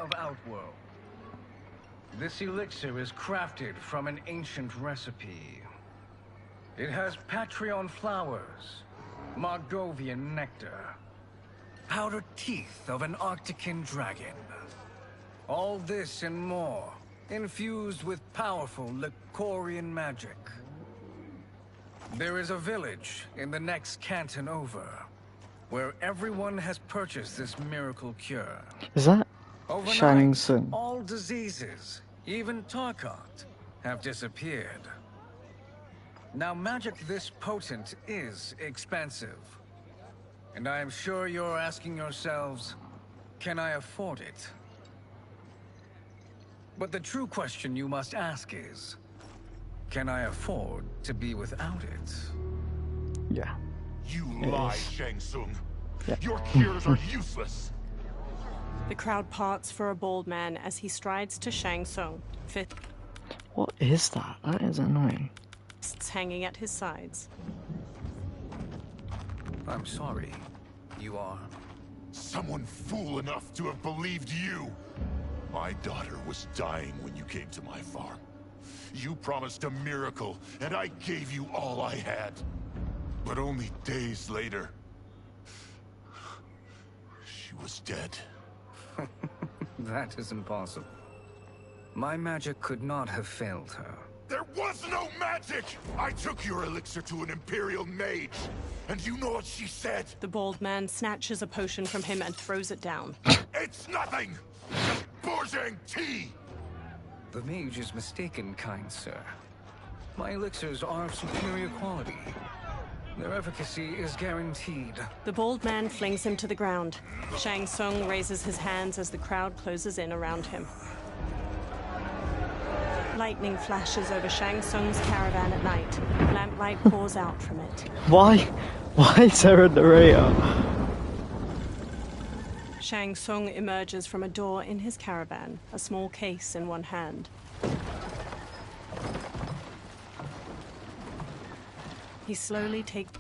of Outworld. This elixir is crafted from an ancient recipe. It has Patreon flowers, Margovian nectar, powdered teeth of an Arctican dragon. All this and more, infused with powerful Lycorian magic. There is a village in the next canton over, where everyone has purchased this miracle cure. Is that Overnight, Shang Tsung? all diseases, even Tarkot, have disappeared. Now, magic this potent is expensive. And I am sure you're asking yourselves, can I afford it? But the true question you must ask is, can I afford to be without it? Yeah. You It lie, is. Shang Tsung. Yeah. Your cures are useless. The crowd parts for a bald man as he strides to Shang Tsung, What is that? That is annoying. fists hanging at his sides. I'm sorry. You are? Someone fool enough to have believed you. My daughter was dying when you came to my farm. You promised a miracle, and I gave you all I had. But only days later, she was dead. That is impossible. My magic could not have failed her. There was no magic! I took your elixir to an Imperial mage, and you know what she said? The bald man snatches a potion from him and throws it down. It's nothing! Just Borjang tea! The mage is mistaken, kind sir. My elixirs are of superior quality. Their efficacy is guaranteed. The bald man flings him to the ground. Shang Tsung raises his hands as the crowd closes in around him. Lightning flashes over Shang Tsung's caravan at night. Lamplight pours out from it. Why? Why is there a narrator? Shang Tsung emerges from a door in his caravan, a small case in one hand. He slowly takes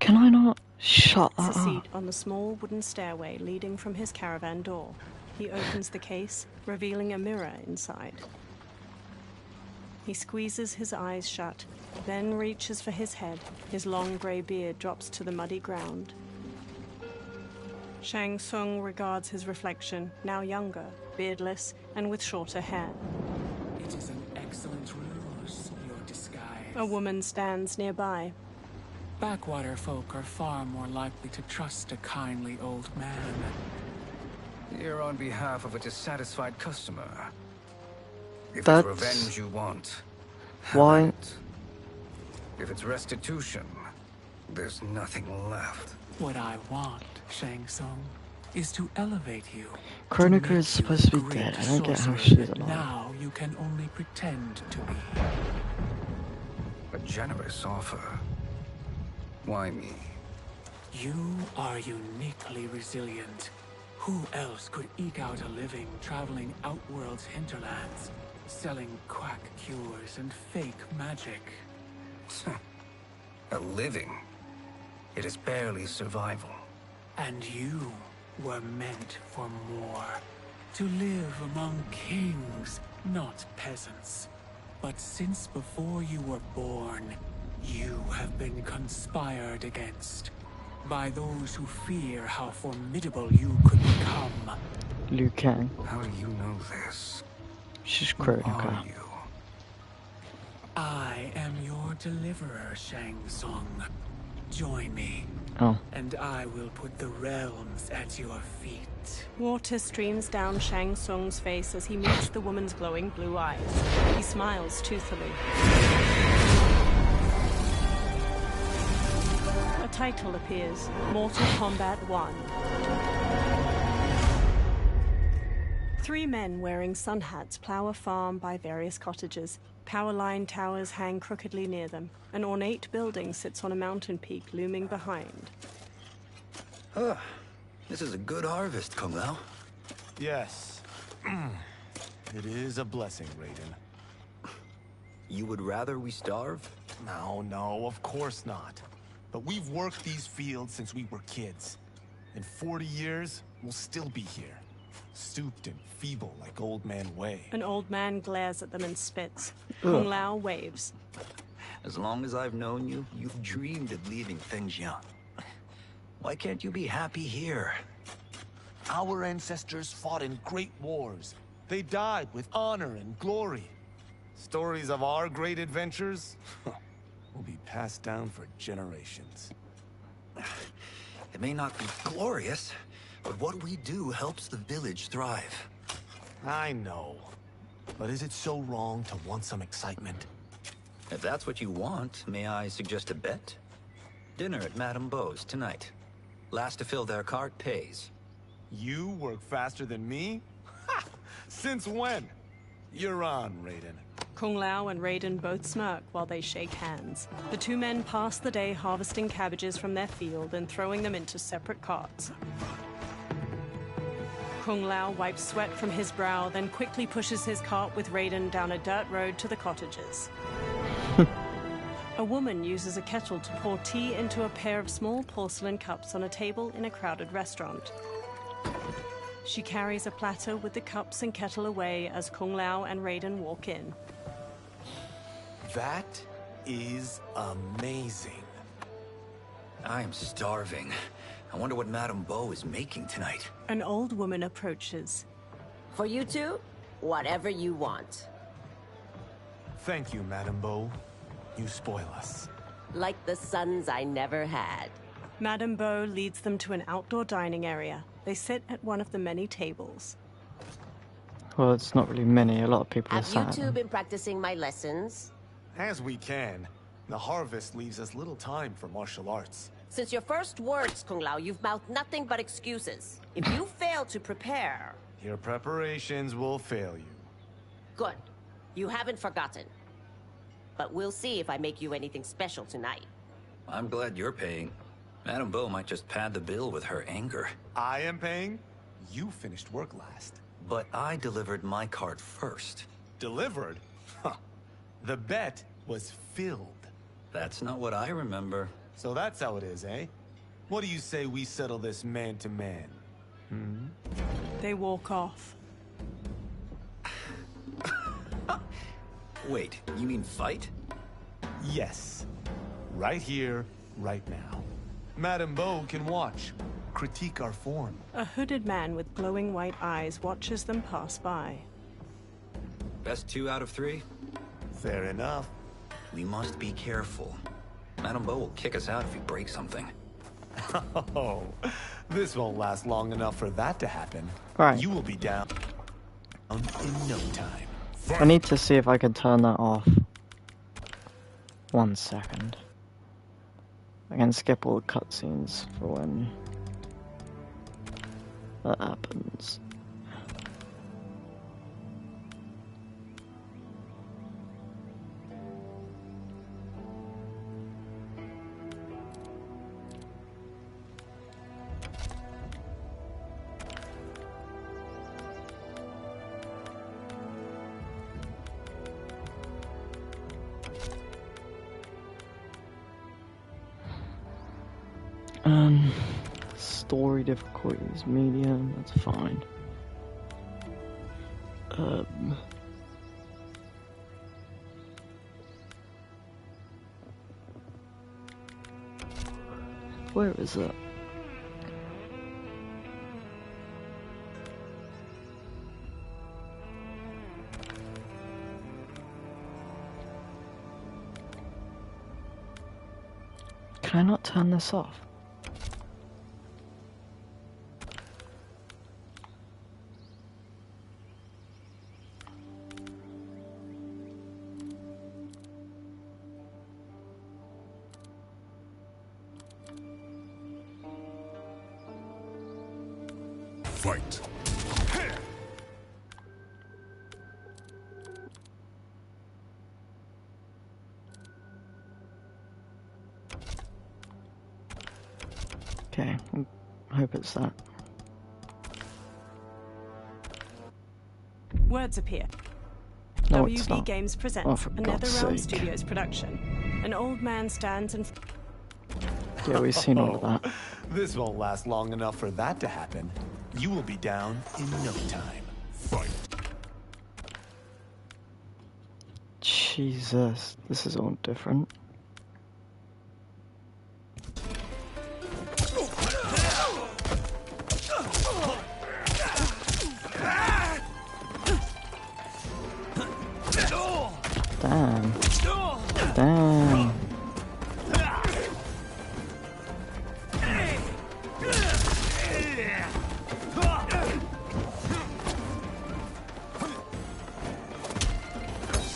Can I not shut a that seat up? on the small wooden stairway leading from his caravan door. He opens the case, revealing a mirror inside. He squeezes his eyes shut, then reaches for his head. His long grey beard drops to the muddy ground. Shang Tsung regards his reflection, now younger, beardless, and with shorter hair. It is an excellent ruse, your disguise. A woman stands nearby. Backwater folk are far more likely to trust a kindly old man. Here on behalf of a dissatisfied customer. If That's- it's revenge you want, Why? have it. If it's restitution, there's nothing left. What I want, Shang Tsung, is to elevate you. Kronika to make is supposed to you be great dead. I don't get how sorcerer she is that alive. now you can only pretend to be. A generous offer. Why me? You are uniquely resilient. Who else could eke out a living traveling Outworld's hinterlands, selling quack cures and fake magic? A living. It is barely survival. And you were meant for more. To live among kings, not peasants. But since before you were born, you have been conspired against by those who fear how formidable you could become. Liu Kang. How do you know this? She's Who Kronika. are you? I am your deliverer, Shang Tsung. Join me, Oh. and I will put the realms at your feet. Water streams down Shang Tsung's face as he meets the woman's glowing blue eyes. He smiles toothily. A title appears, Mortal Kombat 1. Three men wearing sun hats plow a farm by various cottages. Power line towers hang crookedly near them. An ornate building sits on a mountain peak looming behind. This is a good harvest, Kung Lao. Yes. It is a blessing, Raiden. You would rather we starve? No, of course not. But we've worked these fields since we were kids. In 40 years, we'll still be here. stooped and feeble like Old Man Wei. An old man glares at them and spits. Kung Lao waves. As long as I've known you, you've dreamed of leaving things young. Why can't you be happy here? Our ancestors fought in great wars. They died with honor and glory. Stories of our great adventures will be passed down for generations. It may not be glorious, but what we do helps the village thrive. I know. But is it so wrong to want some excitement? If that's what you want, may I suggest a bet? Dinner at Madame Beau's tonight. Last to fill their cart pays. You work faster than me? Ha! Since when? You're on, Raiden. Kung Lao and Raiden both smirk while they shake hands. The two men pass the day harvesting cabbages from their field and throwing them into separate carts. Kung Lao wipes sweat from his brow, then quickly pushes his cart with Raiden down a dirt road to the cottages. A woman uses a kettle to pour tea into a pair of small porcelain cups on a table in a crowded restaurant. She carries a platter with the cups and kettle away as Kung Lao and Raiden walk in. That is amazing. I am starving. I wonder what Madame Beau is making tonight. An old woman approaches. For you two, whatever you want. Thank you, Madame Beau. You spoil us. Like the sons I never had. Madame Beau leads them to an outdoor dining area. They sit at one of the many tables. Well, it's not really many. A lot of people are Have you sat. two been practicing my lessons? As we can. The harvest leaves us little time for martial arts. Since your first words, Kung Lao, you've mouthed nothing but excuses. If you fail to prepare... Your preparations will fail you. Good. You haven't forgotten. But we'll see if I make you anything special tonight. I'm glad you're paying. Madame Beau might just pad the bill with her anger. I am paying? You finished work last. But I delivered my cart first. Delivered? Huh. The bet was filled. That's not what I remember. So that's how it is, eh? What do you say we settle this man to man? They walk off. Wait, you mean fight? Yes. Right here, right now. Madame Beau can watch, critique our form. A hooded man with glowing white eyes watches them pass by. Best 2 out of 3? Fair enough. We must be careful. Madame Beau will kick us out if we break something. Oh, this won't last long enough for that to happen. Right. You will be down in no time. I need to see if I can turn that off. 1 second. I can skip all the cutscenes for when that happens. Story difficulty is medium, that's fine. Where is it? Can I not turn this off? Fight. Okay, I hope it's that. Words appear. No, it's WB not. Games Oh, presents for a God's NetherRealm sake. Studios production. An old man stands in... Yeah, we've seen all of that. This won't last long enough for that to happen. You will be down in no time. Fight. Jesus, this is all different. Damn. Damn.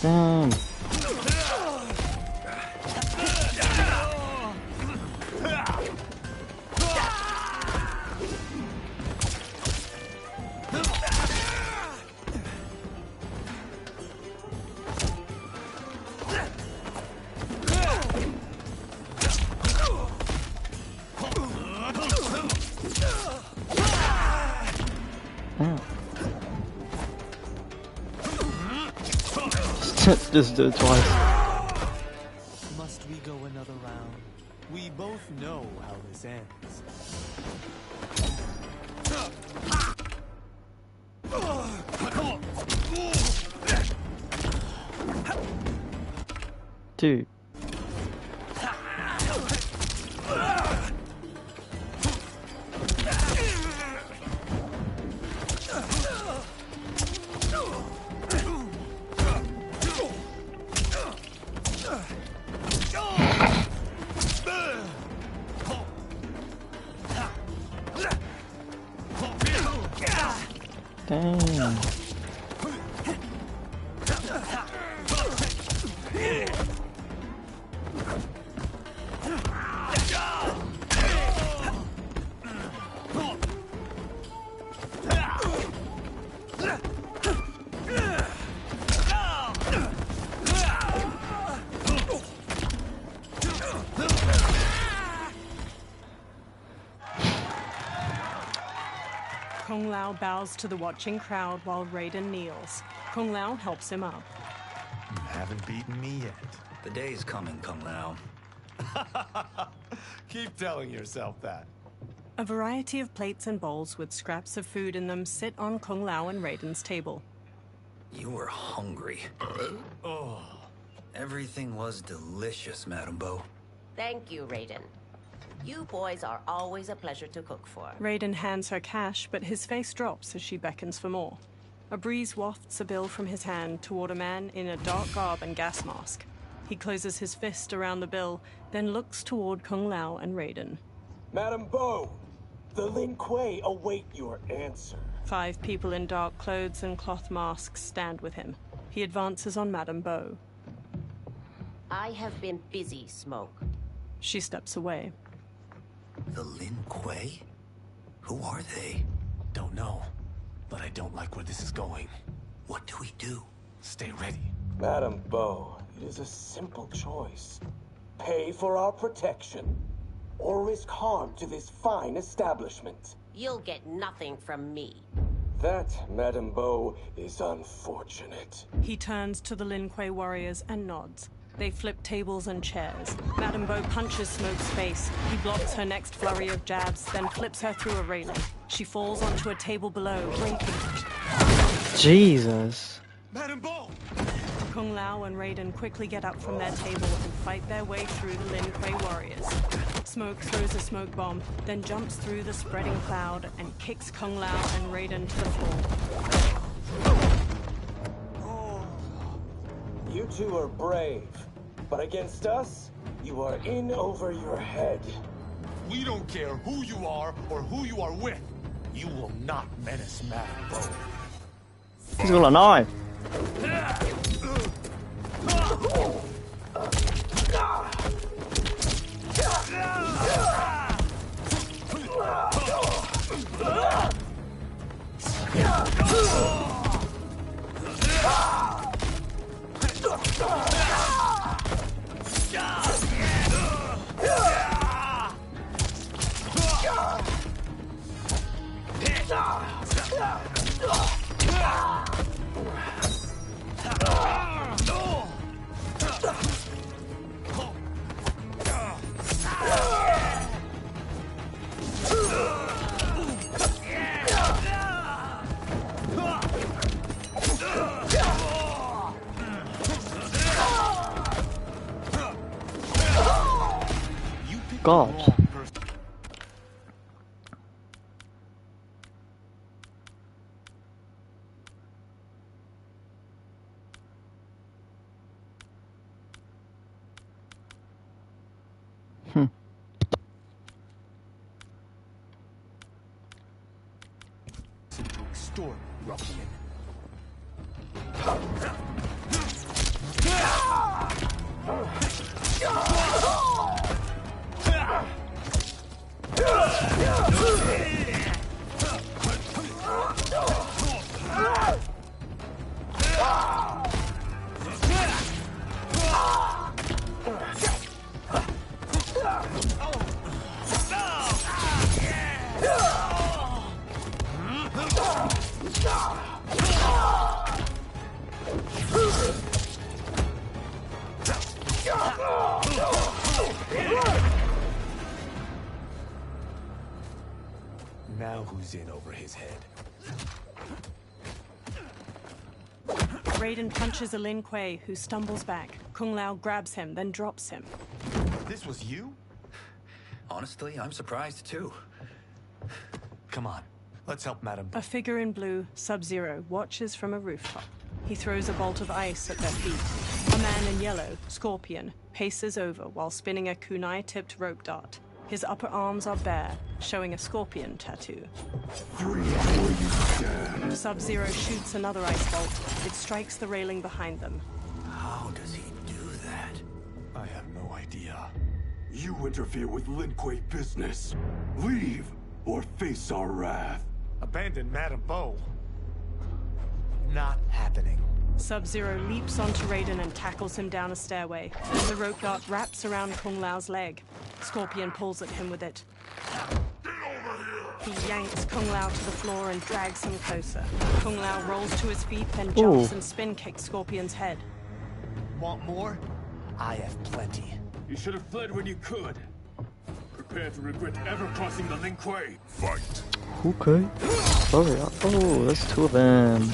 Damn. Just do it twice. Must we go another round? We both know how this ends. Dude. Damn. Kung Lao bows to the watching crowd while Raiden kneels. Kung Lao helps him up. You haven't beaten me yet. The day's coming, Kung Lao. Keep telling yourself that. A variety of plates and bowls with scraps of food in them sit on Kung Lao and Raiden's table. You were hungry. Oh. Everything was delicious, Madame Bo. Thank you, Raiden. You boys are always a pleasure to cook for. Raiden hands her cash, but his face drops as she beckons for more. A breeze wafts a bill from his hand toward a man in a dark garb and gas mask. He closes his fist around the bill, then looks toward Kung Lao and Raiden. Madame Bo, the Lin Kuei await your answer. 5 people in dark clothes and cloth masks stand with him. He advances on Madame Bo. I have been busy, Smoke. She steps away. The Lin Kuei? Who are they? Don't know, but I don't like where this is going. What do we do? Stay ready. Madame Bo, it is a simple choice. Pay for our protection, or risk harm to this fine establishment. You'll get nothing from me. That, Madame Bo, is unfortunate. He turns to the Lin Kuei warriors and nods. They flip tables and chairs. Madame Bo punches Smoke's face. He blocks her next flurry of jabs, then flips her through a railing. She falls onto a table below, breaking. Jesus. Madame Bo! Kung Lao and Raiden quickly get up from their table and fight their way through the Lin Kuei warriors. Smoke throws a smoke bomb, then jumps through the spreading cloud and kicks Kung Lao and Raiden to the floor. You two are brave, but against us, you are in over your head. We don't care who you are or who you are with. You will not menace Madame Bo. He's got a knife. God. To extort, ruffian. Now who's in over his head? Raiden punches a Lin Kuei, who stumbles back. Kung Lao grabs him, then drops him. This was you? Honestly, I'm surprised too. Come on, let's help Madame. A figure in blue, Sub-Zero, watches from a rooftop. He throws a bolt of ice at their feet. A man in yellow, Scorpion, paces over while spinning a kunai-tipped rope dart. His upper arms are bare, showing a scorpion tattoo. Sub-Zero shoots another ice bolt. It strikes the railing behind them. How does he do that? I have no idea. You interfere with Lin Kuei business. Leave, or face our wrath. Abandon Madame Bo. Not happening. Sub-Zero leaps onto Raiden and tackles him down a stairway. The rope dart wraps around Kung Lao's leg. Scorpion pulls at him with it. He yanks Kung Lao to the floor and drags him closer. Kung Lao rolls to his feet, then jumps and spin kicks Scorpion's head. Want more? I have plenty. You should have fled when you could. Prepare to regret ever crossing the Lin Kuei. Fight. Okay. Sorry. Oh, there's two of them.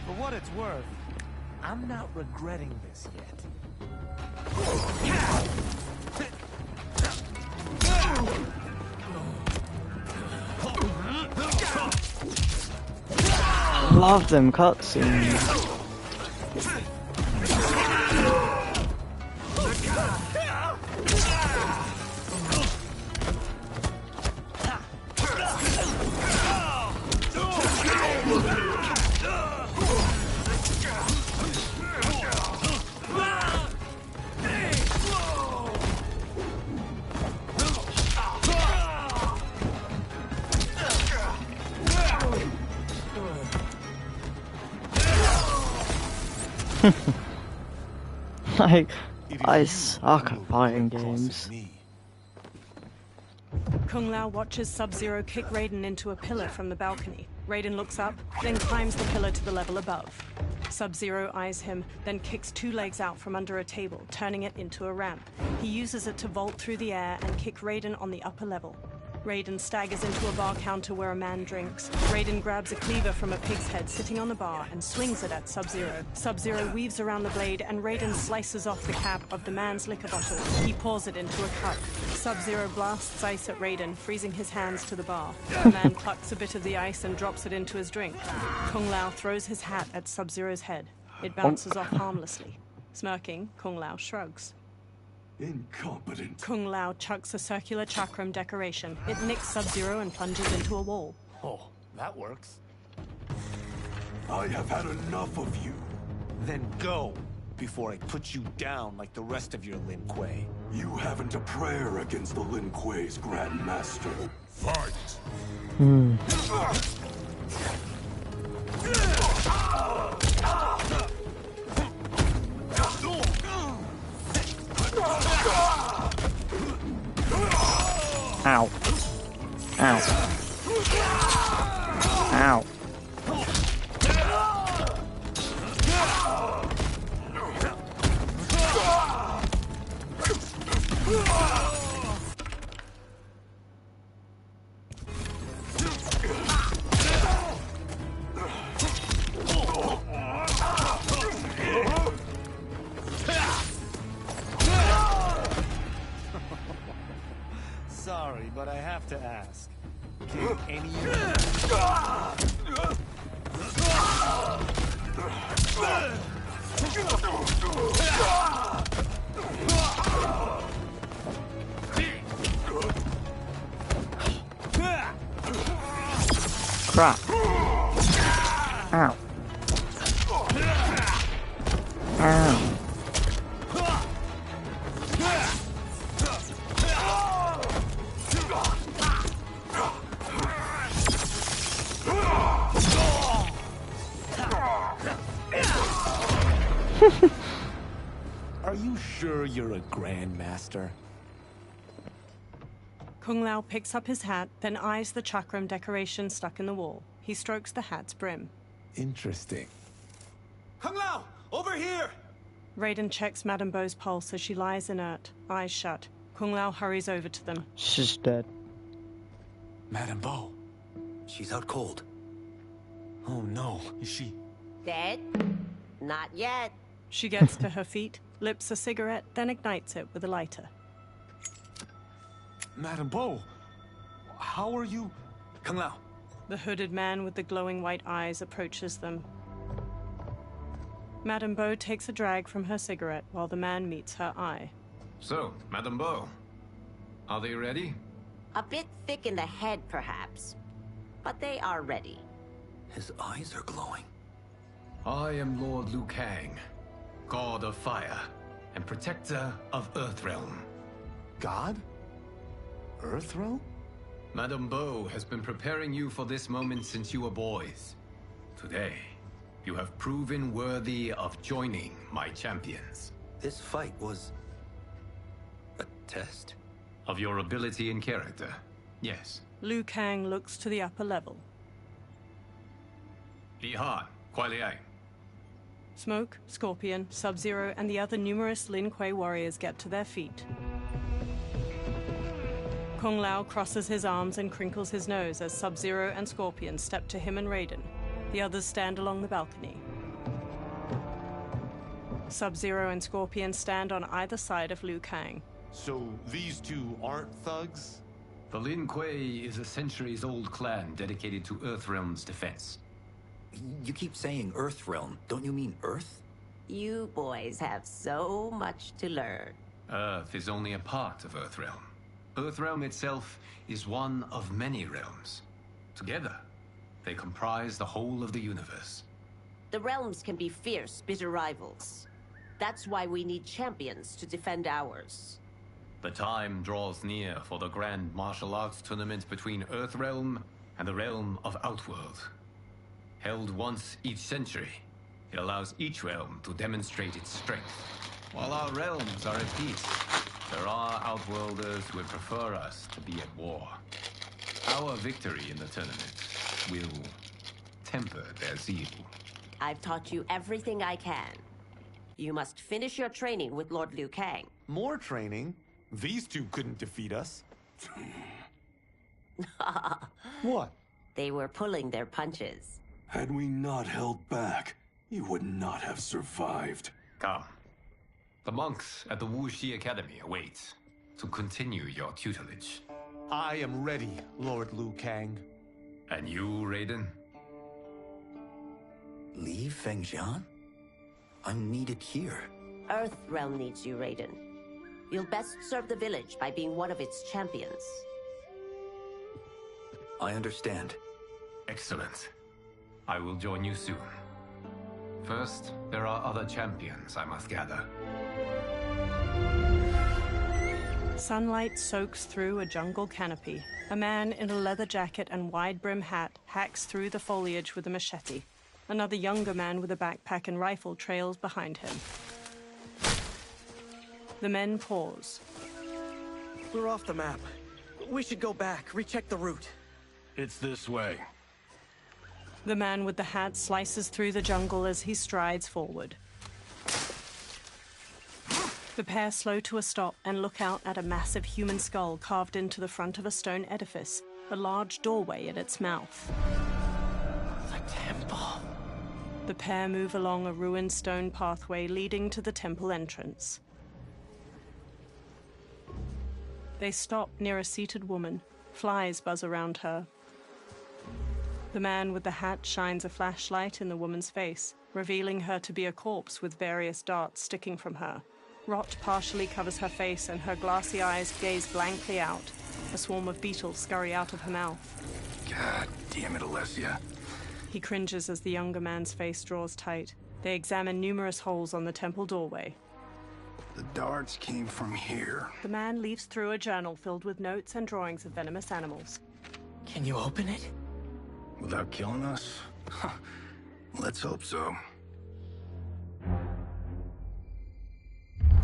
For what it's worth, I'm not regretting this yet. Love them cutscenes. I suck at fighting games. Kung Lao watches Sub-Zero kick Raiden into a pillar from the balcony. Raiden looks up, then climbs the pillar to the level above. Sub-Zero eyes him, then kicks two legs out from under a table, turning it into a ramp. He uses it to vault through the air and kick Raiden on the upper level. Raiden staggers into a bar counter where a man drinks. Raiden grabs a cleaver from a pig's head sitting on the bar and swings it at Sub-Zero. Sub-Zero weaves around the blade and Raiden slices off the cap of the man's liquor bottle. He pours it into a cup. Sub-Zero blasts ice at Raiden, freezing his hands to the bar. The man plucks a bit of the ice and drops it into his drink. Kung Lao throws his hat at Sub-Zero's head. It bounces off harmlessly. Smirking, Kung Lao shrugs. Incompetent. Kung Lao chucks a circular chakram decoration. It nicks Sub-Zero and plunges into a wall. Oh, that works. I have had enough of you. Then go. before I put you down like the rest of your Lin Kuei. You haven't a prayer against the Lin Kuei's Grand Master. Fight! Ow. Ow. Ow. Sorry, but I have to ask. Can any Crap. Ow. Ow. Are you sure you're a Grandmaster? Kung Lao picks up his hat, then eyes the chakram decoration stuck in the wall. He strokes the hat's brim. Interesting. Kung Lao! Over here! Raiden checks Madame Beau's pulse as she lies inert, eyes shut. Kung Lao hurries over to them. She's dead. Madame Beau. She's out cold. Oh no, is she... Dead? Not yet. She gets to her feet, lips a cigarette, then ignites it with a lighter. Madame Beau, how are you... Kung Lao. The hooded man with the glowing white eyes approaches them. Madame Beau takes a drag from her cigarette while the man meets her eye. So, Madame Beau, are they ready? A bit thick in the head, perhaps. But they are ready. His eyes are glowing. I am Lord Liu Kang, God of Fire and Protector of Earthrealm. God? Earthrealm? Madame Beau has been preparing you for this moment since you were boys. Today, you have proven worthy of joining my champions. This fight was... a test? Of your ability and character, yes. Liu Kang looks to the upper level. Li Han, Kuai Liang. Smoke, Scorpion, Sub-Zero, and the other numerous Lin Kuei warriors get to their feet. Kung Lao crosses his arms and crinkles his nose as Sub-Zero and Scorpion step to him and Raiden. The others stand along the balcony. Sub-Zero and Scorpion stand on either side of Liu Kang. So these two aren't thugs? The Lin Kuei is a centuries-old clan dedicated to Earthrealm's defense. You keep saying Earthrealm. Don't you mean Earth? You boys have so much to learn. Earth is only a part of Earthrealm. Earthrealm itself is one of many realms. Together, they comprise the whole of the universe. The realms can be fierce, bitter rivals. That's why we need champions to defend ours. The time draws near for the grand martial arts tournament between Earthrealm and the realm of Outworld. Held once each century, it allows each realm to demonstrate its strength. While our realms are at peace, there are Outworlders who would prefer us to be at war. Our victory in the tournament will temper their zeal. I've taught you everything I can. You must finish your training with Lord Liu Kang. More training? These two couldn't defeat us. What? They were pulling their punches. Had we not held back, you would not have survived. Come. The monks at the Wuxi Academy await to continue your tutelage. I am ready, Lord Liu Kang. And you, Raiden? Li Fengjian? I'm needed here. Earthrealm needs you, Raiden. You'll best serve the village by being one of its champions. I understand. Excellent. I will join you soon. First, there are other champions I must gather. Sunlight soaks through a jungle canopy. A man in a leather jacket and wide-brim hat hacks through the foliage with a machete. Another younger man with a backpack and rifle trails behind him. The men pause. We're off the map. We should go back, recheck the route. It's this way. The man with the hat slices through the jungle as he strides forward. The pair slow to a stop and look out at a massive human skull carved into the front of a stone edifice, a large doorway at its mouth. The temple. The pair move along a ruined stone pathway leading to the temple entrance. They stop near a seated woman. Flies buzz around her. The man with the hat shines a flashlight in the woman's face, revealing her to be a corpse with various darts sticking from her. Rot partially covers her face and her glassy eyes gaze blankly out. A swarm of beetles scurry out of her mouth. God damn it, Alessia. He cringes as the younger man's face draws tight. They examine numerous holes on the temple doorway. The darts came from here. The man leaves through a journal filled with notes and drawings of venomous animals. Can you open it? Without killing us? Let's hope so.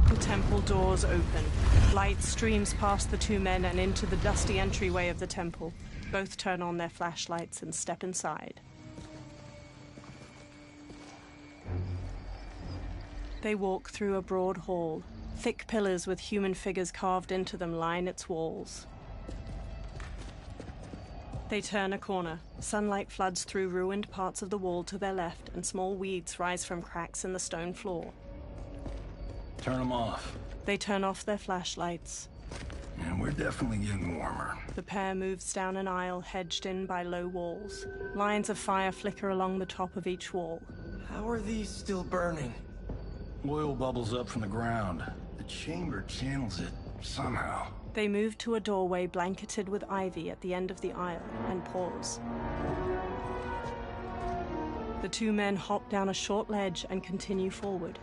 The temple doors open. Light streams past the two men and into the dusty entryway of the temple. Both turn on their flashlights and step inside. They walk through a broad hall. Thick pillars with human figures carved into them line its walls. They turn a corner. Sunlight floods through ruined parts of the wall to their left, and small weeds rise from cracks in the stone floor. Turn them off. They turn off their flashlights. And we're definitely getting warmer. The pair moves down an aisle hedged in by low walls. Lines of fire flicker along the top of each wall. How are these still burning? Oil bubbles up from the ground. The chamber channels it somehow. They move to a doorway blanketed with ivy at the end of the aisle and pause. The two men hop down a short ledge and continue forward.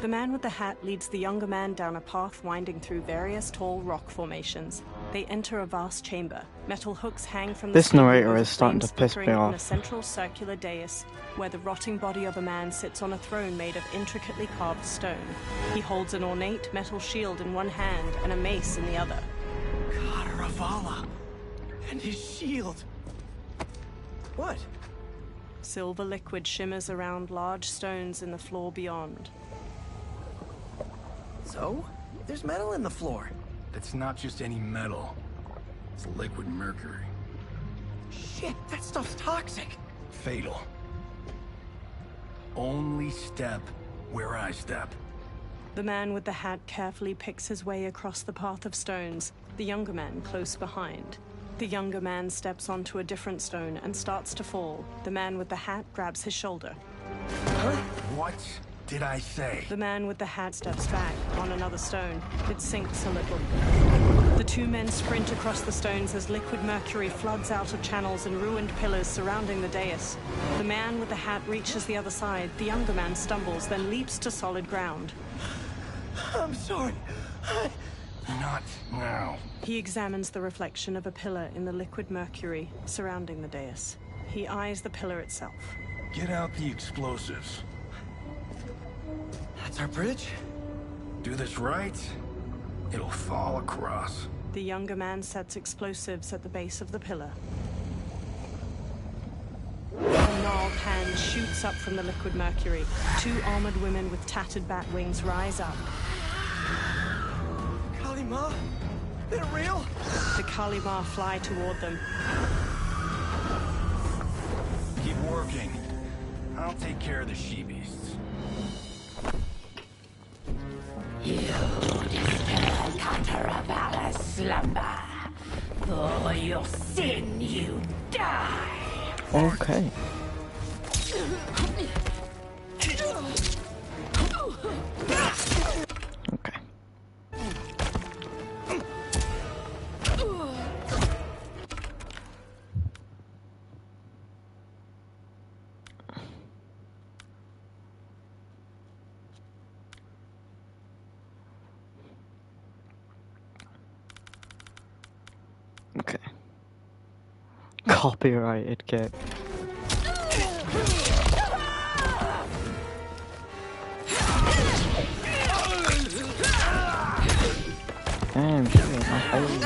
The man with the hat leads the younger man down a path winding through various tall rock formations. They enter a vast chamber. Metal hooks hang from the This ceiling narrator with is starting to flames piss me flickering on a off. central circular dais, where the rotting body of a man sits on a throne made of intricately carved stone. He holds an ornate metal shield in one hand and a mace in the other. God, Ravala! And his shield! What? Silver liquid shimmers around large stones in the floor beyond. So? There's metal in the floor. It's not just any metal. It's liquid mercury. Shit, that stuff's toxic. Fatal. Only step where I step. The man with the hat carefully picks his way across the path of stones, the younger man close behind. The younger man steps onto a different stone and starts to fall. The man with the hat grabs his shoulder. Huh? What did I say? The man with the hat steps back on another stone. It sinks a little. The two men sprint across the stones as liquid mercury floods out of channels and ruined pillars surrounding the dais. The man with the hat reaches the other side. The younger man stumbles, then leaps to solid ground. I'm sorry. Not now. He examines the reflection of a pillar in the liquid mercury surrounding the dais. He eyes the pillar itself. Get out the explosives. That's our bridge? Do this right, it'll fall across. The younger man sets explosives at the base of the pillar. A gnarled hand shoots up from the liquid mercury. Two armored women with tattered bat wings rise up. Kalima? They're real? The Kalimar fly toward them. Keep working. I'll take care of the she-beasts. You disturb Cataravalla's slumber. For your sin, you die. Okay. Okay. copyrighted kick. Damn, shit, my face.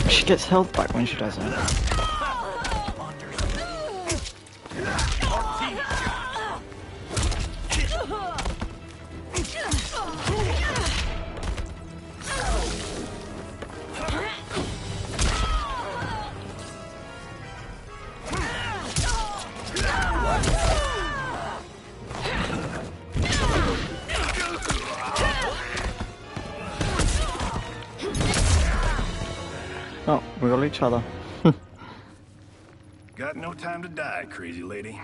She gets health back when she does it. Oh, we got each other. Got no time to die, crazy lady.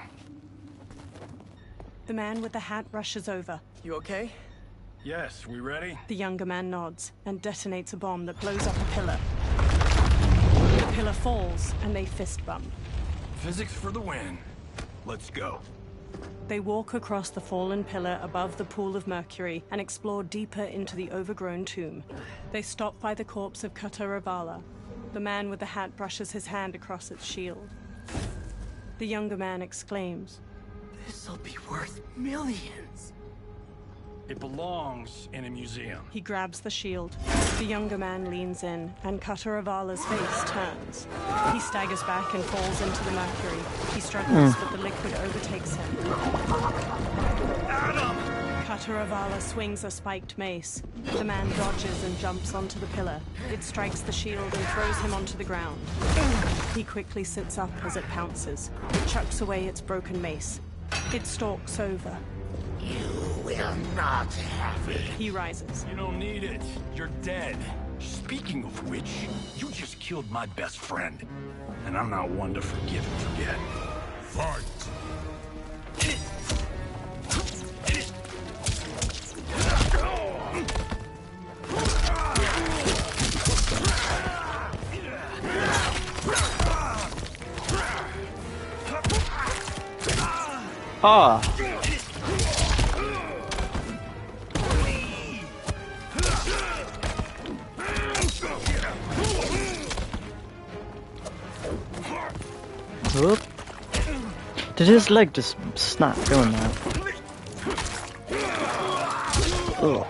The man with the hat rushes over. You okay? Yes, we ready? The younger man nods and detonates a bomb that blows up a pillar. The pillar falls and they fist bump. Physics for the win. Let's go. They walk across the fallen pillar above the pool of mercury and explore deeper into the overgrown tomb. They stop by the corpse of Kataravala. The man with the hat brushes his hand across its shield. The younger man exclaims, "This'll be worth millions." It belongs in a museum. He grabs the shield. The younger man leans in, and Kataravala's face turns. He staggers back and falls into the mercury. He struggles, but the liquid overtakes him. Kataravala swings a spiked mace. The man dodges and jumps onto the pillar. It strikes the shield and throws him onto the ground. He quickly sits up as it pounces. It chucks away its broken mace. It stalks over. You will not have it. He rises. You don't need it. You're dead. Speaking of which, you just killed my best friend. And I'm not one to forgive and forget. Fight! Ah! Whoop. Did his leg just snap going there? Oh.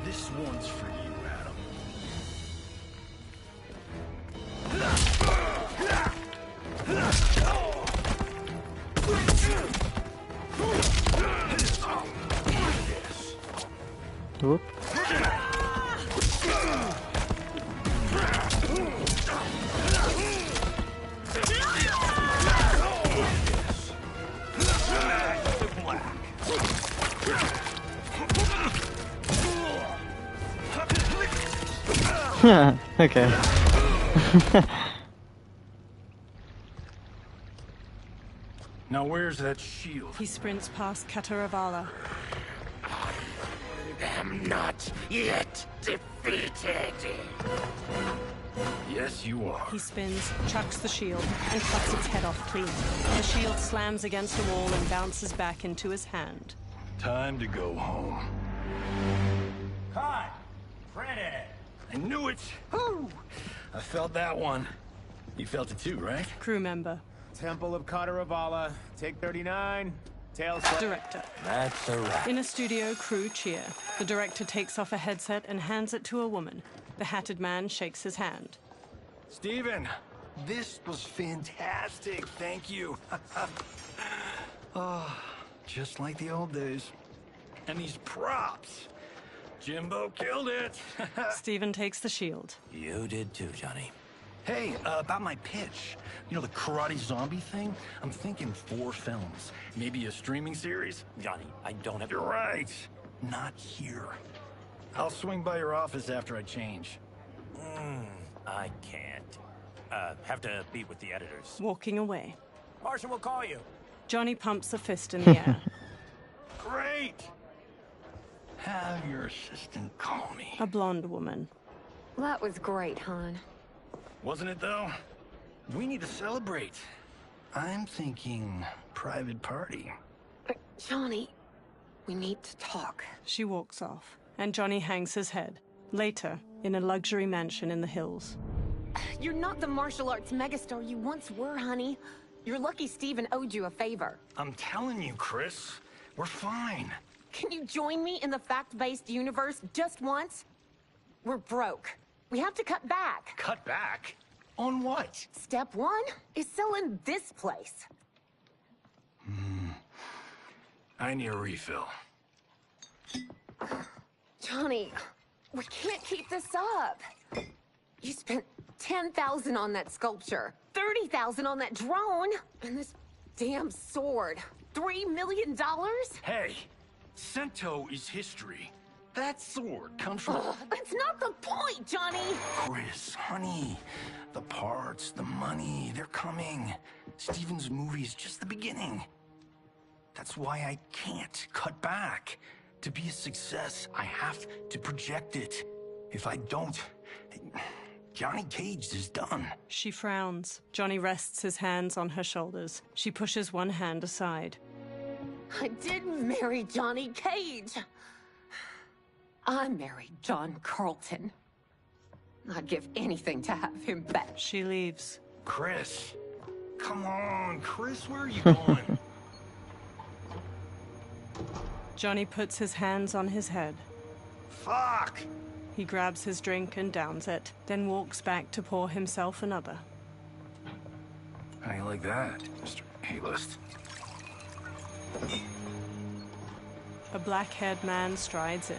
This one's for you, Adam. Whoop. Okay. Now where's that shield? He sprints past Kataravala. I'm not yet defeated. Yes, you are. He spins, chucks the shield, and cuts its head off clean. The shield slams against a wall and bounces back into his hand. Time to go home. Cut! Print it! I knew it! Whew. I felt that one. You felt it too, right? Crew member. Temple of Kataravala, take 39, tails... Director. That's a wrap. In a studio, crew cheer. The director takes off a headset and hands it to a woman. The hatted man shakes his hand. Steven, this was fantastic. Thank you. Oh, just like the old days. And these props. Jimbo killed it. Steven takes the shield. You did too, Johnny. Hey, about my pitch. You know, the karate zombie thing? I'm thinking 4 films. Maybe a streaming series? Johnny, I don't have... You're right. Not here. I'll swing by your office after I change. I can't. Have to meet with the editors. Walking away. Marshall will call you. Johnny pumps a fist in the air. Great! Have your assistant call me. A blonde woman. That was great, hon. Wasn't it, though? We need to celebrate. I'm thinking private party. Johnny, we need to talk. She walks off, and Johnny hangs his head. Later, in a luxury mansion in the hills. You're not the martial arts megastar you once were, honey. You're lucky Steven owed you a favor. I'm telling you, Chris, we're fine. Can you join me in the fact-based universe just once? We're broke. We have to cut back. Cut back? On what? Step 1 is selling this place. I need a refill. Johnny, we can't keep this up. You spent $10,000 on that sculpture, $30,000 on that drone, and this damn sword. $3 million? Hey, Sento is history. That sword comes from... That's not the point, Johnny! Chris, honey, the parts, the money, they're coming. Steven's movie is just the beginning. That's why I can't cut back. To be a success, I have to project it. If I don't, Johnny Cage is done. She frowns. Johnny rests his hands on her shoulders. She pushes one hand aside. I didn't marry Johnny Cage. I married John Carlton. I'd give anything to have him back. She leaves. Chris, come on, Chris, where are you going? Johnny puts his hands on his head. Fuck! He grabs his drink and downs it, then walks back to pour himself another. How you like that, Mr. A-list? A black-haired man strides in.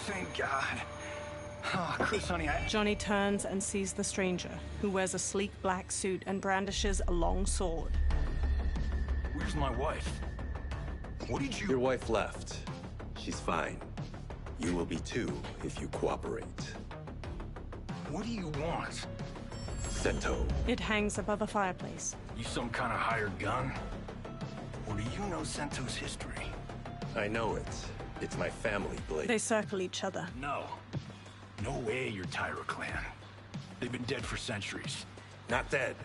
Thank God. Oh, Chris, honey, Johnny turns and sees the stranger, who wears a sleek black suit and brandishes a long sword. Where's my wife? What did you... Your wife left. She's fine. You will be too, if you cooperate. What do you want? Sento. It hangs above a fireplace. You some kind of hired gun? Or do you know Sento's history? I know it. It's my family blade. They circle each other. No. No way you're Tyra clan. They've been dead for centuries. Not dead.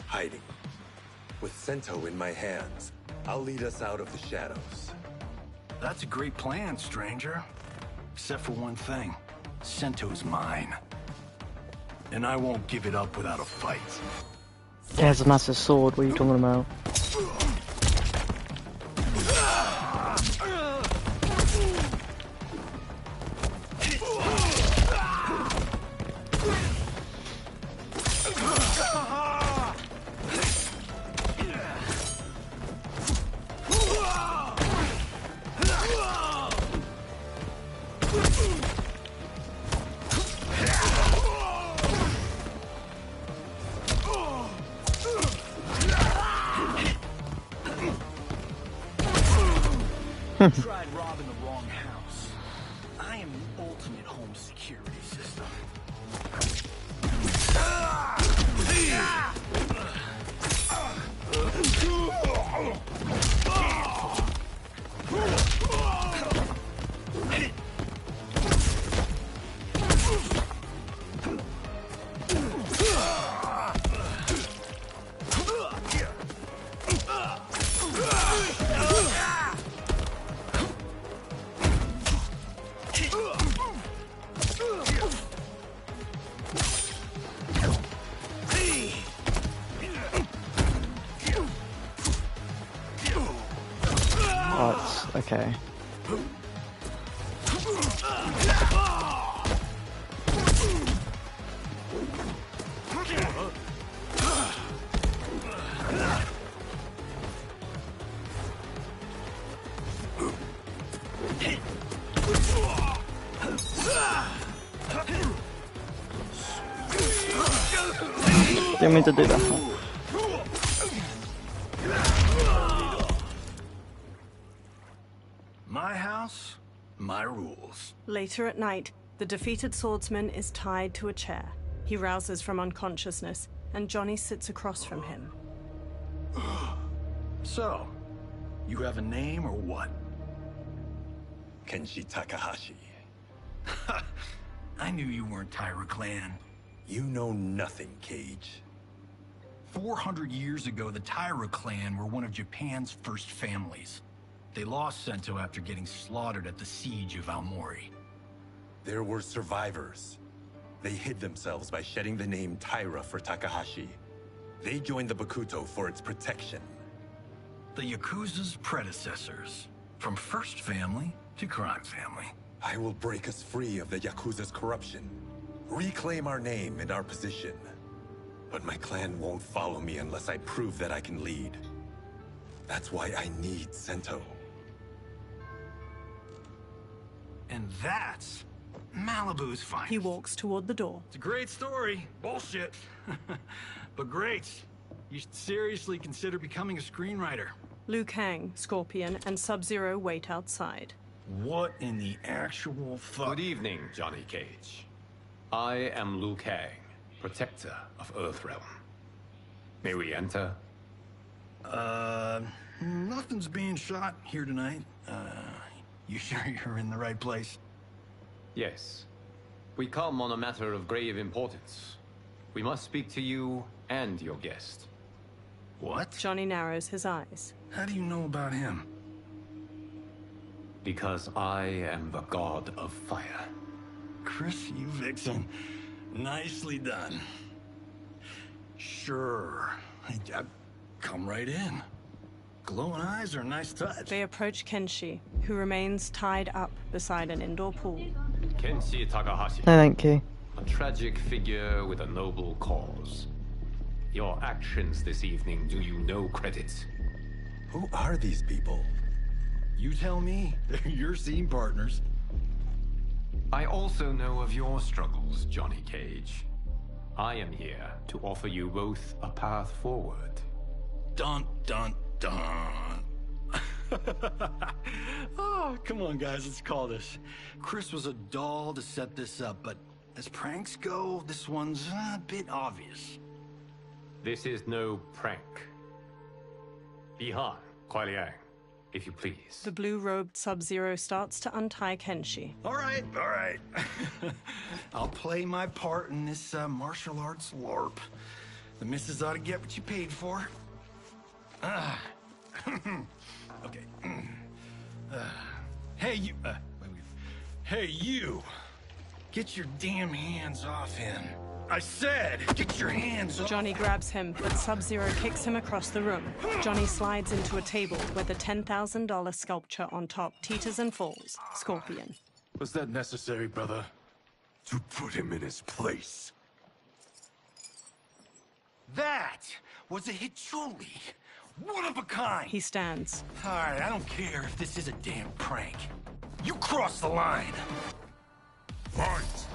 Hiding. With Sento in my hands, I'll lead us out of the shadows. That's a great plan, stranger. Except for one thing. Sento's mine. And I won't give it up without a fight. He has a massive sword, what are you talking about? Tried robbing the wrong house. I am the ultimate home security system. Okay. Didn't mean to do that. My house, my rules. Later at night, the defeated swordsman is tied to a chair. He rouses from unconsciousness, and Johnny sits across from him. So, you have a name or what? Kenshi Takahashi. I knew you weren't Taira clan. You know nothing, Cage. 400 years ago, the Taira clan were one of Japan's first families. They lost Sento after getting slaughtered at the siege of Aomori. There were survivors. They hid themselves by shedding the name Taira for Takahashi. They joined the Bakuto for its protection. The Yakuza's predecessors. From first family to crime family. I will break us free of the Yakuza's corruption. Reclaim our name and our position. But my clan won't follow me unless I prove that I can lead. That's why I need Sento. And that's Malibu's finest. He walks toward the door. It's a great story. Bullshit. But great. You should seriously consider becoming a screenwriter. Liu Kang, Scorpion, and Sub-Zero wait outside. What in the actual fuck? Good evening, Johnny Cage. I am Liu Kang, protector of Earthrealm. May we enter? Nothing's being shot here tonight. You sure you're in the right place? Yes. We come on a matter of grave importance. We must speak to you and your guest. What? Johnny narrows his eyes. How do you know about him? Because I am the god of fire. Chris, you vixen. Nicely done. Sure. Come right in. Glowing eyes are a nice touch. They approach Kenshi, who remains tied up beside an indoor pool. Kenshi Takahashi. No, thank you. A tragic figure with a noble cause. Your actions this evening do you no credit. Who are these people? You tell me. They're your scene partners. I also know of your struggles, Johnny Cage. I am here to offer you both a path forward. Dun, dun, dun. Oh, come on, guys, let's call this. Chris was a doll to set this up, but as pranks go, this one's a bit obvious. This is no prank. Ihan, Kuai Liang, if you please. The blue-robed Sub-Zero starts to untie Kenshi. All right. I'll play my part in this martial arts LARP. The missus ought to get what you paid for. Okay. Hey, you... Hey, you! Get your damn hands off him. I said, get your hands off! Johnny grabs him, but Sub-Zero kicks him across the room. Johnny slides into a table where the $10,000 sculpture on top teeters and falls. Scorpion. Was that necessary, brother? To put him in his place. That was a Hichuli. One of a kind. He stands. All right, I don't care if this is a damn prank. You crossed the line. Fight!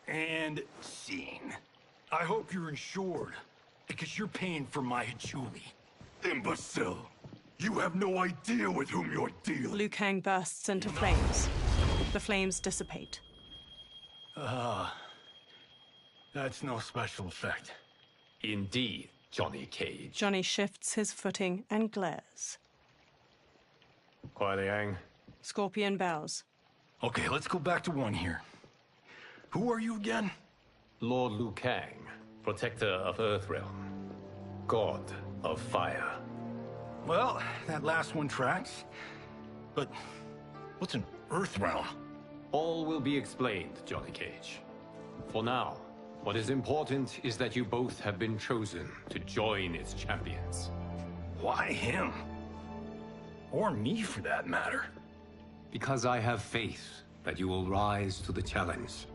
And scene. I hope you're insured, because you're paying for my Hachuli. Imbecile! You have no idea with whom you're dealing. Liu Kang bursts into flames. The flames dissipate. That's no special effect. Indeed, Johnny Cage. Johnny shifts his footing and glares. Kuai Liang. Scorpion bows. Okay, let's go back to one here. Who are you again? Lord Liu Kang, protector of Earthrealm, god of fire. Well, that last one tracks. But what's an Earthrealm? All will be explained, Johnny Cage. For now, what is important is that you both have been chosen to join its champions. Why him? Or me, for that matter. Because I have faith that you will rise to the challenge.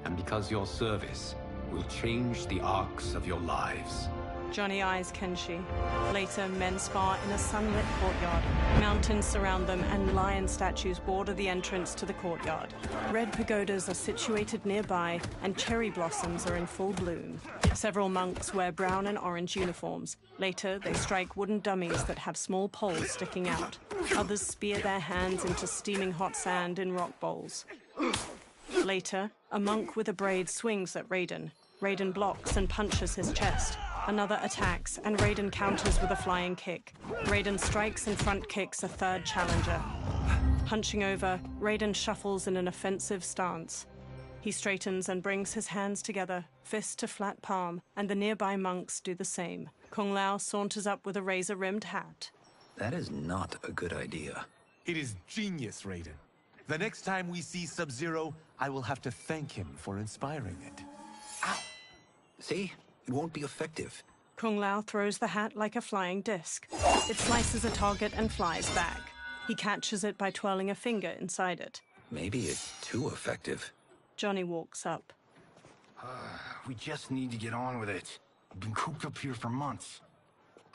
And because your service will change the arcs of your lives. Johnny eyes Kenshi. Later, men spar in a sunlit courtyard. Mountains surround them, and lion statues border the entrance to the courtyard. Red pagodas are situated nearby, and cherry blossoms are in full bloom. Several monks wear brown and orange uniforms. Later, they strike wooden dummies that have small poles sticking out. Others spear their hands into steaming hot sand in rock bowls. Later, a monk with a braid swings at Raiden. Raiden blocks and punches his chest. Another attacks, and Raiden counters with a flying kick. Raiden strikes and front kicks a third challenger. Punching over, Raiden shuffles in an offensive stance. He straightens and brings his hands together, fist to flat palm, and the nearby monks do the same. Kung Lao saunters up with a razor-rimmed hat. That is not a good idea. It is genius, Raiden. The next time we see Sub-Zero, I will have to thank him for inspiring it. Ow! See? It won't be effective. Kung Lao throws the hat like a flying disc. It slices a target and flies back. He catches it by twirling a finger inside it. Maybe it's too effective. Johnny walks up. We just need to get on with it. I've been cooped up here for months.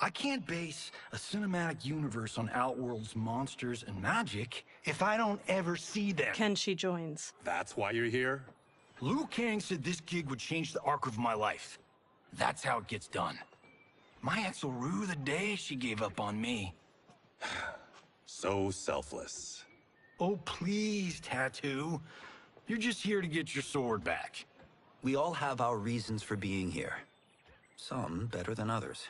I can't base a cinematic universe on Outworld's monsters and magic if I don't ever see them. Kenshi joins. That's why you're here? Liu Kang said this gig would change the arc of my life. That's how it gets done. My ex will rue the day she gave up on me. So selfless. Oh, please, Tattoo. You're just here to get your sword back. We all have our reasons for being here. Some better than others.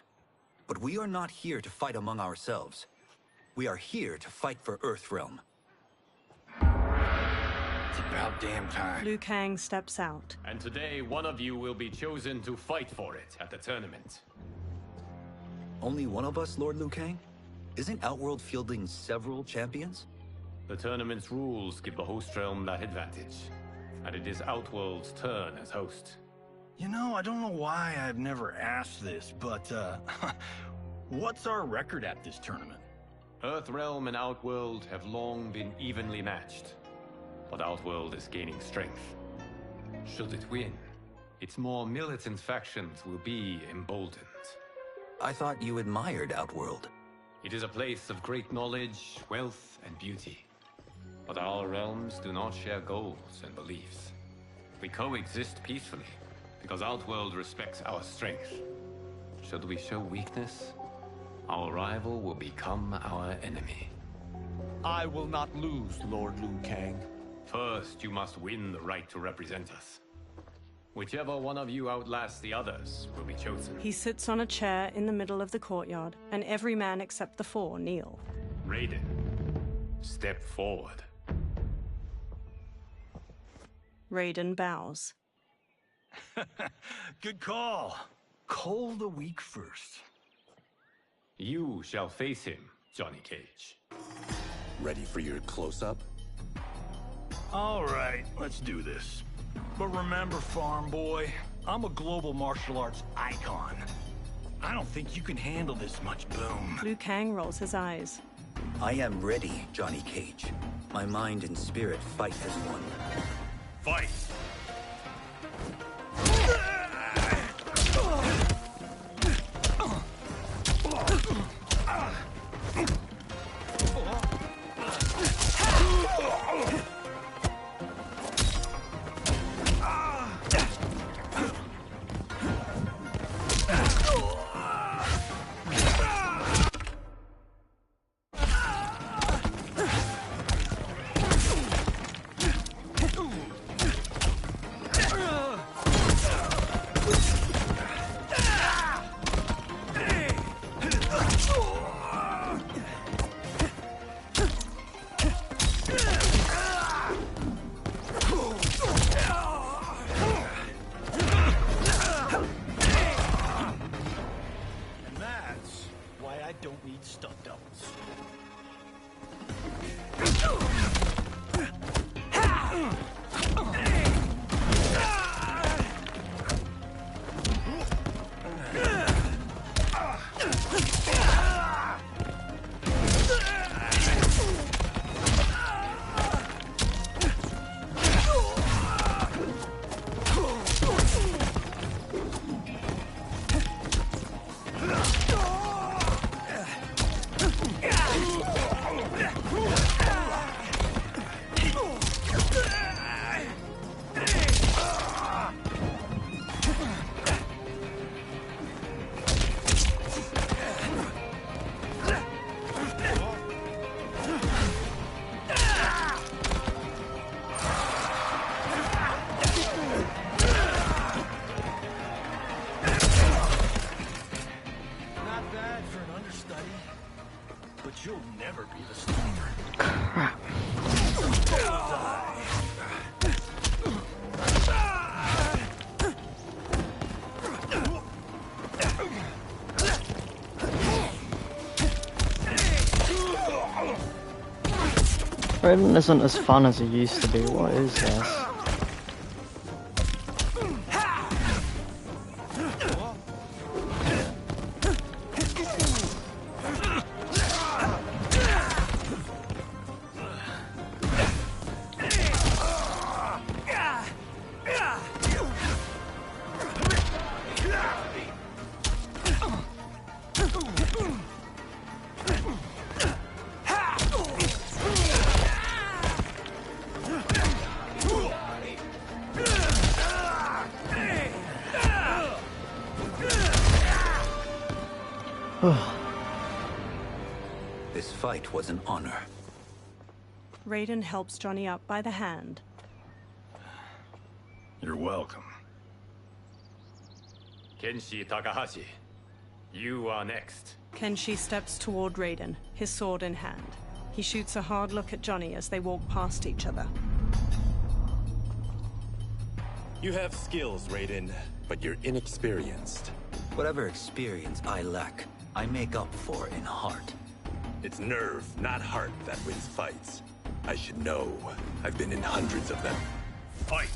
But we are not here to fight among ourselves. We are here to fight for Earthrealm. It's about damn time. Liu Kang steps out. And today, one of you will be chosen to fight for it at the tournament. Only one of us, Lord Liu Kang? Isn't Outworld fielding several champions? The tournament's rules give the host realm that advantage. And it is Outworld's turn as host. You know, I don't know why I've never asked this, but, what's our record at this tournament? Earthrealm and Outworld have long been evenly matched. But Outworld is gaining strength. Should it win, its more militant factions will be emboldened. I thought you admired Outworld. It is a place of great knowledge, wealth, and beauty. But our realms do not share goals and beliefs. We coexist peacefully, because Outworld respects our strength. Should we show weakness, our rival will become our enemy. I will not lose, Lord Liu Kang. First, you must win the right to represent us. Whichever one of you outlasts the others will be chosen. He sits on a chair in the middle of the courtyard, and every man except the four kneel. Raiden, step forward. Raiden bows. Good call. Call the weak first. You shall face him, Johnny Cage. Ready for your close-up? All right, let's do this. But remember, farm boy, I'm a global martial arts icon. I don't think you can handle this much boom. Liu Kang rolls his eyes. I am ready, Johnny Cage. My mind and spirit fight as one. Fight! But you'll never be the starter. Crap. Raiden isn't as fun as he used to be. What is this? This fight was an honor. Raiden helps Johnny up by the hand. You're welcome. Kenshi Takahashi, you are next. Kenshi steps toward Raiden, his sword in hand. He shoots a hard look at Johnny as they walk past each other. You have skills, Raiden, but you're inexperienced. Whatever experience I lack, I make up for in heart. It's nerve, not heart, that wins fights. I should know. I've been in hundreds of them. Fight!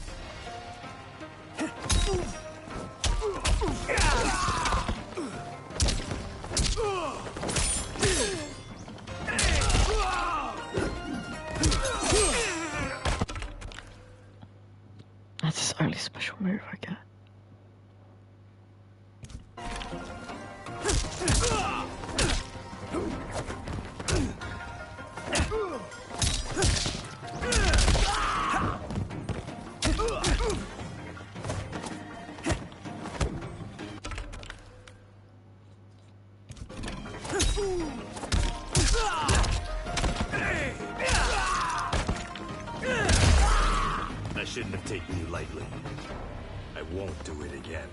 That's his only special move, I get. I shouldn't have taken you lightly. I won't do it again.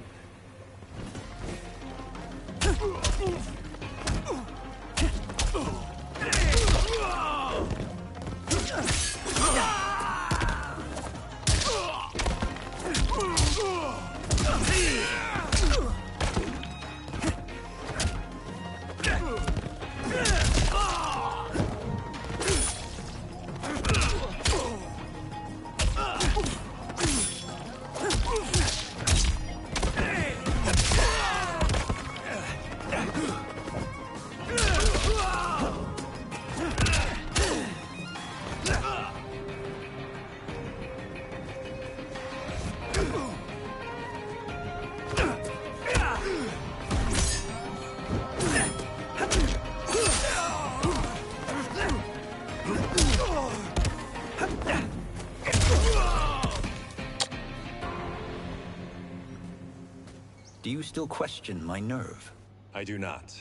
Do you still question my nerve? I do not.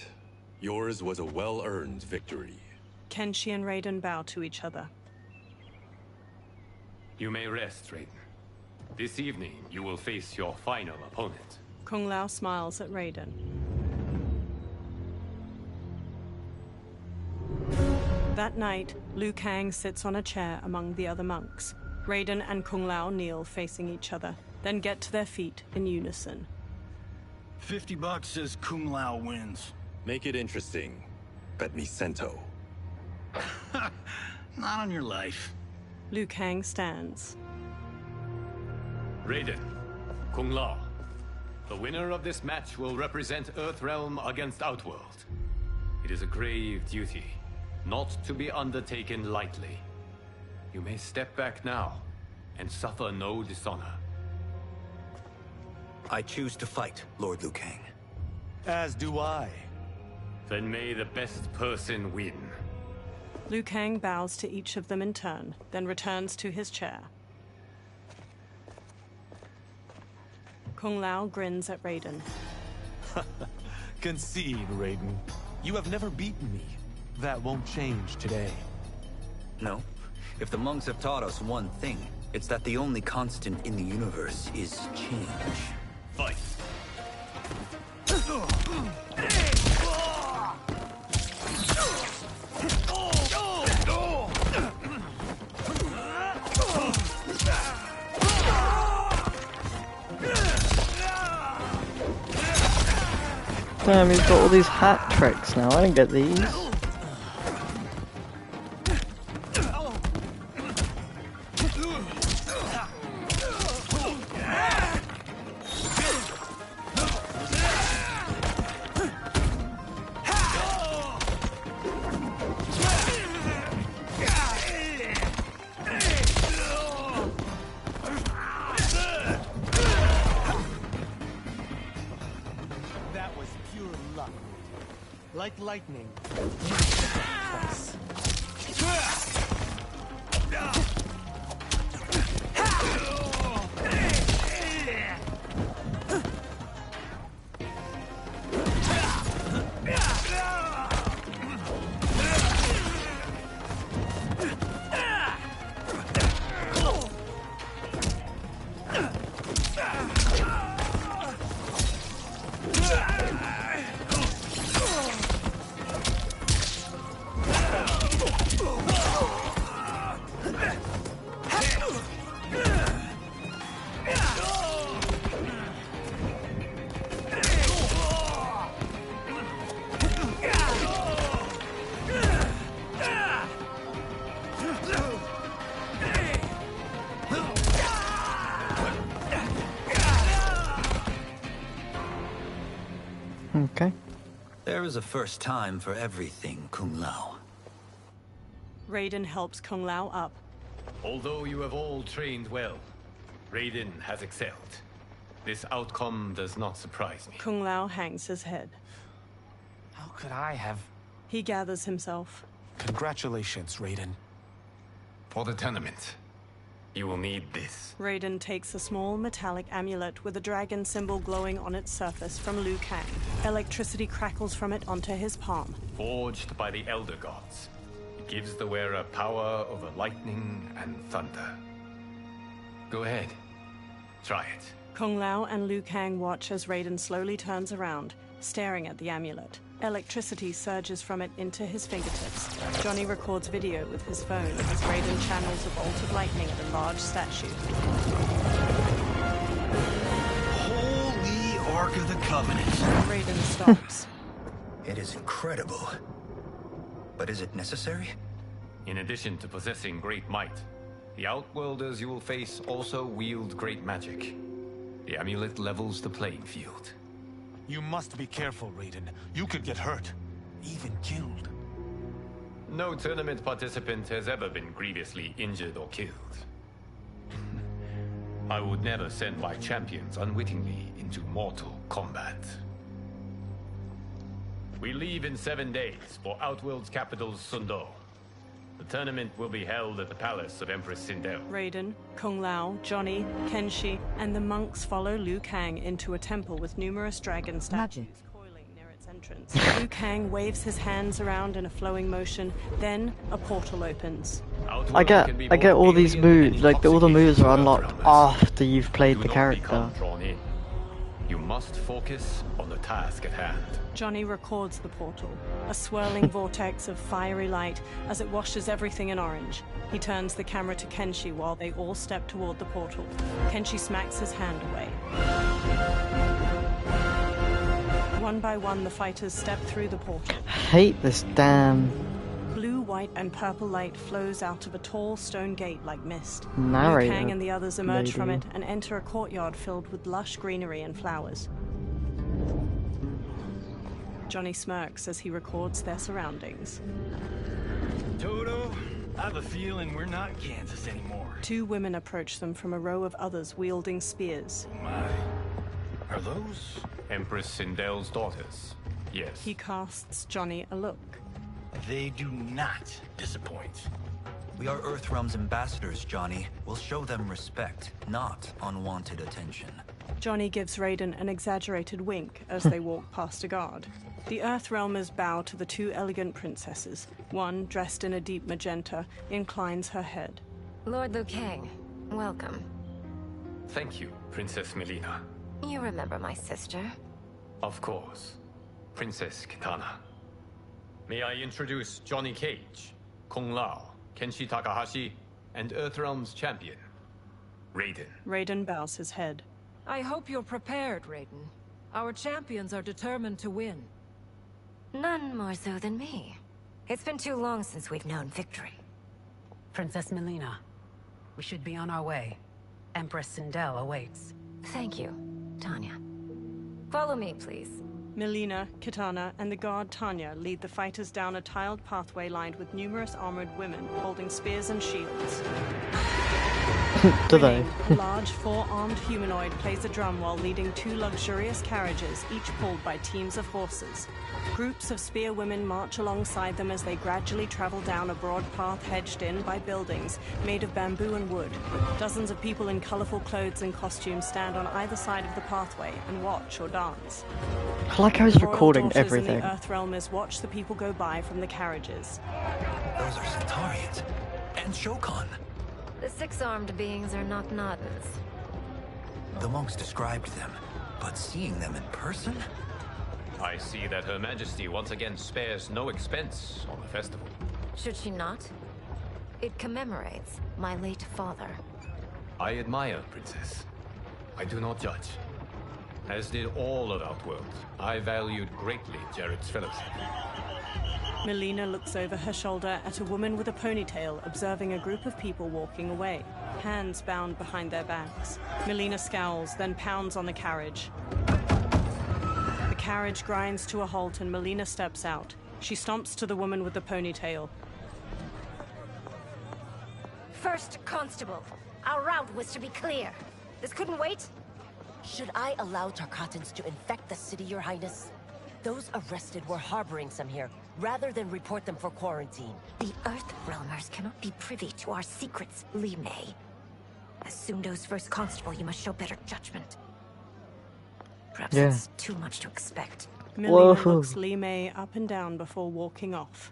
Yours was a well-earned victory. Kenshi and Raiden bow to each other. You may rest, Raiden. This evening, you will face your final opponent. Kung Lao smiles at Raiden. That night, Liu Kang sits on a chair among the other monks. Raiden and Kung Lao kneel facing each other, then get to their feet in unison. $50 says Kung Lao wins. Make it interesting. Bet me cento. Not on your life. Liu Kang stands. Raiden, Kung Lao, the winner of this match will represent Earthrealm against Outworld. It is a grave duty, not to be undertaken lightly. You may step back now and suffer no dishonor. I choose to fight, Lord Liu Kang. As do I. Then may the best person win. Liu Kang bows to each of them in turn, then returns to his chair. Kung Lao grins at Raiden. Concede, Raiden. You have never beaten me. That won't change today. No. If the monks have taught us one thing, it's that the only constant in the universe is change. Fight! Damn, he's got all these hat tricks now. I didn't get these. Like lightning. Okay. There is a first time for everything, Kung Lao. Raiden helps Kung Lao up. Although you have all trained well, Raiden has excelled. This outcome does not surprise me. Kung Lao hangs his head. How could I have... He gathers himself. Congratulations, Raiden. For the tournament, you will need this. Raiden takes a small metallic amulet with a dragon symbol glowing on its surface from Liu Kang. Electricity crackles from it onto his palm. Forged by the Elder Gods, it gives the wearer power over lightning and thunder. Go ahead, try it. Kung Lao and Liu Kang watch as Raiden slowly turns around, staring at the amulet. Electricity surges from it into his fingertips. Johnny records video with his phone as Raiden channels a bolt of lightning at a large statue. Holy Ark of the Covenant. Raiden stops. It is incredible. But is it necessary? In addition to possessing great might, the Outworlders you will face also wield great magic. The amulet levels the playing field. You must be careful, Raiden. You could get hurt. Even killed. No tournament participant has ever been grievously injured or killed. I would never send my champions unwittingly into mortal combat. We leave in 7 days for Outworld's capital, Sundo. The tournament will be held at the palace of Empress Sindel. Raiden, Kung Lao, Johnny, Kenshi, and the monks follow Liu Kang into a temple with numerous dragon statues coiling near its entrance. Liu Kang waves his hands around in a flowing motion, then a portal opens. I get all these moves, like all the moves are unlocked after you've played the character. You must focus on the task at hand. Johnny records the portal, a swirling vortex of fiery light as it washes everything in orange. He turns the camera to Kenshi while they all step toward the portal. Kenshi smacks his hand away. One by one, the fighters step through the portal. I hate this damn... Blue, white, and purple light flows out of a tall stone gate like mist. Narrator Liu Kang and the others emerge from lady. it and enter a courtyard filled with lush greenery and flowers. Johnny smirks as he records their surroundings. Toto, I have a feeling we're not Kansas anymore. Two women approach them from a row of others wielding spears. My. Are those? Empress Sindel's daughters, yes. He casts Johnny a look. They do not disappoint. We are Earthrealm's ambassadors, Johnny. We'll show them respect, not unwanted attention. Johnny gives Raiden an exaggerated wink as they walk past a guard. The Earthrealmers bow to the two elegant princesses. One, dressed in a deep magenta, inclines her head. Lord Liu Kang, welcome. Thank you, Princess Melina. You remember my sister? Of course. Princess Kitana. May I introduce Johnny Cage, Kung Lao, Kenshi Takahashi, and Earthrealm's champion, Raiden. Raiden bows his head. I hope you're prepared, Raiden. Our champions are determined to win. None more so than me. It's been too long since we've known victory. Princess Melina, we should be on our way. Empress Sindel awaits. Thank you, Tanya. Follow me, please. Melina, Kitana, and the guard Tanya lead the fighters down a tiled pathway lined with numerous armored women holding spears and shields. Do they? A large four-armed humanoid plays a drum while leading two luxurious carriages, each pulled by teams of horses. Groups of spear women march alongside them as they gradually travel down a broad path hedged in by buildings made of bamboo and wood. Dozens of people in colorful clothes and costumes stand on either side of the pathway and watch or dance. I like how he's Royal recording daughters everything. And the Earthrealmers watch the people go by from the carriages. Those are Centaurians. And Shokan. The six-armed beings are not Nodens. The monks described them, but seeing them in person? I see that Her Majesty once again spares no expense on the festival. Should she not? It commemorates my late father. I admire, Princess. I do not judge. As did all of Outworld, I valued greatly Jared's fellowship. Melina looks over her shoulder at a woman with a ponytail observing a group of people walking away, hands bound behind their backs. Melina scowls, then pounds on the carriage. The carriage grinds to a halt and Melina steps out. She stomps to the woman with the ponytail. First Constable, our route was to be clear. This couldn't wait? Should I allow Tarkatans to infect the city, Your Highness? Those arrested were harboring some here, rather than report them for quarantine. The Earthrealmers cannot be privy to our secrets, Li Mei. As Sundo's first constable, you must show better judgment. Perhaps it's too much to expect. Melina looks Li Mei up and down before walking off.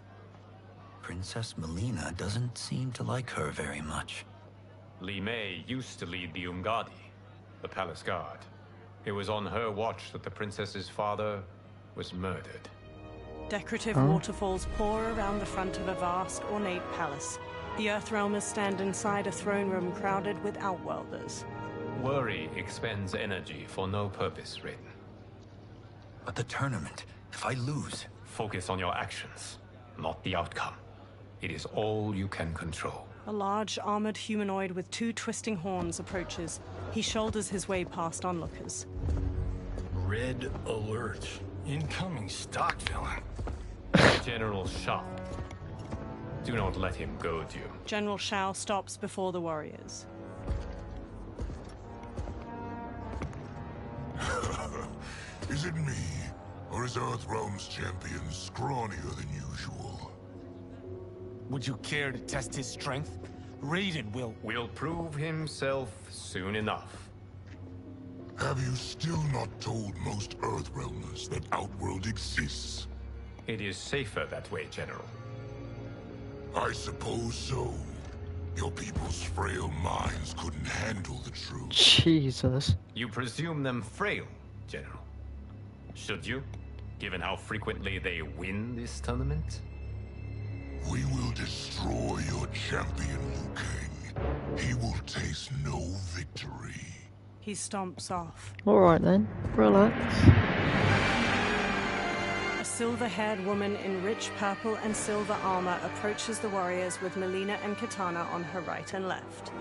Princess Melina doesn't seem to like her very much. Li Mei used to lead the Umgadi, the palace guard. It was on her watch that the princess's father was murdered. Decorative waterfalls pour around the front of a vast, ornate palace. The Earthrealmers stand inside a throne room crowded with Outworlders. Worry expends energy for no purpose, Raiden. But the tournament, if I lose... Focus on your actions, not the outcome. It is all you can control. A large, armored humanoid with two twisting horns approaches. He shoulders his way past onlookers. Red alert. Incoming stock villain. General Shao. Do not let him goad you. General Shao stops before the warriors. Is it me, or is Earthrealm's champion scrawnier than usual? Would you care to test his strength? Raiden will prove himself soon enough. Have you still not told most Earthrealmers that Outworld exists? It is safer that way, General. I suppose so. Your people's frail minds couldn't handle the truth. Jesus. You presume them frail, General. Should you, given how frequently they win this tournament? We will destroy your champion, Liu Kang. He will taste no victory. He stomps off. Alright then, relax. A silver-haired woman in rich purple and silver armor approaches the warriors with Melina and Kitana on her right and left.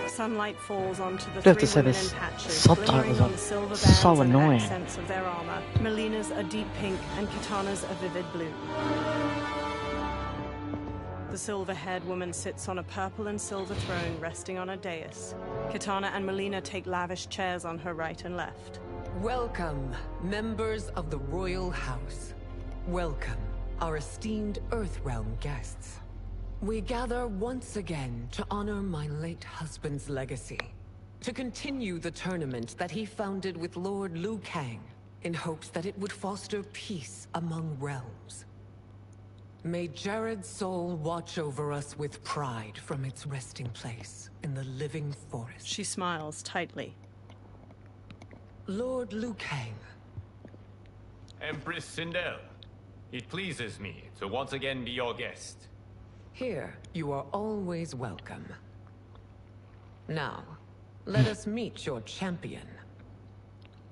Sunlight falls onto the three women in patches, subtitles on the silver bands so and annoying. accents of their armor. Melina's a deep pink and Kitana's a vivid blue. The silver-haired woman sits on a purple and silver throne resting on a dais. Kitana and Melina take lavish chairs on her right and left. Welcome, members of the Royal House. Welcome, our esteemed Earthrealm guests. We gather once again to honor my late husband's legacy, to continue the tournament that he founded with Lord Liu Kang, in hopes that it would foster peace among realms. May Jared's soul watch over us with pride from its resting place in the living forest. She smiles tightly. Lord Liu Kang. Empress Sindel, it pleases me to once again be your guest. Here, you are always welcome. Now, Let us meet your champion.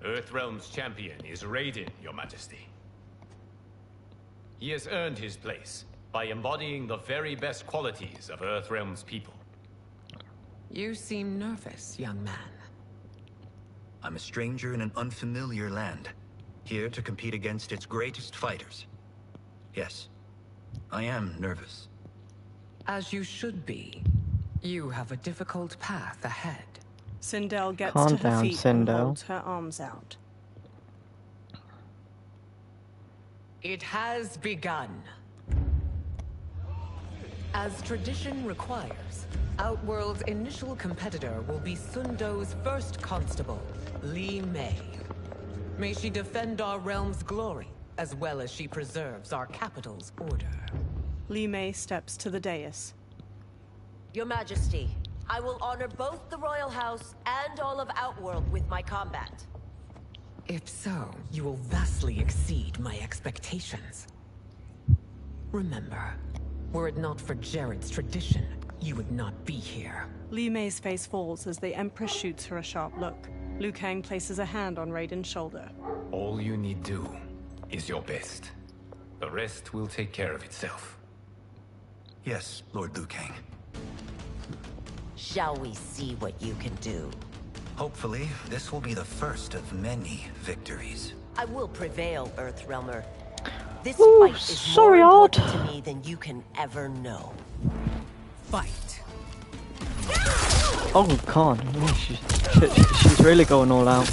Earthrealm's champion is Raiden, Your Majesty. He has earned his place by embodying the very best qualities of Earthrealm's people. You seem nervous, young man. I'm a stranger in an unfamiliar land, here to compete against its greatest fighters. Yes, I am nervous. As you should be. You have a difficult path ahead. Sindel gets Calm to her down, feet and Sindel. holds her arms out. It has begun. As tradition requires, Outworld's initial competitor will be Sundo's first constable, Li Mei. May she defend our realm's glory, as well as she preserves our capital's order. Li Mei steps to the dais. Your Majesty, I will honor both the Royal House and all of Outworld with my combat. If so, you will vastly exceed my expectations. Remember, were it not for Jared's tradition, you would not be here. Li Mei's face falls as the Empress shoots her a sharp look. Liu Kang places a hand on Raiden's shoulder. All you need do is your best. The rest will take care of itself. Yes, Lord Liu Kang. Shall we see what you can do? Hopefully, this will be the first of many victories. I will prevail, Earthrealmer. This Ooh, fight is sorry, more Odd. important to me than you can ever know. Fight. Oh god, yeah, she's really going all out.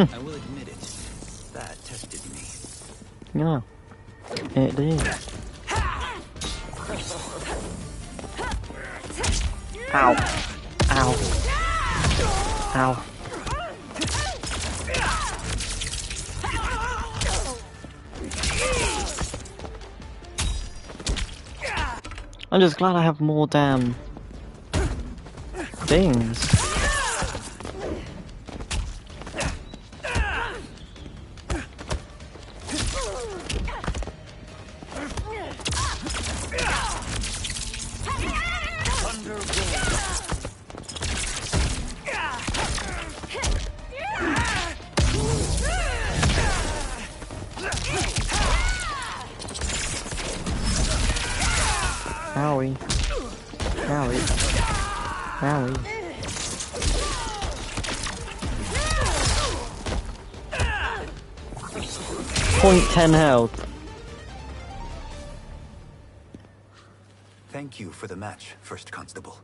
I will admit it. That tested me. Yeah, it did. Ow. Ow. Ow. I'm just glad I have more damn things. Owie. Owie. Owie. .10 health. Thank you for the match, First Constable.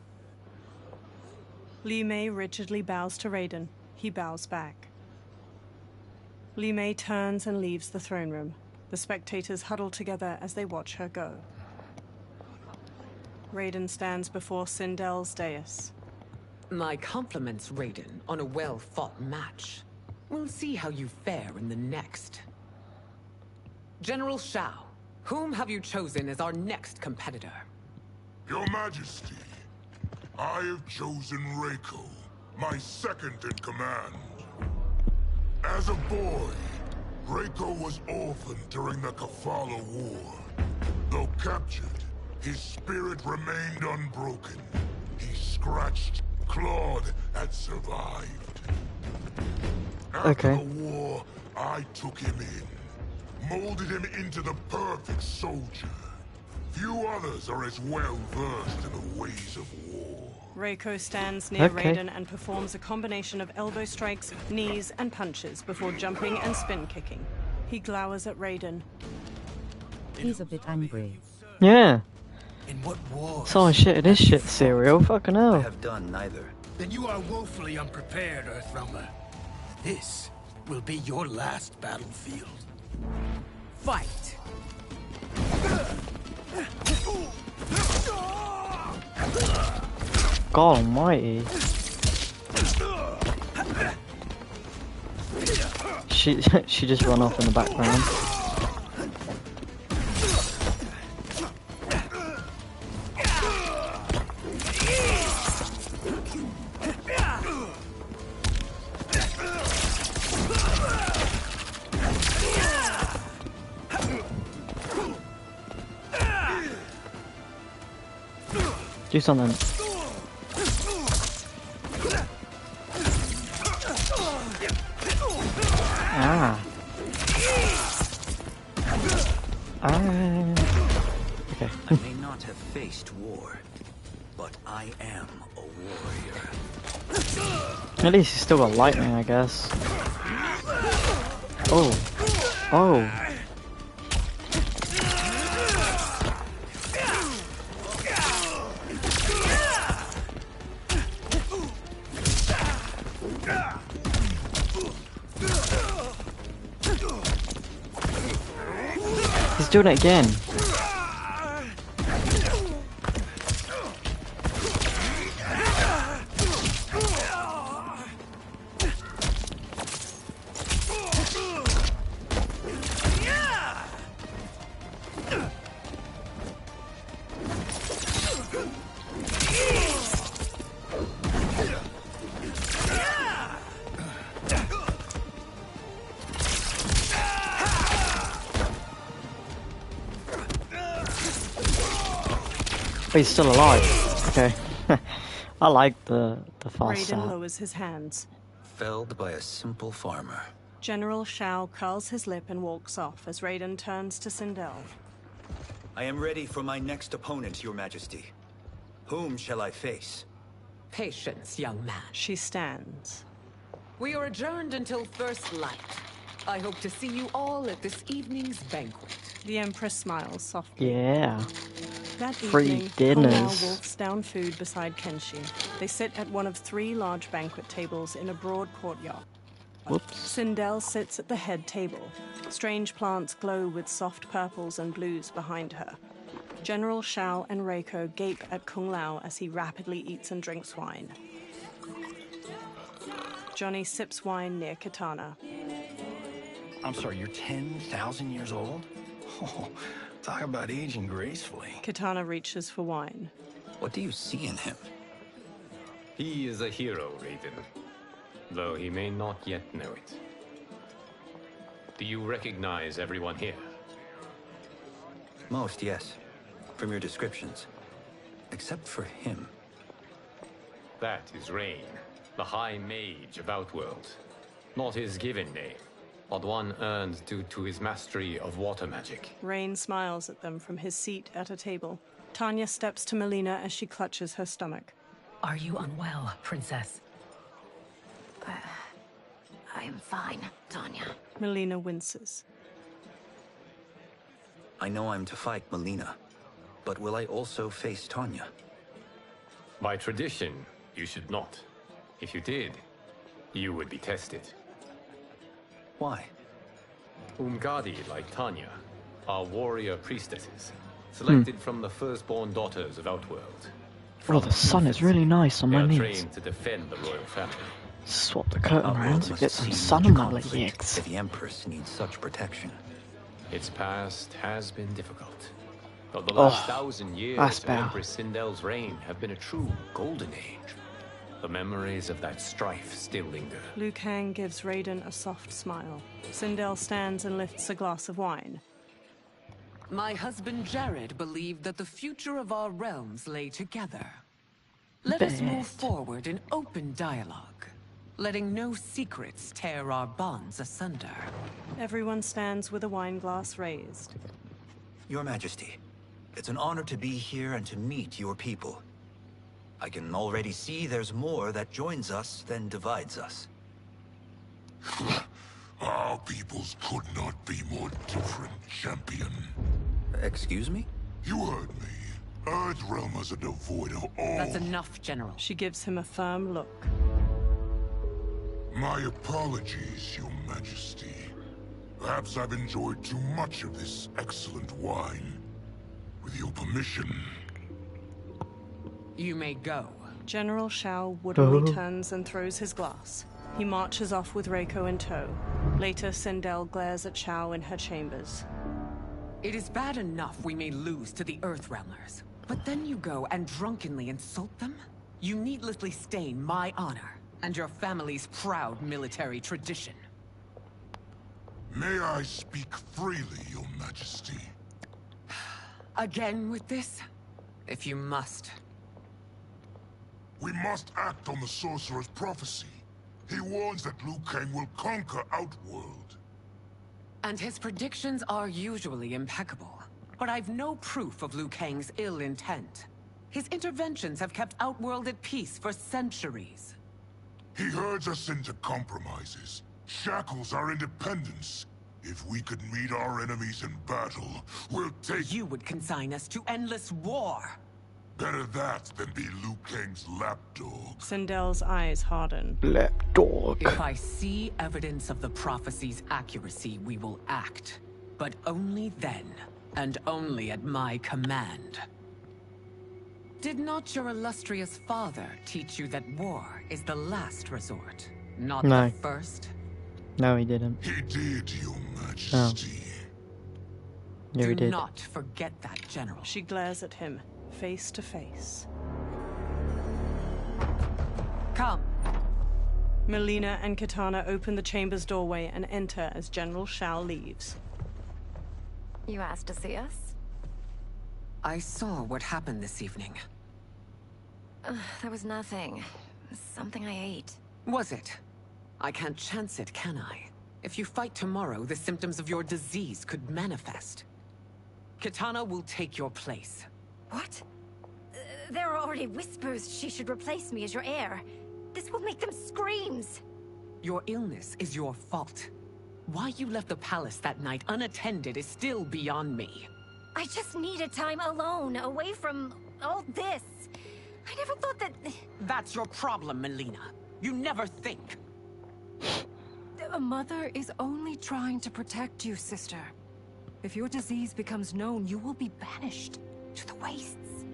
Li Mei rigidly bows to Raiden. He bows back. Li Mei turns and leaves the throne room. The spectators huddle together as they watch her go. Raiden stands before Sindel's dais. My compliments, Raiden, on a well-fought match. We'll see how you fare in the next. General Shao, whom have you chosen as our next competitor? Your Majesty, I have chosen Reiko, my second in command. As a boy, Reiko was orphaned during the Kafala War. Though captured, his spirit remained unbroken. He scratched, clawed, and survived. After the war, I took him in, molded him into the perfect soldier. Few others are as well versed in the ways of war. Reiko stands near Raiden and performs a combination of elbow strikes, knees, and punches before jumping and spin kicking. He glowers at Raiden. He's a bit angry. Yeah. In what war? So shit it is shit cereal, fucking hell. I have done neither. Then you are woefully unprepared, Earthrealmer. This will be your last battlefield. Fight! God almighty. she just run off in the background. Do something. Ah. Okay. I may not have faced war, but I am a warrior. At least he's still got lightning, I guess. Oh. Oh. He's doing it again. Oh, he's still alive. Okay. I like the fast Raiden start. lowers his hands. Felled by a simple farmer. General Shao curls his lip and walks off as Raiden turns to Sindel. I am ready for my next opponent, Your Majesty. Whom shall I face? Patience, young man. She stands. We are adjourned until first light. I hope to see you all at this evening's banquet. The Empress smiles softly. Yeah. That Free evening, dinners. Kung Lao wolfs down food beside Kenshi. They sit at one of 3 large banquet tables in a broad courtyard. Whoops. Sindel sits at the head table. Strange plants glow with soft purples and blues behind her. General Shao and Reiko gape at Kung Lao as he rapidly eats and drinks wine. Johnny sips wine near Katana. I'm sorry, you're 10,000 years old? Oh, talk about aging gracefully. Katana reaches for wine. What do you see in him? He is a hero, Raiden. Though he may not yet know it. Do you recognize everyone here? Most, yes. From your descriptions. Except for him. That is Rain, the High Mage of Outworld. Not his given name, but one earned due to his mastery of water magic. Rain smiles at them from his seat at a table. Tanya steps to Melina as she clutches her stomach. Are you unwell, Princess? I am fine, Tanya. Melina winces. I know I'm to fight Melina, but will I also face Tanya? By tradition, you should not. If you did, you would be tested. Why? Umgadi, like Tanya, are warrior priestesses, selected from the firstborn daughters of Outworld. Oh, the sun is really nice on They my are knees. trained to defend the royal family. Swap the curtain around to must get some see sun much on my conflict legs. if the Empress needs such protection. Its past has been difficult. But the Oh, last 1,000 years that's of bad. Empress Sindel's reign have been a true golden age. The memories of that strife still linger. Liu Kang gives Raiden a soft smile. Sindel stands and lifts a glass of wine. My husband Jared believed that the future of our realms lay together. Let us move forward in open dialogue, letting no secrets tear our bonds asunder. Everyone stands with a wine glass raised. Your Majesty, it's an honor to be here and to meet your people. I can already see there's more that joins us than divides us. Our peoples could not be more different, champion. Excuse me? You heard me. Earthrealmers are devoid of all... That's enough, General. She gives him a firm look. My apologies, Your Majesty. Perhaps I've enjoyed too much of this excellent wine. With your permission... You may go. General Shao woodily turns and throws his glass. He marches off with Reiko in tow. Later, Sindel glares at Shao in her chambers. It is bad enough we may lose to the Earthrealmers, but then you go and drunkenly insult them? You needlessly stain my honor and your family's proud military tradition. May I speak freely, Your Majesty? Again with this? If you must. We must act on the Sorcerer's prophecy. He warns that Liu Kang will conquer Outworld. And his predictions are usually impeccable. But I've no proof of Liu Kang's ill intent. His interventions have kept Outworld at peace for centuries. He herds us into compromises, shackles our independence. If we could meet our enemies in battle, we'll take— You would consign us to endless war! Better that than be Liu Kang's lapdog. Sindel's eyes harden. Lapdog. If I see evidence of the prophecy's accuracy, we will act. But only then, and only at my command. Did not your illustrious father teach you that war is the last resort, not the first? No, he didn't. He did, Your Majesty. Yeah, he Do did. not forget that, General. She glares at him, face to face. Come. Melina and Kitana open the chamber's doorway and enter as General Shao leaves. You asked to see us? I saw what happened this evening. There was nothing. Something I ate. Was it? I can't chance it, can I? If you fight tomorrow, the symptoms of your disease could manifest. Kitana will take your place. What? There are already whispers she should replace me as your heir. This will make them screams. Your illness is your fault. Why you left the palace that night unattended is still beyond me. I just needed time alone, away from all this. I never thought that... That's your problem, Melina. You never think. A mother is only trying to protect you, sister. If your disease becomes known, you will be banished to the wastes.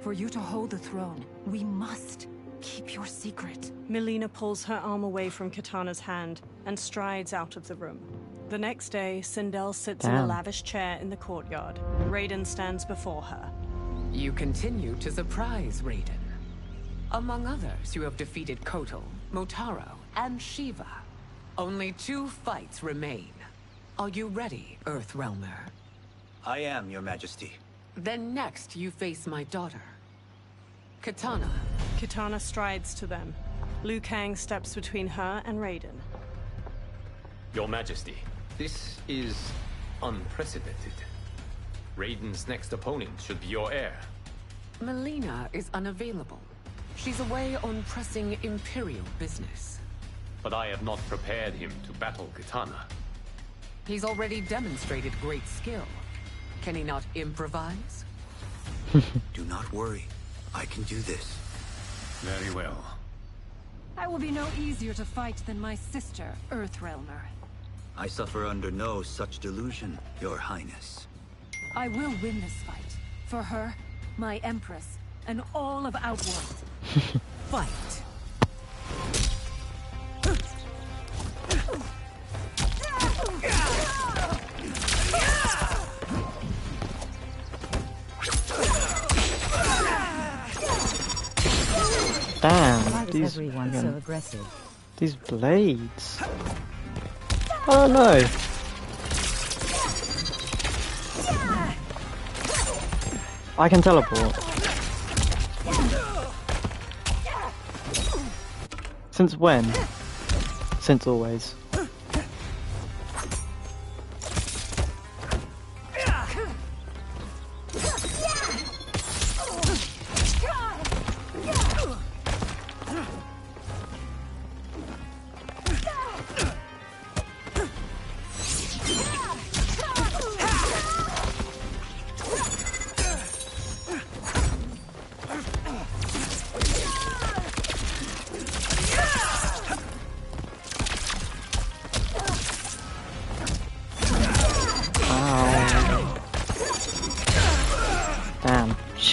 For you to hold the throne, we must keep your secret. Melina pulls her arm away from Kitana's hand and strides out of the room. The next day, Sindel sits in a lavish chair in the courtyard. Raiden stands before her. You continue to surprise Raiden. Among others, you have defeated Kotal, Motaro, and Shiva. Only 2 fights remain. Are you ready, Earthrealmer? I am, Your Majesty. Then next, you face my daughter, Kitana. Kitana strides to them. Liu Kang steps between her and Raiden. Your Majesty, this is unprecedented. Raiden's next opponent should be your heir. Melina is unavailable. She's away on pressing Imperial business. But I have not prepared him to battle Kitana. He's already demonstrated great skill. Can he not improvise? Do not worry. I can do this. Very well. I will be no easier to fight than my sister, Earthrealmer. I suffer under no such delusion, Your Highness. I will win this fight. For her, my Empress, and all of Outworld. Fight! Damn, these everyone so aggressive? These blades. Oh no. I can teleport. Since when? Since always.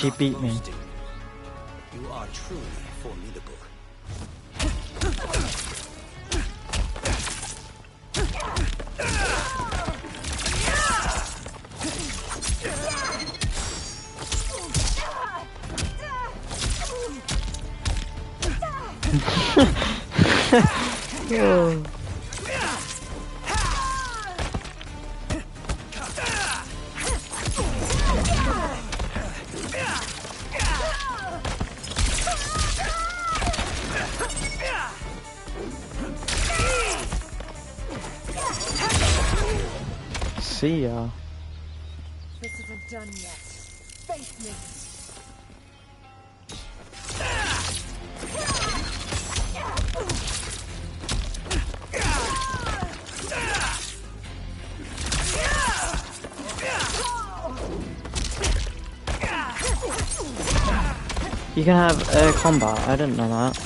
She beat me. You are truly formidable. Oh. See ya. This isn't done yet. Face me. You can have air combat. I didn't know that.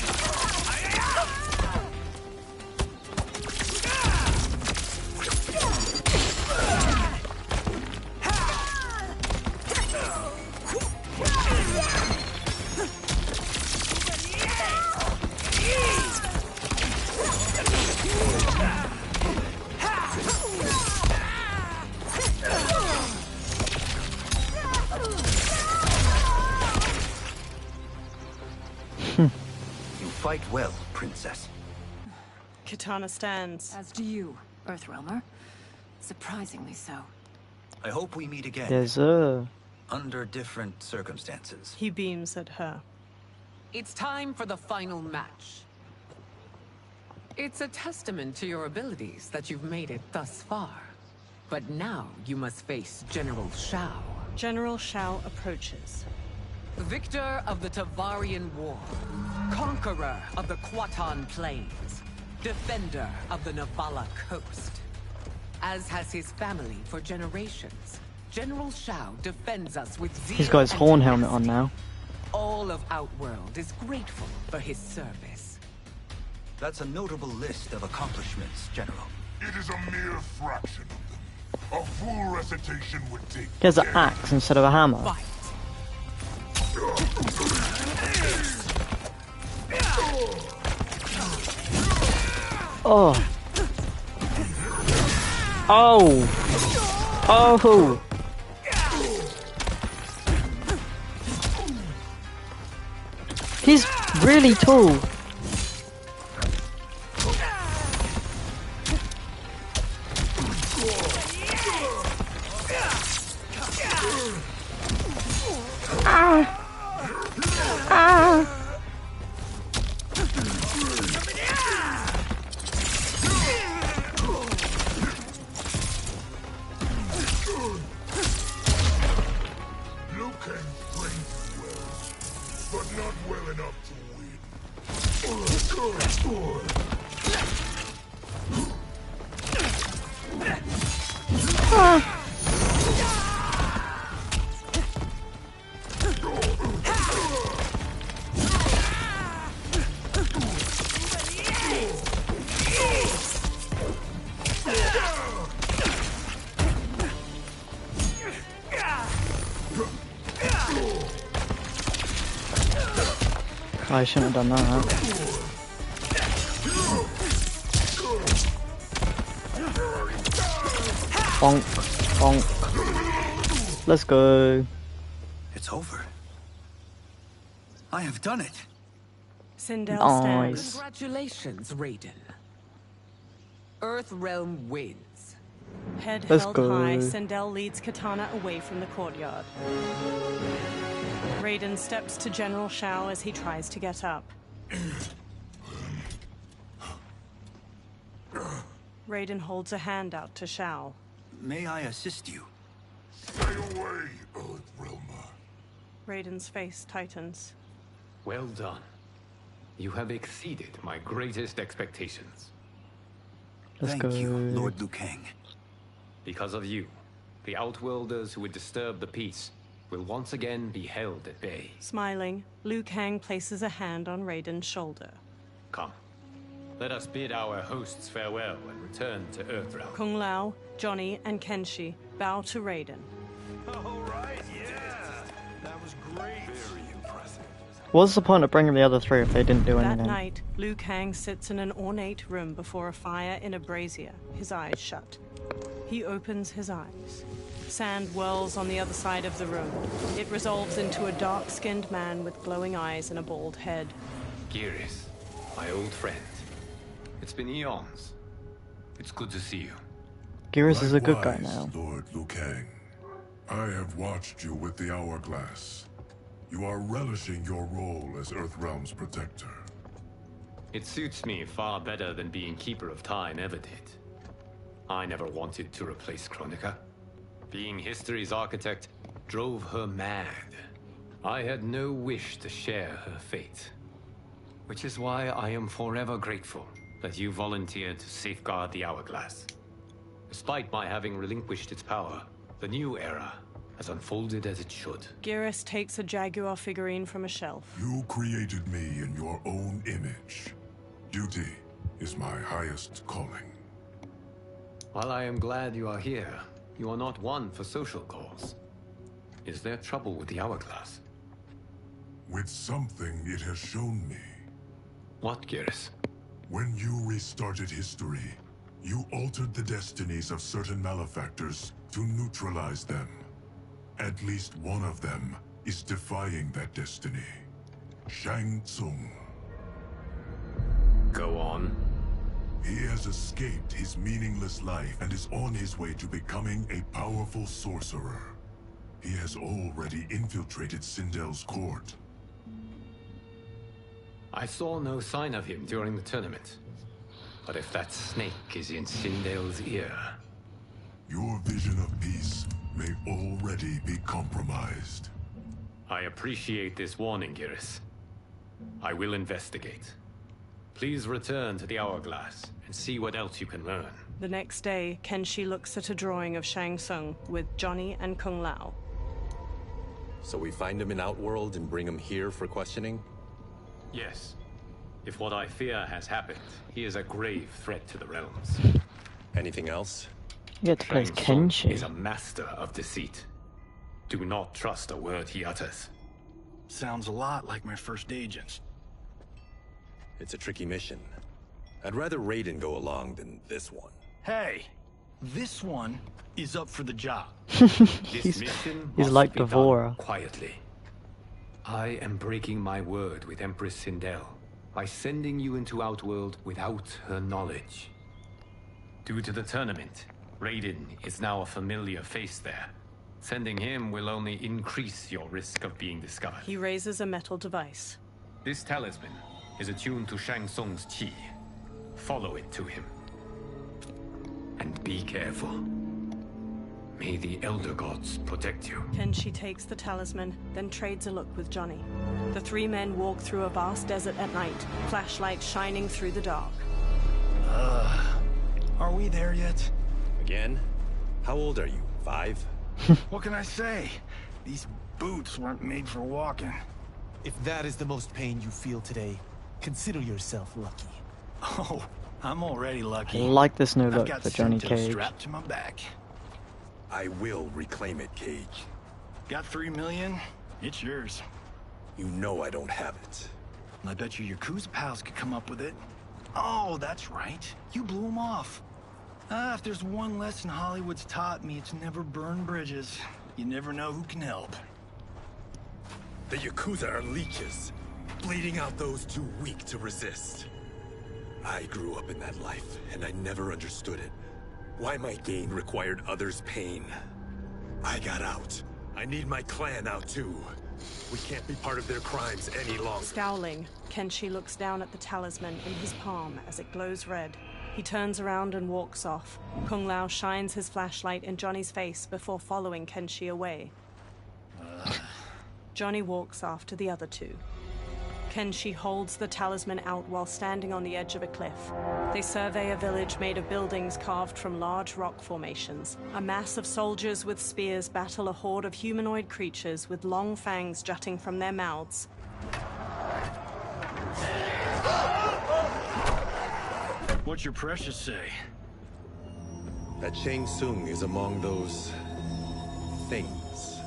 Fight well, princess. Katana stands. As do you, Earthrealmer. Surprisingly so. I hope we meet again. Yes, sir. Under different circumstances. He beams at her. It's time for the final match. It's a testament to your abilities that you've made it thus far. But now you must face General Shao. General Shao approaches. Victor of the Tavarian War. Conqueror of the Quatan Plains. Defender of the Navala Coast. As has his family for generations, General Shao defends us with zeal. He's got his horn helmet on now. All of Outworld is grateful for his service. That's a notable list of accomplishments, General. It is a mere fraction of them. A full recitation would take. He has an axe instead of a hammer. Fight. Oh. Oh. Oh. He's really tall. Ah. Ah. Liu Kang trained well, but not well enough to win. I shouldn't have done that. Bonk, bonk. Let's go. It's over. I have done it. Sindel Nice. stands. Congratulations, Raiden. Earthrealm wins. Head Let's held go. high, Sindel leads Katana away from the courtyard. Raiden steps to General Shao as he tries to get up. Raiden holds a hand out to Shao. May I assist you? Stay away, Earthrealmer. Raiden's face tightens. Well done. You have exceeded my greatest expectations. Let's Thank go. you, Lord Liu Kang. Because of you, the Outworlders who would disturb the peace will once again be held at bay. Smiling, Liu Kang places a hand on Raiden's shoulder. Come, let us bid our hosts farewell and return to Earthrealm. Kung Lao, Johnny, and Kenshi bow to Raiden. All right, yeah. That was great. Very impressive. What's the point of bringing the other three if they didn't do That anything? night, Liu Kang sits in an ornate room before a fire in a brazier, his eyes shut. He opens his eyes. Sand whirls on the other side of the room. It resolves into a dark-skinned man with glowing eyes and a bald head. Geras, my old friend. It's been eons. It's good to see you. Geras is a good guy Likewise, now. Lord Liu Kang. I have watched you with the Hourglass. You are relishing your role as Earthrealm's protector. It suits me far better than being Keeper of Time ever did. I never wanted to replace Chronica. Being history's architect drove her mad. I had no wish to share her fate. Which is why I am forever grateful that you volunteered to safeguard the Hourglass. Despite my having relinquished its power, the new era has unfolded as it should. Geras takes a Jaguar figurine from a shelf. You created me in your own image. Duty is my highest calling. While I am glad you are here, you are not one for social cause. Is there trouble with the Hourglass? With something it has shown me. What, Geras? When you restarted history, you altered the destinies of certain malefactors to neutralize them. At least one of them is defying that destiny. Shang Tsung. Go on. He has escaped his meaningless life and is on his way to becoming a powerful sorcerer. He has already infiltrated Sindel's court. I saw no sign of him during the tournament. But if that snake is in Sindel's ear... Your vision of peace may already be compromised. I appreciate this warning, Geras. I will investigate. Please return to the Hourglass and see what else you can learn. The next day, Kenshi looks at a drawing of Shang Tsung with Johnny and Kung Lao. So we find him in Outworld and bring him here for questioning? Yes. If what I fear has happened, he is a grave threat to the realms. Anything else? You get to play as Shang Tsung Kenshi. is a master of deceit. Do not trust a word he utters. Sounds a lot like my first agents. It's a tricky mission. I'd rather Raiden go along than this one. Hey, this one is up for the job. This mission he's must like be done Devora. quietly. I am breaking my word with Empress Sindel by sending you into Outworld without her knowledge. Due to the tournament, Raiden is now a familiar face there. Sending him will only increase your risk of being discovered. He raises a metal device. This talisman is attuned to Shang Tsung's chi. Follow it to him. And be careful. May the Elder Gods protect you. Kenshi takes the talisman, then trades a look with Johnny. The three men walk through a vast desert at night, flashlights shining through the dark. Are we there yet? Again? How old are you? 5? What can I say? These boots weren't made for walking. If that is the most pain you feel today, consider yourself lucky. Oh, I'm already I lucky. like this new I've look got for Johnny Sento Cage. strapped to my back. I will reclaim it, Cage. Got 3 million? It's yours. You know I don't have it. I bet you Yakuza pals could come up with it. Oh, that's right. You blew them off. If there's one lesson Hollywood's taught me, it's never burn bridges. You never know who can help. The Yakuza are leeches, bleeding out those too weak to resist. I grew up in that life, and I never understood it. Why my gain required others' pain. I got out. I need my clan out too. We can't be part of their crimes any longer. Scowling, Kenshi looks down at the talisman in his palm as it glows red. He turns around and walks off. Kung Lao shines his flashlight in Johnny's face before following Kenshi away. Johnny walks after the other two. Kenshi holds the talisman out while standing on the edge of a cliff. They survey a village made of buildings carved from large rock formations. A mass of soldiers with spears battle a horde of humanoid creatures with long fangs jutting from their mouths. What's your precious say? That Shang Tsung is among those... things.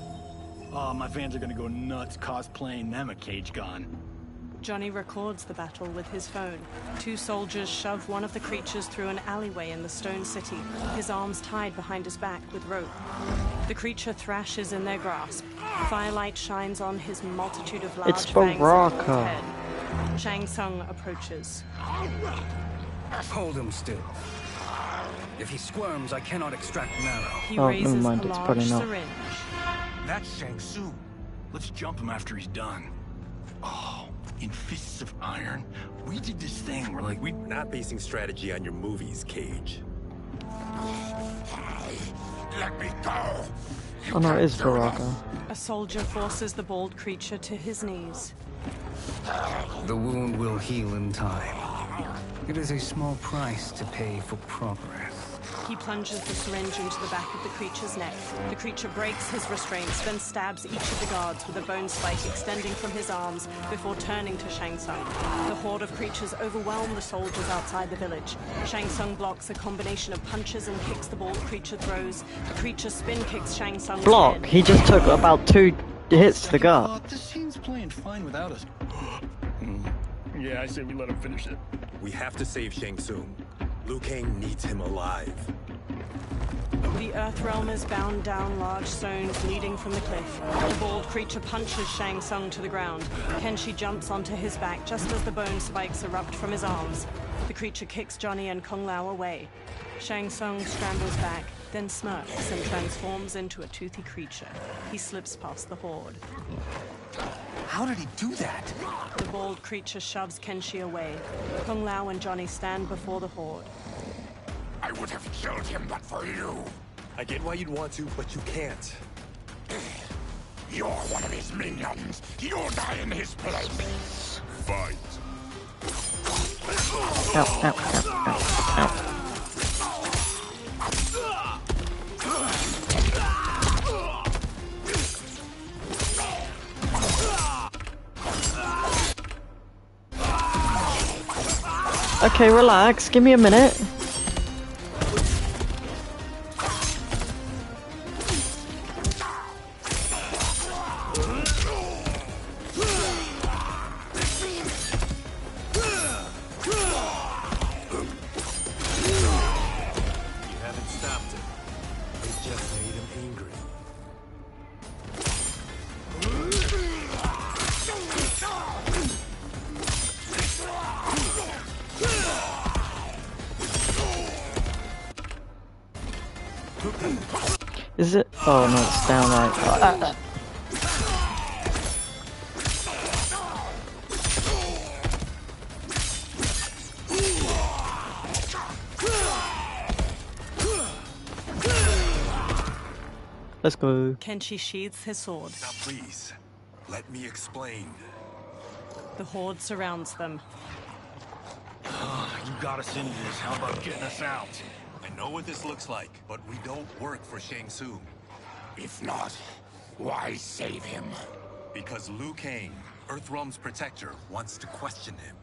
Oh, my fans are gonna go nuts cosplaying them a Cage gone. Johnny records the battle with his phone. Two soldiers shove one of the creatures through an alleyway in the stone city, his arms tied behind his back with rope. The creature thrashes in their grasp. Firelight shines on his multitude of large It's fangs on his Baraka. head. Shang Tsung approaches. Hold him still. If he squirms, I cannot extract marrow. He raises a large syringe. That's Shang Tsung. Let's jump him after he's done. Oh, in Fists of Iron, we did this thing where like we're not basing strategy on your movies, Cage. Let me go. Oh no, it is Baraka. A soldier forces the bald creature to his knees. The wound will heal in time. It is a small price to pay for progress. He plunges the syringe into the back of the creature's neck. The creature breaks his restraints, then stabs each of the guards with a bone spike extending from his arms before turning to Shang Tsung. The horde of creatures overwhelm the soldiers outside the village. Shang Tsung blocks a combination of punches and kicks the bald creature throws. The creature spin kicks Shang Tsung's Block? head. He just took about 2 hits to the gut. This seems playing fine without us. Yeah, I say we let him finish it. We have to save Shang Tsung. Liu Kang needs him alive. The Earthrealm is bound down large stones leading from the cliff. The bald creature punches Shang Tsung to the ground. Kenshi jumps onto his back just as the bone spikes erupt from his arms. The creature kicks Johnny and Kung Lao away. Shang Tsung scrambles back, then smirks and transforms into a toothy creature. He slips past the horde. How did he do that? The bald creature shoves Kenshi away. Kung Lao and Johnny stand before the horde. I would have killed him but for you. I get why you'd want to, but you can't. You're one of his minions. You'll die in his place. Fight. Ow, ow, ow, ow, ow. Okay, relax. Give me a minute. Is it? Oh no, it's down right. Let's go. Kenshi sheathes his sword. Now please, let me explain. The horde surrounds them. You got us into this. How about getting us out? I know what this looks like, but we don't work for Shang Tsung. If not, why save him? Because Liu Kang, Earthrealm's protector, wants to question him.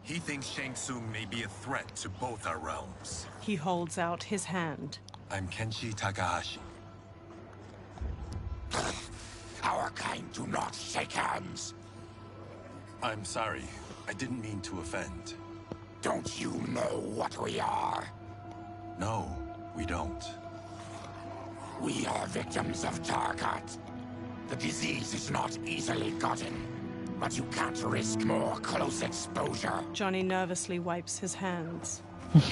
He thinks Shang Tsung may be a threat to both our realms. He holds out his hand. I'm Kenshi Takahashi. Our kind do not shake hands. I'm sorry. I didn't mean to offend. Don't you know what we are? No, we don't. We are victims of Tarkat. The disease is not easily gotten, but you can't risk more close exposure. Johnny nervously wipes his hands.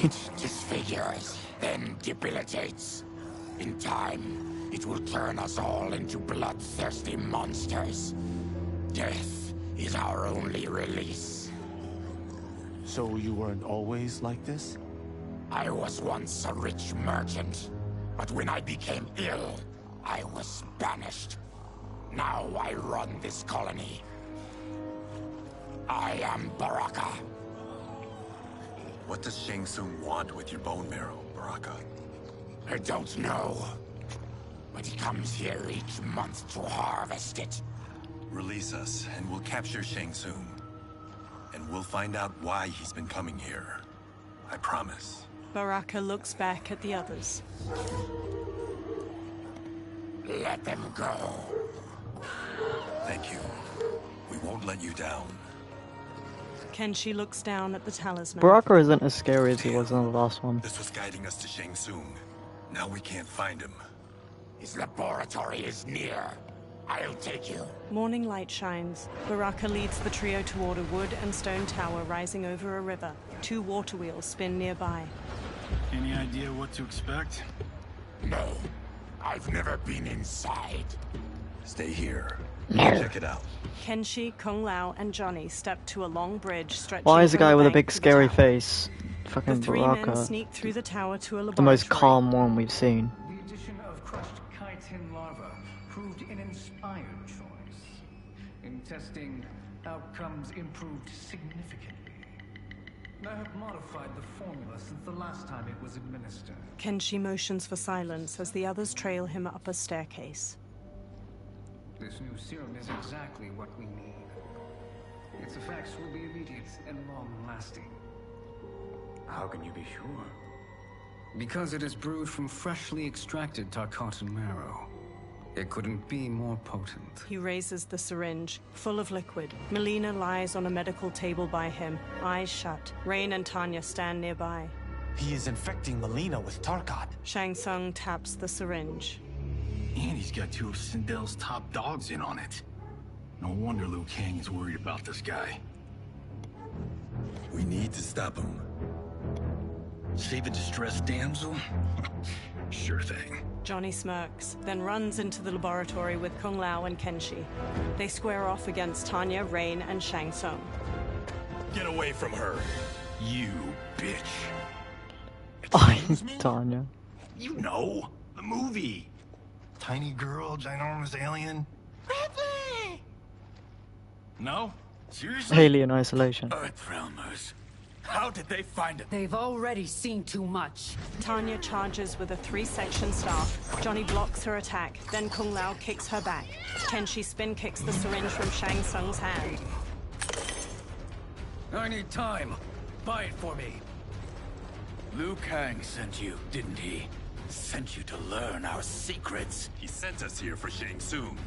It disfigures, then debilitates. In time, it will turn us all into bloodthirsty monsters. Death is our only release. So you weren't always like this? I was once a rich merchant, but when I became ill, I was banished. Now I run this colony. I am Baraka. What does Shang Tsung want with your bone marrow, Baraka? I don't know, but he comes here each month to harvest it. Release us, and we'll capture Shang Tsung. And we'll find out why he's been coming here. I promise. Baraka looks back at the others. Let them go. Thank you. We won't let you down. Kenshi looks down at the talisman. Baraka isn't as scary as he was in the last one. This was guiding us to Shang Tsung. Now we can't find him. His laboratory is near. I'll take you. Morning light shines. Baraka leads the trio toward a wood and stone tower rising over a river. 2 water wheels spin nearby. Any idea what to expect? No. I've never been inside. Stay here. Check it out. Kenshi, Kung Lao, and Johnny step to a long bridge stretching. Why is the from guy with a bank big to the scary tower. face? Fucking The 3 men Baraka. sneak through the tower to a laboratory. The most calm one we've seen. The addition of crushed chitin larva proved an inspired choice. In testing, outcomes improved significantly. I have modified the formula since the last time it was administered. Kenshi motions for silence as the others trail him up a staircase. This new serum is exactly what we need. Its effects will be immediate and long-lasting. How can you be sure? Because it is brewed from freshly extracted Tarkatan marrow. It couldn't be more potent. He raises the syringe, full of liquid. Melina lies on a medical table by him, eyes shut. Rain and Tanya stand nearby. He is infecting Melina with Tarkat. Shang Tsung taps the syringe. And he's got 2 of Sindel's top dogs in on it. No wonder Liu Kang is worried about this guy. We need to stop him. Save a distressed damsel? Sure thing. Johnny smirks, then runs into the laboratory with Kung Lao and Kenshi. They square off against Tanya, Rain, and Shang Tsung. Get away from her. You bitch. Tanya. You know, the movie. Tiny girl, ginormous alien. Ripley! No? Seriously? Alien isolation. Earthrealmers. How did they find it? They've already seen too much. Tanya charges with a 3-section staff. Johnny blocks her attack, then Kung Lao kicks her back. Kenshi spin kicks the syringe from Shang Tsung's hand. I need time. Buy it for me. Liu Kang sent you, didn't he? Sent you to learn our secrets. He sent us here for Shang Tsung,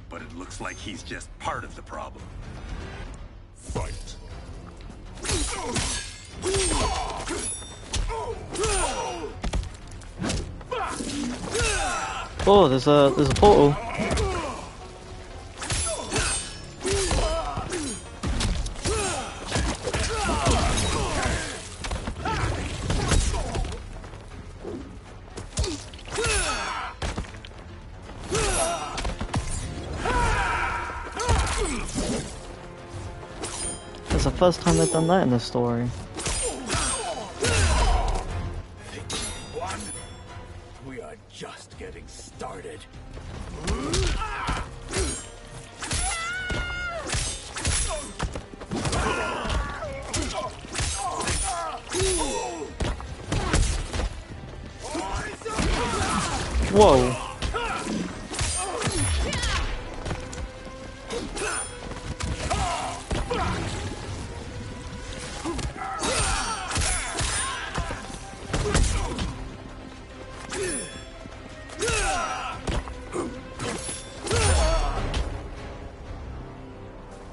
but it looks like he's just part of the problem. Fight. Oh, there's a portal. It's the first time they've done that in the story. One, we are just getting started. Whoa.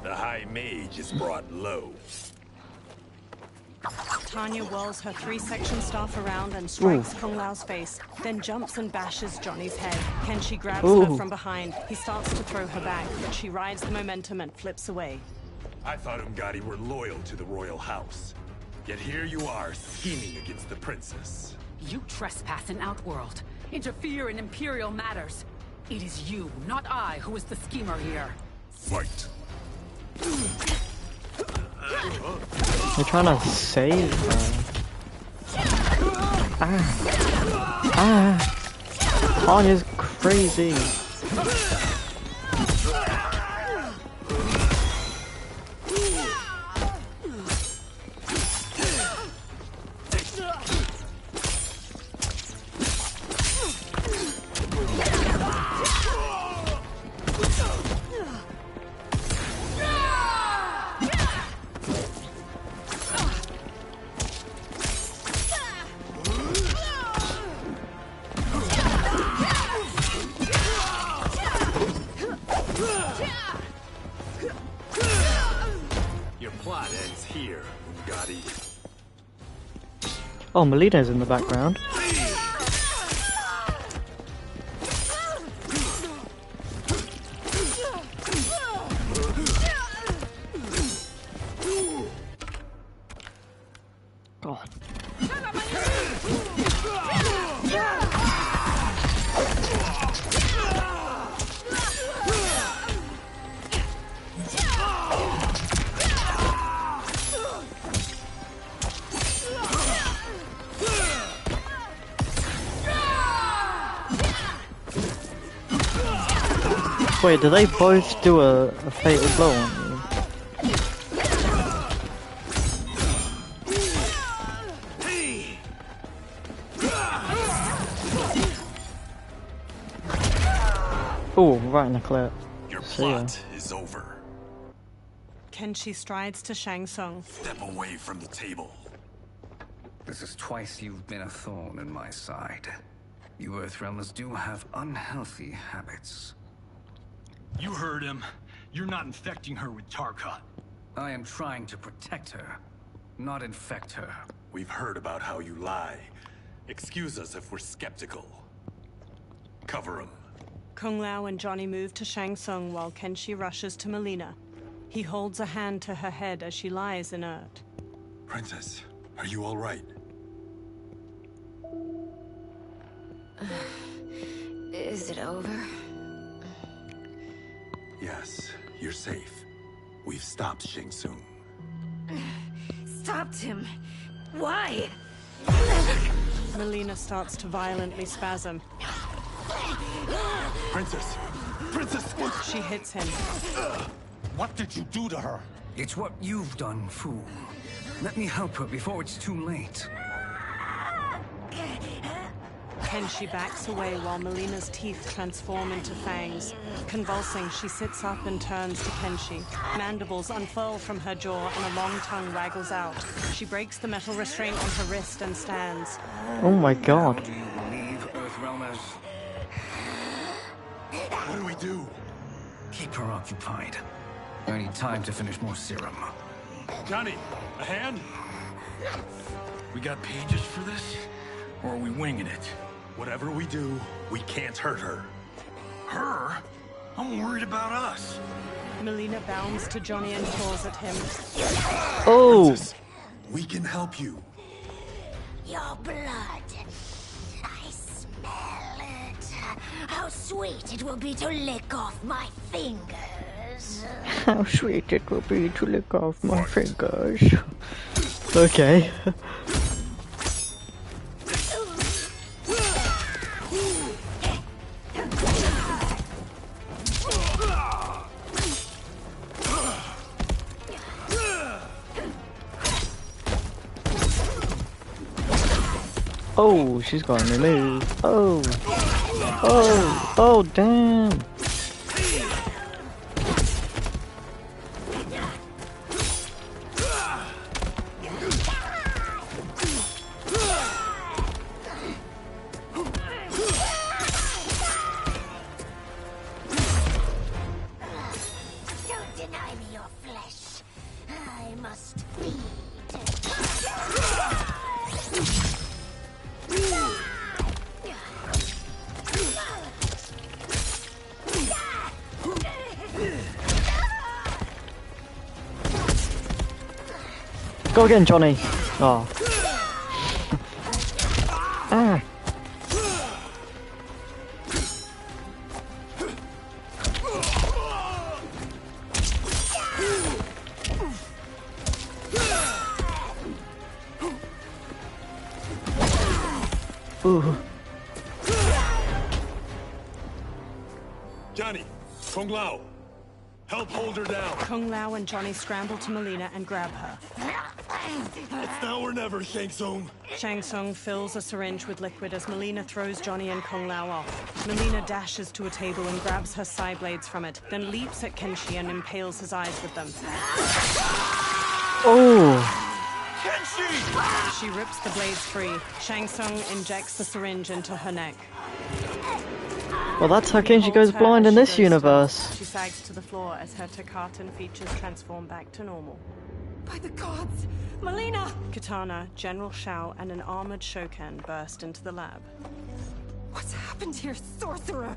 The High Mage is brought low. Tanya whirls her 3-section staff around and strikes Kung Lao's face, then jumps and bashes Johnny's head. Kenshi grabs her from behind. He starts to throw her back, but she rides the momentum and flips away. I thought Umgadi were loyal to the royal house. Yet here you are, scheming against the princess. You trespass in Outworld. Interfere in Imperial matters. It is you, not I, who is the schemer here. Fight. They're trying to save her. Tanya's crazy. Your plot ends here, Umgadi. Oh, Melina's in the background. Wait, do they both do a fatal blow on you? Oh, right in the clip. Your plot is over. Kenshi strides to Shang Tsung. Step away from the table. This is twice you've been a thorn in my side. You Earthrealmers do have unhealthy habits. You heard him. You're not infecting her with Tarkat. I am trying to protect her, not infect her. We've heard about how you lie. Excuse us if we're skeptical. Cover him. Kung Lao and Johnny move to Shang Tsung while Kenshi rushes to Melina. He holds a hand to her head as she lies inert. Princess, are you all right? Is it over? Yes, you're safe. We've stopped Shang Tsung. Stopped him. Why? Melina starts to violently spasm. Princess! Princess! She hits him. What did you do to her? It's what you've done, fool. Let me help her before it's too late. Kenshi backs away while Melina's teeth transform into fangs. Convulsing, she sits up and turns to Kenshi. Mandibles unfurl from her jaw and a long tongue waggles out. She breaks the metal restraint on her wrist and stands. Oh my god. Do you believe, Earthrealmers? What do we do? Keep her occupied. I need time to finish more serum. Johnny, a hand? We got pages for this? Or are we winging it? Whatever we do, we can't hurt her. Her? I'm worried about us. Melina bounds to Johnny and claws at him. Oh! Princess, we can help you. Your blood. I smell it. How sweet it will be to lick off my fingers. How sweet it will be to lick off my fingers. Okay. Oh, she's got a new move. Oh. Oh. Oh, damn. Don't deny me your flesh. I must feed. Go again, Johnny. Oh. Ah. Ooh. Johnny, Kung Lao, help hold her down. Kung Lao and Johnny scramble to Melina and grab her. It's now or never, Shang Tsung. Shang Tsung fills a syringe with liquid as Melina throws Johnny and Kung Lao off. Melina dashes to a table and grabs her side blades from it, then leaps at Kenshi and impales his eyes with them. Oh. She rips the blades free. Shang Tsung injects the syringe into her neck. Well, that's how Kenshi goes blind in this universe. She sags to the floor as her Takatan features transform back to normal. By the gods! Melina! Katana, General Shao, and an armored Shokan burst into the lab. What's happened here, sorcerer?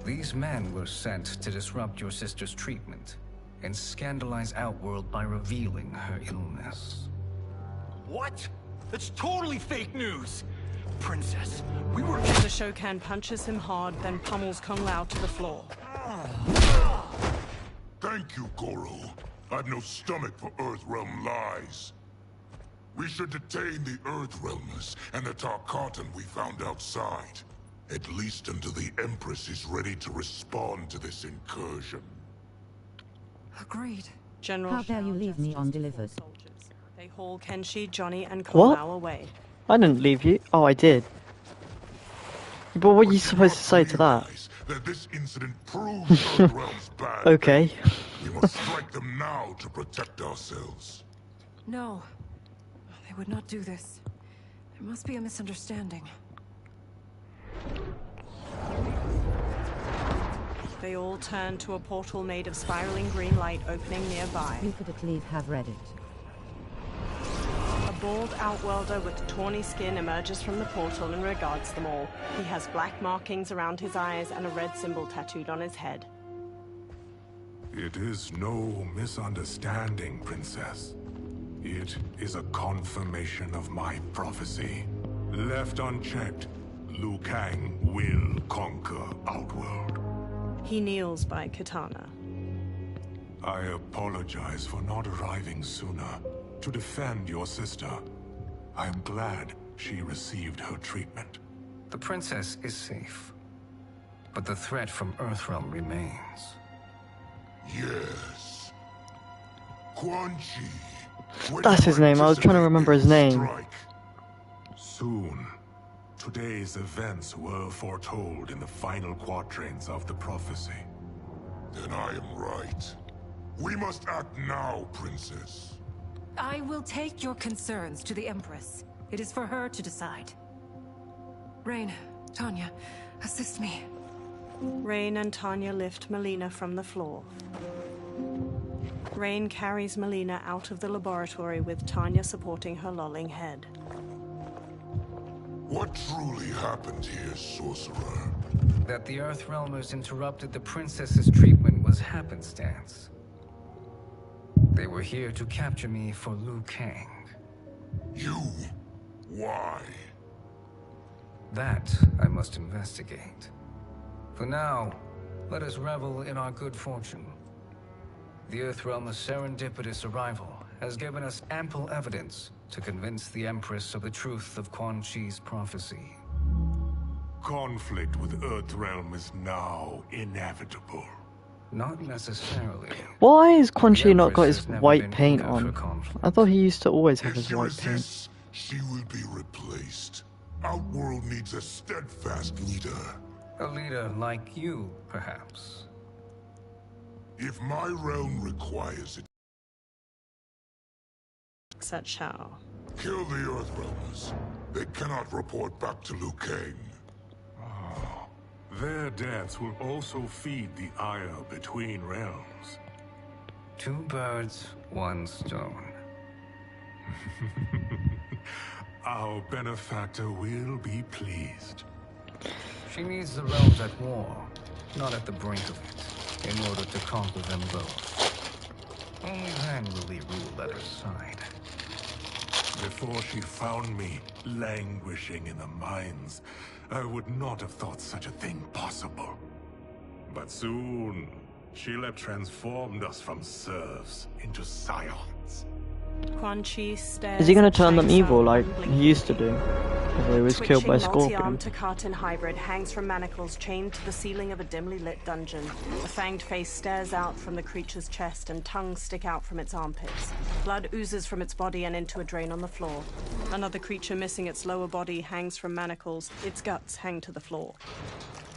These men were sent to disrupt your sister's treatment and scandalize Outworld by revealing her illness. What? That's totally fake news! Princess, we were— The Shokan punches him hard, then pummels Kung Lao to the floor. Thank you, Goro. I've no stomach for Earthrealm lies. We should detain the Earthrealmers and the Tarkatan we found outside. At least until the Empress is ready to respond to this incursion. Agreed. General How dare you leave me undelivered? They haul Kenshi, Johnny, and What? Komao away. I didn't leave you. Oh, I did. But what are you supposed to say to that? That this incident proves Earthrealm's bad. Okay. We must strike them now to protect ourselves. No. They would not do this. There must be a misunderstanding. They all turn to a portal made of spiraling green light opening nearby. You could at least have read it. A bald outworlder with tawny skin emerges from the portal and regards them all. He has black markings around his eyes and a red symbol tattooed on his head. It is no misunderstanding, Princess. It is a confirmation of my prophecy. Left unchecked, Liu Kang will conquer Outworld. He kneels by Katana. I apologize for not arriving sooner to defend your sister. I am glad she received her treatment. The princess is safe, but the threat from Earthrealm remains. Yes. Quan Chi. That's his name. I was trying to remember his name. Soon. Today's events were foretold in the final quatrains of the prophecy. Then I am right. We must act now, Princess. I will take your concerns to the Empress. It is for her to decide. Rain, Tanya, assist me. Rain and Tanya lift Melina from the floor. Rain carries Melina out of the laboratory with Tanya supporting her lolling head. What truly happened here, Sorcerer? That the Earthrealmers interrupted the princess's treatment was happenstance. They were here to capture me for Liu Kang. You? Why? That I must investigate. For now, let us revel in our good fortune. The Earthrealm's serendipitous arrival has given us ample evidence to convince the Empress of the truth of Quan Chi's prophecy. Conflict with Earthrealm is now inevitable. Not necessarily. Why has Quan Chi not got his white paint on? I thought he used to always have his white paint. She will be replaced. Outworld needs a steadfast leader. A leader like you, perhaps. If my realm requires it, said Shao. Kill the Earthrealmers. They cannot report back to Liu Kang. Their deaths will also feed the ire between realms. Two birds, one stone. Our benefactor will be pleased. She needs the realms at war, not at the brink of it, in order to conquer them both. Only then will we rule at her side. Before she found me languishing in the mines, I would not have thought such a thing possible. But soon, Sheila transformed us from serfs into scions. Quan Chi stares. Is he gonna at turn them Shang evil Tsung, like he used to do? Before he was killed by Scorpion. Multi-armed Takatan hybrid hangs from manacles chained to the ceiling of a dimly lit dungeon. A fanged face stares out from the creature's chest and tongues stick out from its armpits. Blood oozes from its body and into a drain on the floor. Another creature missing its lower body hangs from manacles. Its guts hang to the floor.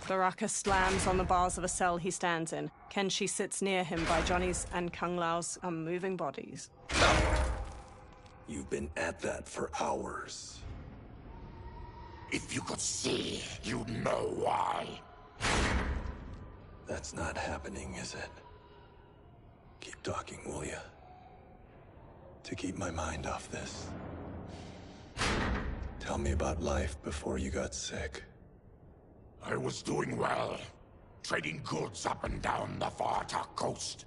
Baraka slams on the bars of a cell he stands in. Kenshi sits near him by Johnny's and Kung Lao's unmoving bodies. You've been at that for hours. If you could see, you'd know why. That's not happening, is it? Keep talking, will ya? To keep my mind off this. Tell me about life before you got sick. I was doing well, trading goods up and down the Varta coast.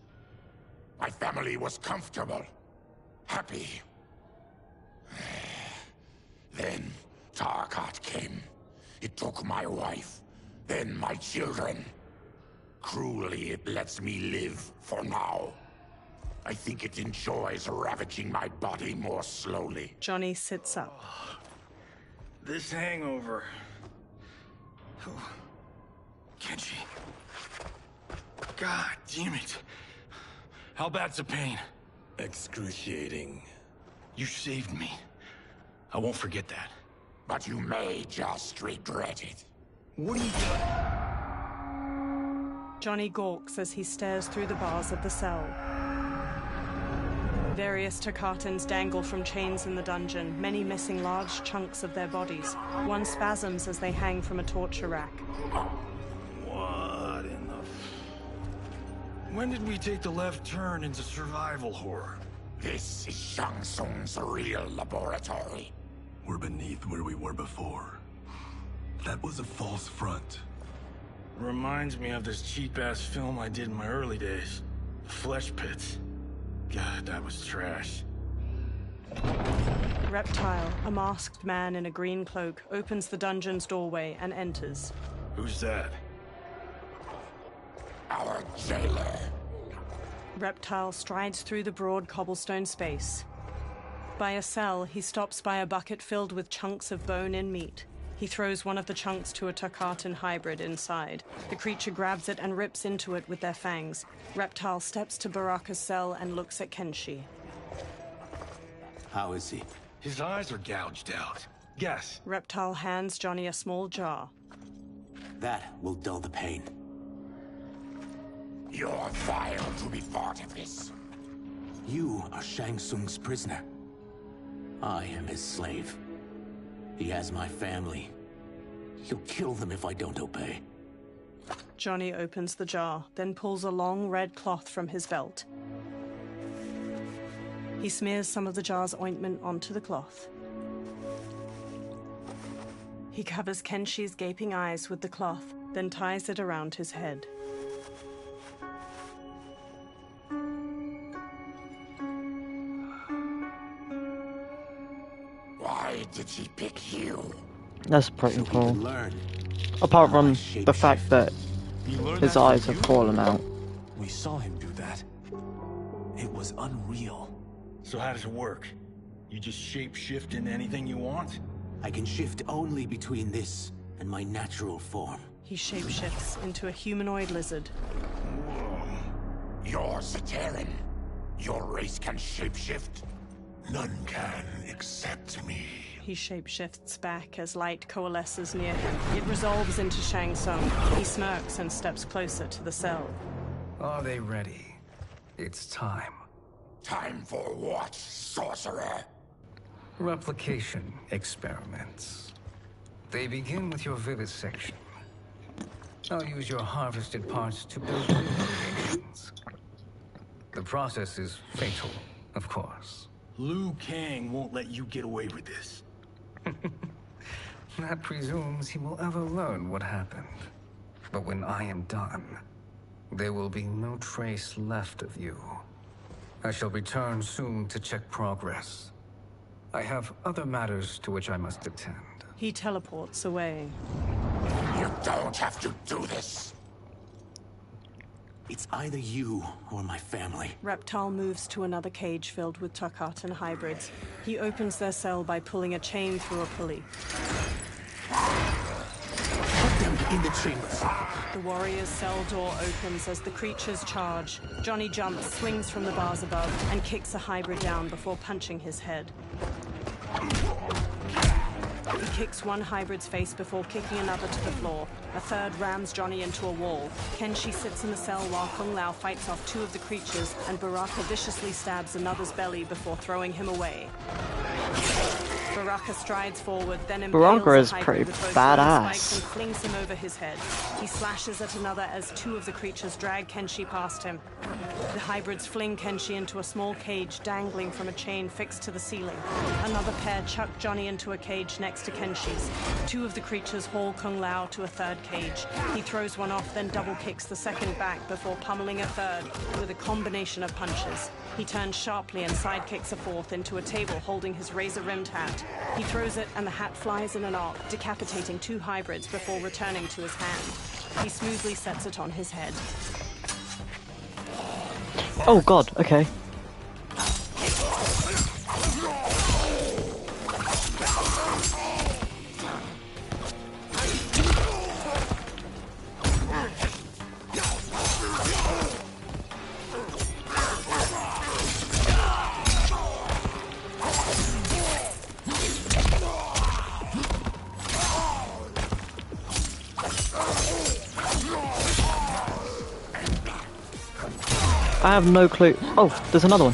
My family was comfortable, happy. Then Tarkat came. It took my wife, then my children. Cruelly, it lets me live for now. I think it enjoys ravaging my body more slowly. Johnny sits up. This hangover. Kenshi. God damn it. How bad's the pain? Excruciating. You saved me. I won't forget that. But you may just regret it. What are you doing? Johnny gawks as he stares through the bars of the cell. Various Takatans dangle from chains in the dungeon, many missing large chunks of their bodies. One spasms as they hang from a torture rack. What in the... When did we take the left turn into survival horror? This is Shang Tsung's real laboratory. We're beneath where we were before. That was a false front. Reminds me of this cheap-ass film I did in my early days. Flesh Pits. God, that was trash. Reptile, a masked man in a green cloak, opens the dungeon's doorway and enters. Who's that? Our jailer. Reptile strides through the broad cobblestone space. By a cell, he stops by a bucket filled with chunks of bone and meat. He throws one of the chunks to a Takatan hybrid inside. The creature grabs it and rips into it with their fangs. Reptile steps to Baraka's cell and looks at Kenshi. How is he? His eyes are gouged out. Guess. Reptile hands Johnny a small jar. That will dull the pain. You're vile to be part of this. You are Shang Tsung's prisoner. I am his slave. He has my family. He'll kill them if I don't obey. Johnny opens the jar, then pulls a long red cloth from his belt. He smears some of the jar's ointment onto the cloth. He covers Kenshi's gaping eyes with the cloth, then ties it around his head. Why did he pick you? That's pretty cool. Apart from the fact that his eyes have fallen out. We saw him do that. It was unreal. So how does it work? You just shape-shift into anything you want? I can shift only between this and my natural form. He shapeshifts into a humanoid lizard. You're Zaterran. Your race can shapeshift. None can except me. He shapeshifts back as light coalesces near him. It resolves into Shang Tsung. He smirks and steps closer to the cell. Are they ready? It's time. Time for what, sorcerer? Replication experiments. They begin with your vivisection. I'll use your harvested parts to build new creations. The process is fatal, of course. Liu Kang won't let you get away with this. That presumes he will ever learn what happened. But when I am done, there will be no trace left of you. I shall return soon to check progress. I have other matters to which I must attend. He teleports away. You don't have to do this. It's either you or my family. Reptile moves to another cage filled with Takatan hybrids. He opens their cell by pulling a chain through a pulley. Put them in the chambers. The warrior's cell door opens as the creatures charge. Johnny jumps, swings from the bars above, and kicks a hybrid down before punching his head. He kicks one hybrid's face before kicking another to the floor. A third rams Johnny into a wall. Kenshi sits in the cell while Kung Lao fights off two of the creatures, and Baraka viciously stabs another's belly before throwing him away. Baraka strides forward, then impales Baraka is a hybrid pretty with both badass. spikes and flings him over his head. He slashes at another as two of the creatures drag Kenshi past him. The hybrids fling Kenshi into a small cage dangling from a chain fixed to the ceiling. Another pair chuck Johnny into a cage next to Kenshi's. Two of the creatures haul Kung Lao to a third cage. He throws one off, then double kicks the second back before pummeling a third with a combination of punches. He turns sharply and sidekicks a fourth into a table holding his razor-rimmed hat. He throws it and the hat flies in an arc, decapitating two hybrids before returning to his hand. He smoothly sets it on his head. Oh god, okay. I have no clue. Oh, there's another one.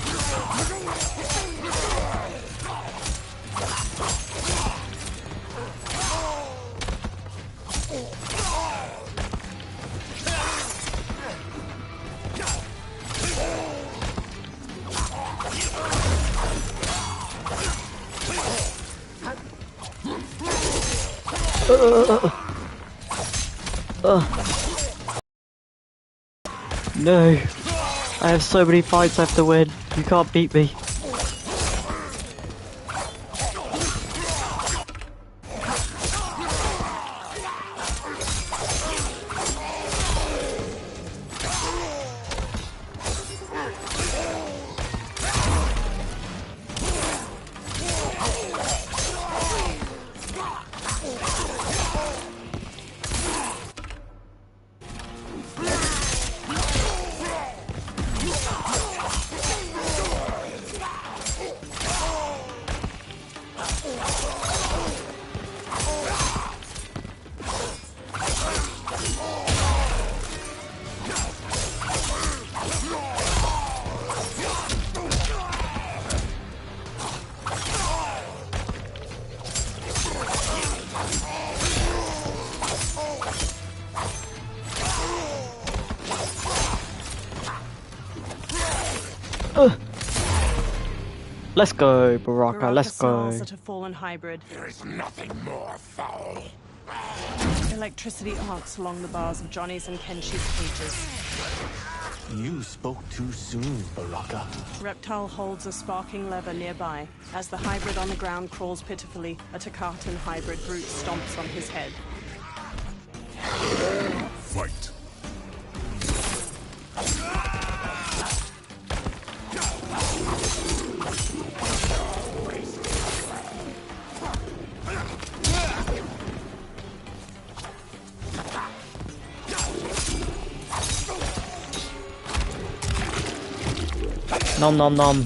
No. I have so many fights I have to win. You can't beat me. Let's go, Baraka, let's go. Snarls at a fallen hybrid. There is nothing more foul. Electricity arcs along the bars of Johnny's and Kenshi's cages. You spoke too soon, Baraka. Reptile holds a sparking lever nearby. As the hybrid on the ground crawls pitifully, a Takatan hybrid brute stomps on his head. Fight. Nom nom nom.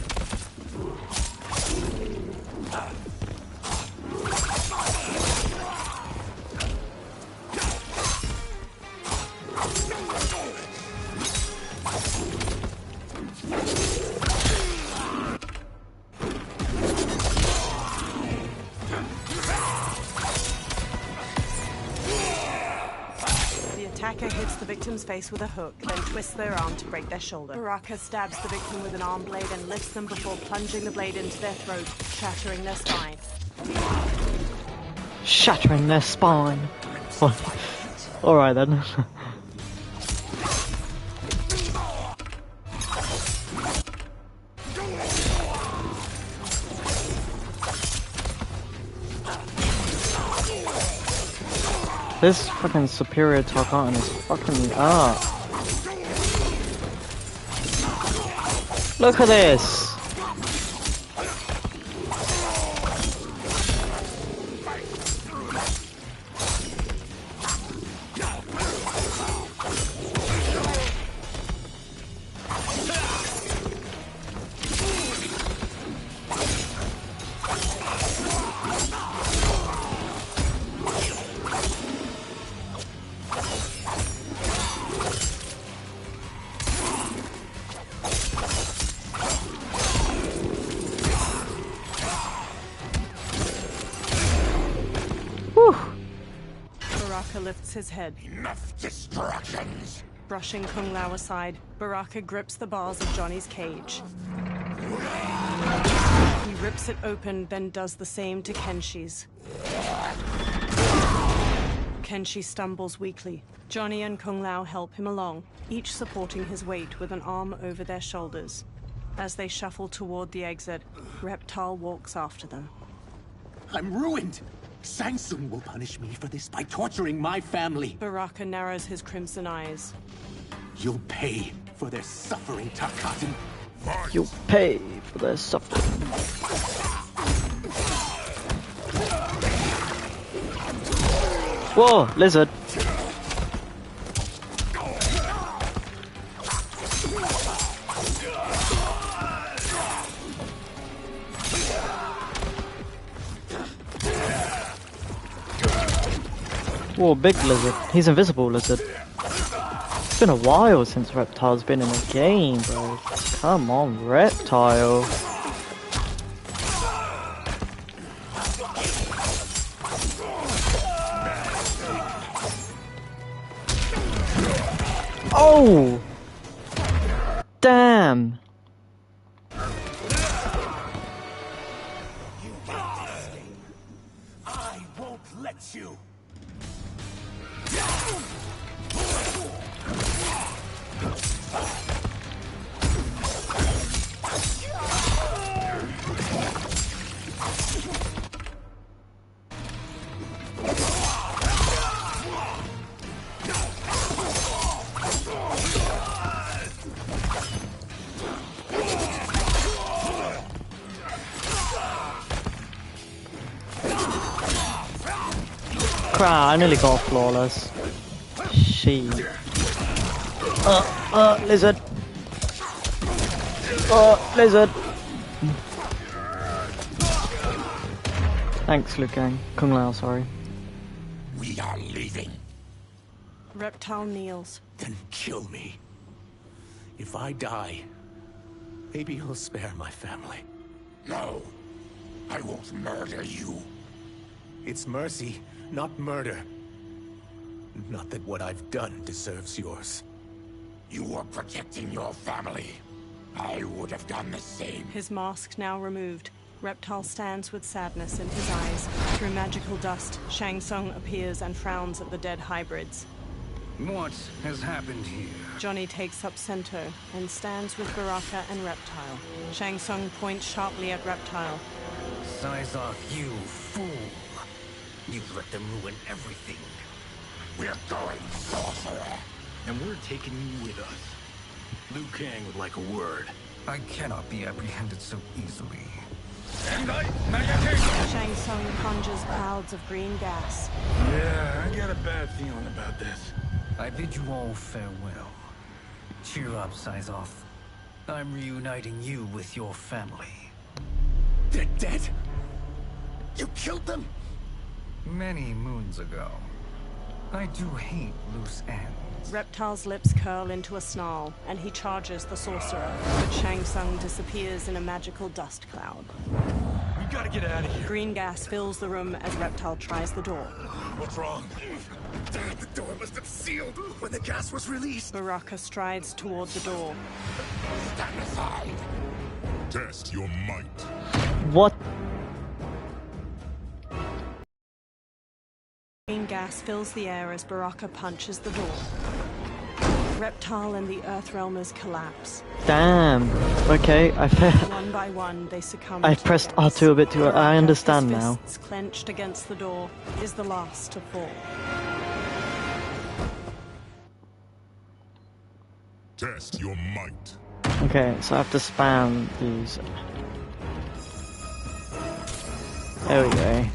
Hits the victim's face with a hook, then twists their arm to break their shoulder. Baraka stabs the victim with an arm blade and lifts them before plunging the blade into their throat, shattering their spine. Shattering their spine. Alright then. This fucking superior Tarkatan is fucking me up. Look at this! Lifts his head. Enough distractions! Brushing Kung Lao aside, Baraka grips the bars of Johnny's cage. He rips it open, then does the same to Kenshi's. Kenshi stumbles weakly. Johnny and Kung Lao help him along, each supporting his weight with an arm over their shoulders. As they shuffle toward the exit, Reptile walks after them. I'm ruined! Shang Tsung will punish me for this by torturing my family. Baraka narrows his crimson eyes. You'll pay for their suffering, Tarkatan. You'll pay for their suffering. Whoa, lizard. Whoa, big lizard. He's invisible lizard. It's been a while since Reptile's been in a game, bro. Come on, Reptile. Oh! Damn! I won't let you. Crap, I nearly got flawless. She. Lizard. Lizard. Thanks, Liu Kang. Kung Lao, sorry. We are leaving. Reptile kneels. Then kill me. If I die, maybe you'll spare my family. No, I won't murder you. It's mercy, not murder. Not that what I've done deserves yours. You were protecting your family. I would have done the same. His mask now removed. Reptile stands with sadness in his eyes. Through magical dust, Shang Tsung appears and frowns at the dead hybrids. What has happened here? Johnny takes up center and stands with Baraka and Reptile. Shang Tsung points sharply at Reptile. Size off, you fool. You've let them ruin everything. We're going, sorcerer. And we're taking you with us. Liu Kang would like a word. I cannot be apprehended so easily. Shang Tsung conjures clouds of green gas. Yeah, I got a bad feeling about this. I bid you all farewell. Cheer up, Size Off. I'm reuniting you with your family. They're dead? You killed them? Many moons ago. I do hate loose ends. Reptile's lips curl into a snarl, and he charges the sorcerer, but Shang Tsung disappears in a magical dust cloud. We gotta get out of here. Green gas fills the room as Reptile tries the door. What's wrong? The door must have sealed when the gas was released. Baraka strides toward the door. Stand aside. Test your might. What? Green gas fills the air as Baraka punches the door. Reptile and the Earthrealmers collapse. Damn. Okay, One by one, they succumb. I pressed R2 a bit too. I understand his now. fists clenched against the door, is the last to fall. Test your might. Okay, so I have to spam these. There we go.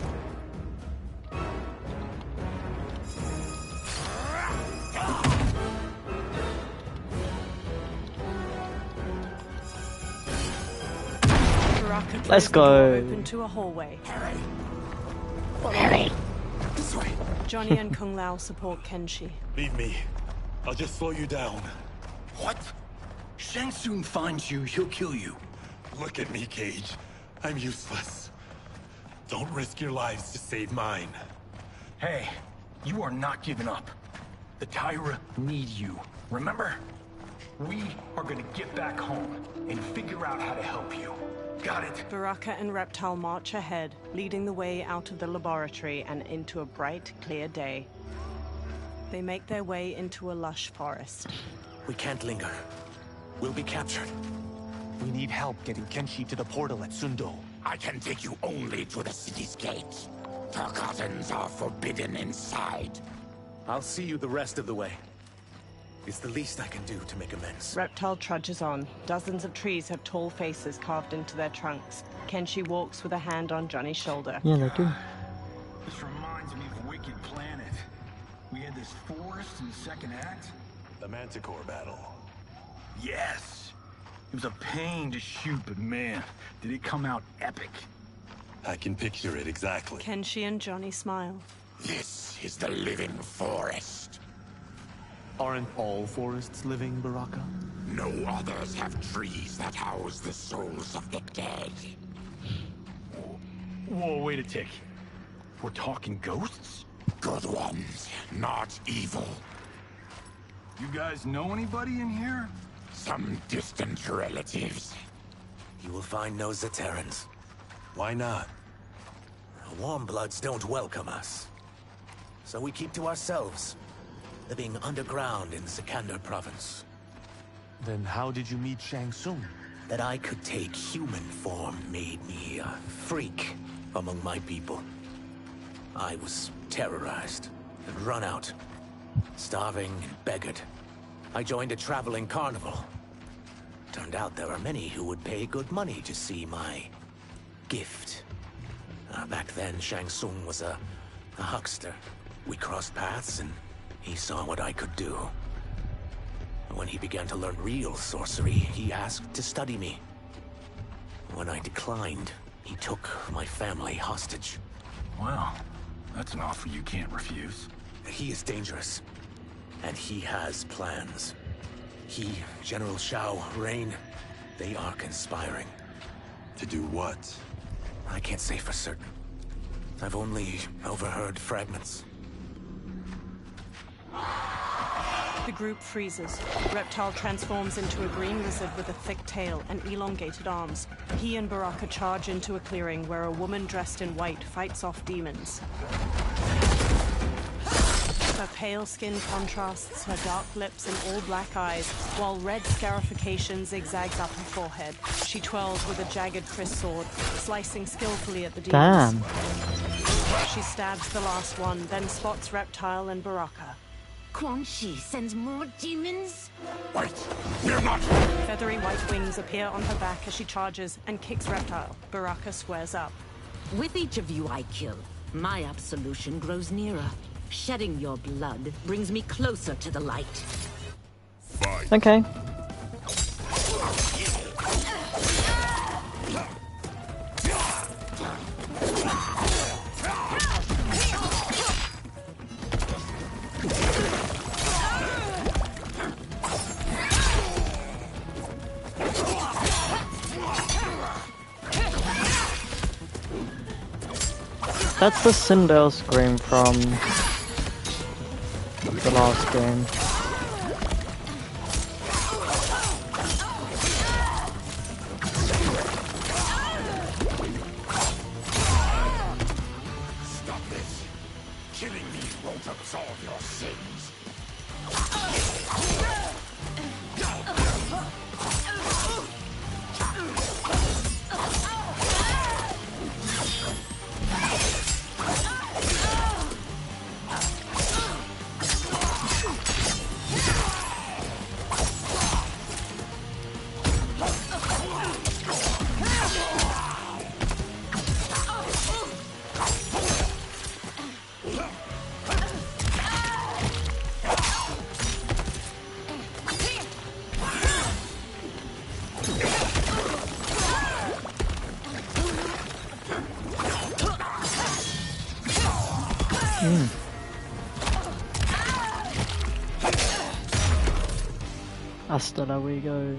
Let's go. Open to a hallway. Harry. This way. Johnny and Kung Lao support Kenshi. Leave me. I'll just slow you down. What? Shang Tsung finds you, he'll kill you. Look at me, Cage. I'm useless. Don't risk your lives to save mine. Hey, you are not giving up. The Tyra need you, remember? We are gonna get back home and figure out how to help you. Got it? Baraka and Reptile march ahead, leading the way out of the laboratory and into a bright, clear day. They make their way into a lush forest. We can't linger. We'll be captured. We need help getting Kenshi to the portal at Sundo. I can take you only to the city's gate. Tarkatans are forbidden inside. I'll see you the rest of the way. It's the least I can do to make amends. Reptile trudges on. Dozens of trees have tall faces carved into their trunks. Kenshi walks with a hand on Johnny's shoulder. Yeah, they do. This reminds me of Wicked Planet. We had this forest in the second act. The Manticore battle. Yes! It was a pain to shoot, but man, did it come out epic. I can picture it exactly. Kenshi and Johnny smile. This is the living forest. Aren't all forests living, Baraka? No others have trees that house the souls of the dead. Whoa, wait a tick. We're talking ghosts? Good ones, not evil. You guys know anybody in here? Some distant relatives. You will find no Zaterrans. Why not? Warmbloods don't welcome us. So we keep to ourselves, living underground in Sikander province. Then how did you meet Shang Tsung? That I could take human form made me a freak among my people. I was terrorized and run out, starving and beggared. I joined a traveling carnival. Turned out there are many who would pay good money to see my gift. Back then, Shang Tsung was a huckster. We crossed paths and he saw what I could do. When he began to learn real sorcery, he asked to study me. When I declined, he took my family hostage. Well, that's an offer you can't refuse. He is dangerous, and he has plans. He, General Shao, Rain, they are conspiring. To do what? I can't say for certain. I've only overheard fragments. The group freezes. Reptile transforms into a green lizard with a thick tail and elongated arms. He and Baraka charge into a clearing where a woman dressed in white fights off demons. Her pale skin contrasts her dark lips and all-black eyes, while red scarification zigzags up her forehead. She twirls with a jagged Chris sword, slicing skillfully at the demons. Damn. She stabs the last one, then spots Reptile and Baraka. Quan Chi sends more demons? Wait, we're not... Feathery white wings appear on her back as she charges and kicks Reptile. Baraka squares up. With each of you I kill, my absolution grows nearer. Shedding your blood brings me closer to the light. Fight. Okay. That's the Sindel scream from the last game. Stop this. Killing me won't absolve your sins. Hasta luego.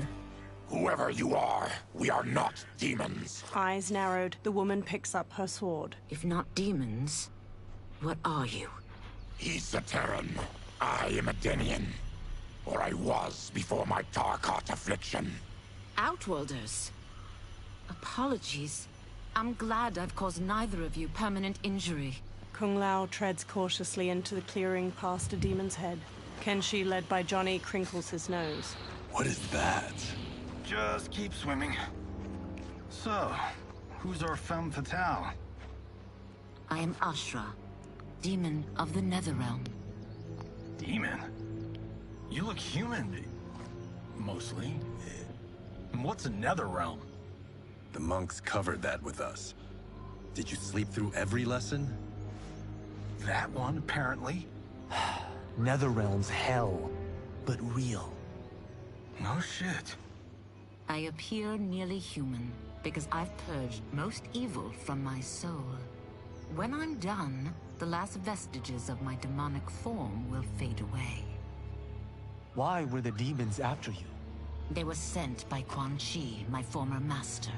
Whoever you are, we are not demons. Eyes narrowed, the woman picks up her sword. If not demons, what are you? He's a Terran. I am a Denian. Or I was before my Tarkat affliction. Outworlders. Apologies. I'm glad I've caused neither of you permanent injury. Kung Lao treads cautiously into the clearing past a demon's head. Kenshi, led by Johnny, crinkles his nose. What is that? Just keep swimming. So, who's our femme fatale? I am Ashra, demon of the Netherrealm. Demon? You look human. Mostly. And what's a Netherrealm? The monks covered that with us. Did you sleep through every lesson? That one, apparently. Netherrealm's hell, but real. No shit. I appear nearly human because I've purged most evil from my soul. When I'm done, the last vestiges of my demonic form will fade away. Why were the demons after you? They were sent by Quan Chi, my former master.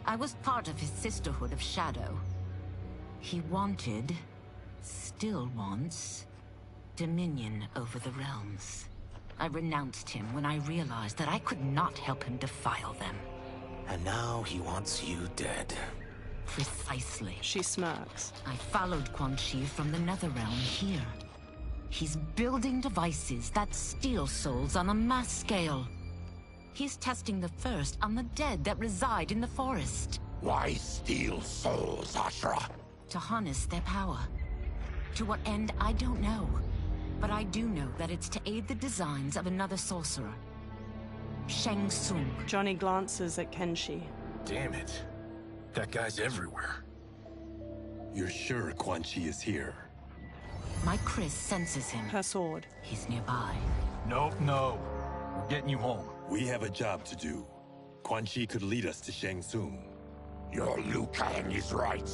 I was part of his Sisterhood of Shadow. He wanted, still wants, dominion over the realms. I renounced him when I realized that I could not help him defile them. And now he wants you dead. Precisely. She smirks. I followed Quan Chi from the Netherrealm here. He's building devices that steal souls on a mass scale. He's testing the first on the dead that reside in the forest. Why steal souls, Ashra? To harness their power. To what end, I don't know. But I do know that it's to aid the designs of another sorcerer. Shang Tsung. Johnny glances at Kenshi. Damn it. That guy's everywhere. You're sure Quan Chi is here? My Chris senses him. Her sword. He's nearby. Nope, no. We're getting you home. We have a job to do. Quan Chi could lead us to Shang Tsung. Your Liu Kang is right.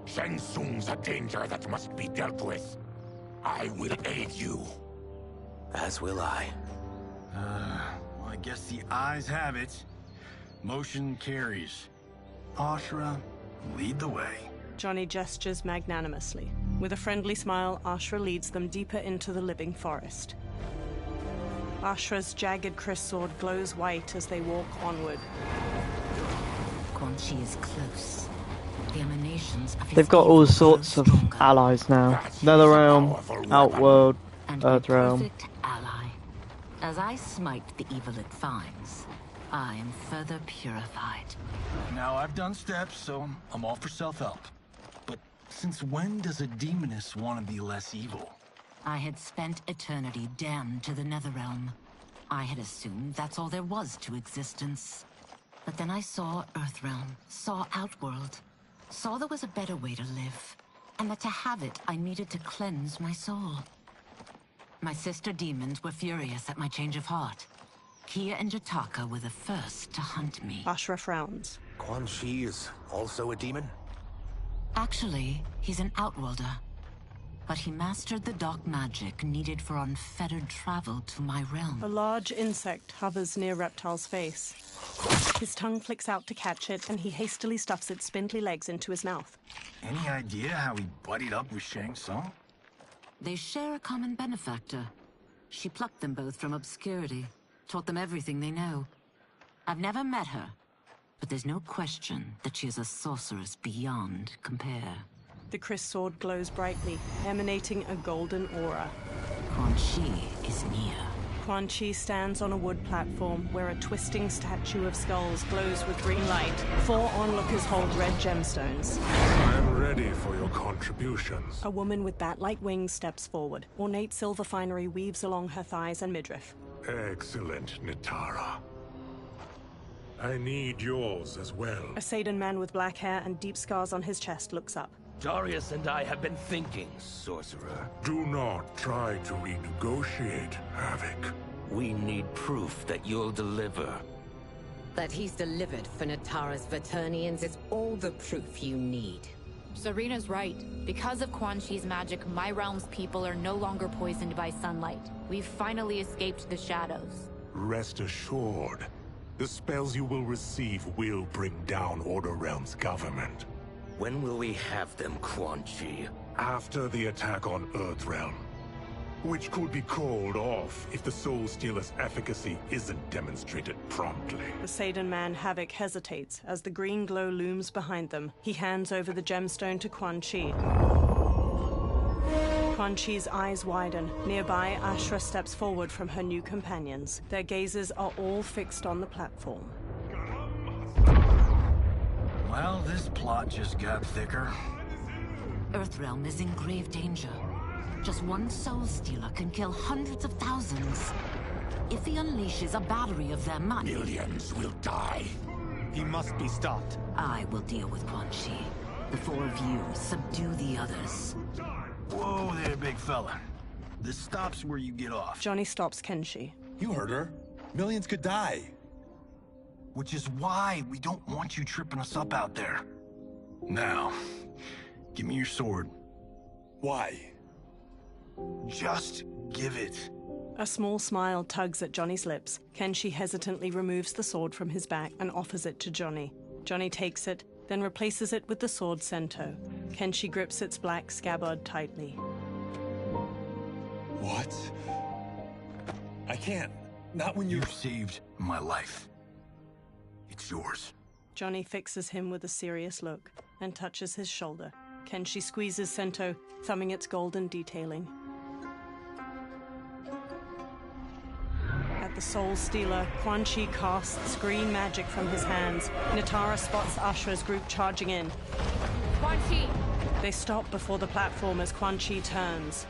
Shang Tsung's a danger that must be dealt with. I will aid you. As will I. Well, I guess the eyes have it. Motion carries. Ashra, lead the way. Johnny gestures magnanimously. With a friendly smile, Ashra leads them deeper into the living forest. Ashra's jagged Chris sword glows white as they walk onward. Quan Chi is close. The emanations of his They've got all evil sorts of allies now. Netherrealm, Outworld, and Earthrealm. perfect ally. As I smite the evil it finds, I am further purified. Now I've done steps, so I'm all for self-help. But since when does a demoness want to be less evil? I had spent eternity damned to the Netherrealm. I had assumed that's all there was to existence. But then I saw Earthrealm, saw Outworld, saw there was a better way to live, and that to have it, I needed to cleanse my soul. My sister demons were furious at my change of heart. Kia and Jataka were the first to hunt me. Ashra frowns. Quan Chi is also a demon? Actually, he's an Outworlder. But he mastered the dark magic needed for unfettered travel to my realm. A large insect hovers near Reptile's face. His tongue flicks out to catch it, and he hastily stuffs its spindly legs into his mouth. Any idea how he buddied up with Shang Tsung? They share a common benefactor. She plucked them both from obscurity, taught them everything they know. I've never met her, but there's no question that she is a sorceress beyond compare. The Chris sword glows brightly, emanating a golden aura. Quan Chi is near. Quan Chi stands on a wood platform where a twisting statue of skulls glows with green light. 4 onlookers hold red gemstones. I am ready for your contributions. A woman with bat-like wings steps forward. Ornate silver finery weaves along her thighs and midriff. Excellent, Nitara. I need yours as well. A Saidan man with black hair and deep scars on his chest looks up. Darius and I have been thinking, sorcerer. Do not try to renegotiate, Havoc. We need proof that you'll deliver. That he's delivered for Natara's Vaternians is all the proof you need. Serena's right. Because of Quan Chi's magic, my realm's people are no longer poisoned by sunlight. We've finally escaped the shadows. Rest assured, the spells you will receive will bring down Order Realm's government. When will we have them, Quan Chi? After the attack on Earthrealm, which could be called off if the Soul Stealer's efficacy isn't demonstrated promptly. The Saidan man Havoc hesitates as the green glow looms behind them. He hands over the gemstone to Quan Chi. Quan Chi's eyes widen. Nearby, Ashra steps forward from her new companions. Their gazes are all fixed on the platform. Well, this plot just got thicker. Earthrealm is in grave danger. Just one Soul Stealer can kill hundreds of thousands. If he unleashes a battery of them, millions will die. He must be stopped. I will deal with Quan Chi. The 4 of you subdue the others. Whoa there, big fella. This stops where you get off. Johnny stops Kenshi. You heard her. Millions could die. Which is why we don't want you tripping us up out there. Now, give me your sword. Why? Just give it. A small smile tugs at Johnny's lips. Kenshi hesitantly removes the sword from his back and offers it to Johnny. Johnny takes it, then replaces it with the sword Sento. Kenshi grips its black scabbard tightly. What? I can't. Not when You've saved my life. It's yours. Johnny fixes him with a serious look and touches his shoulder. Kenshi squeezes Sento, thumbing its golden detailing. At the Soul Stealer, Quan Chi casts green magic from his hands. Natara spots Ashra's group charging in. Quan Chi! They stop before the platform as Quan Chi turns.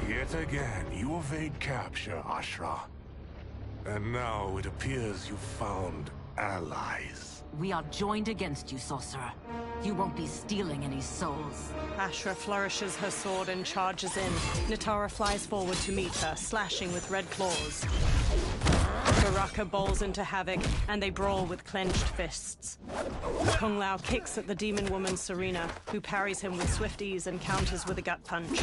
Yet again, you evade capture, Ashra. And now it appears you've found allies. We are joined against you, sorcerer. You won't be stealing any souls. Ashra flourishes her sword and charges in. Natara flies forward to meet her, slashing with red claws. Baraka bowls into havoc, and they brawl with clenched fists. Kung Lao kicks at the demon woman Serena, who parries him with swift ease and counters with a gut punch.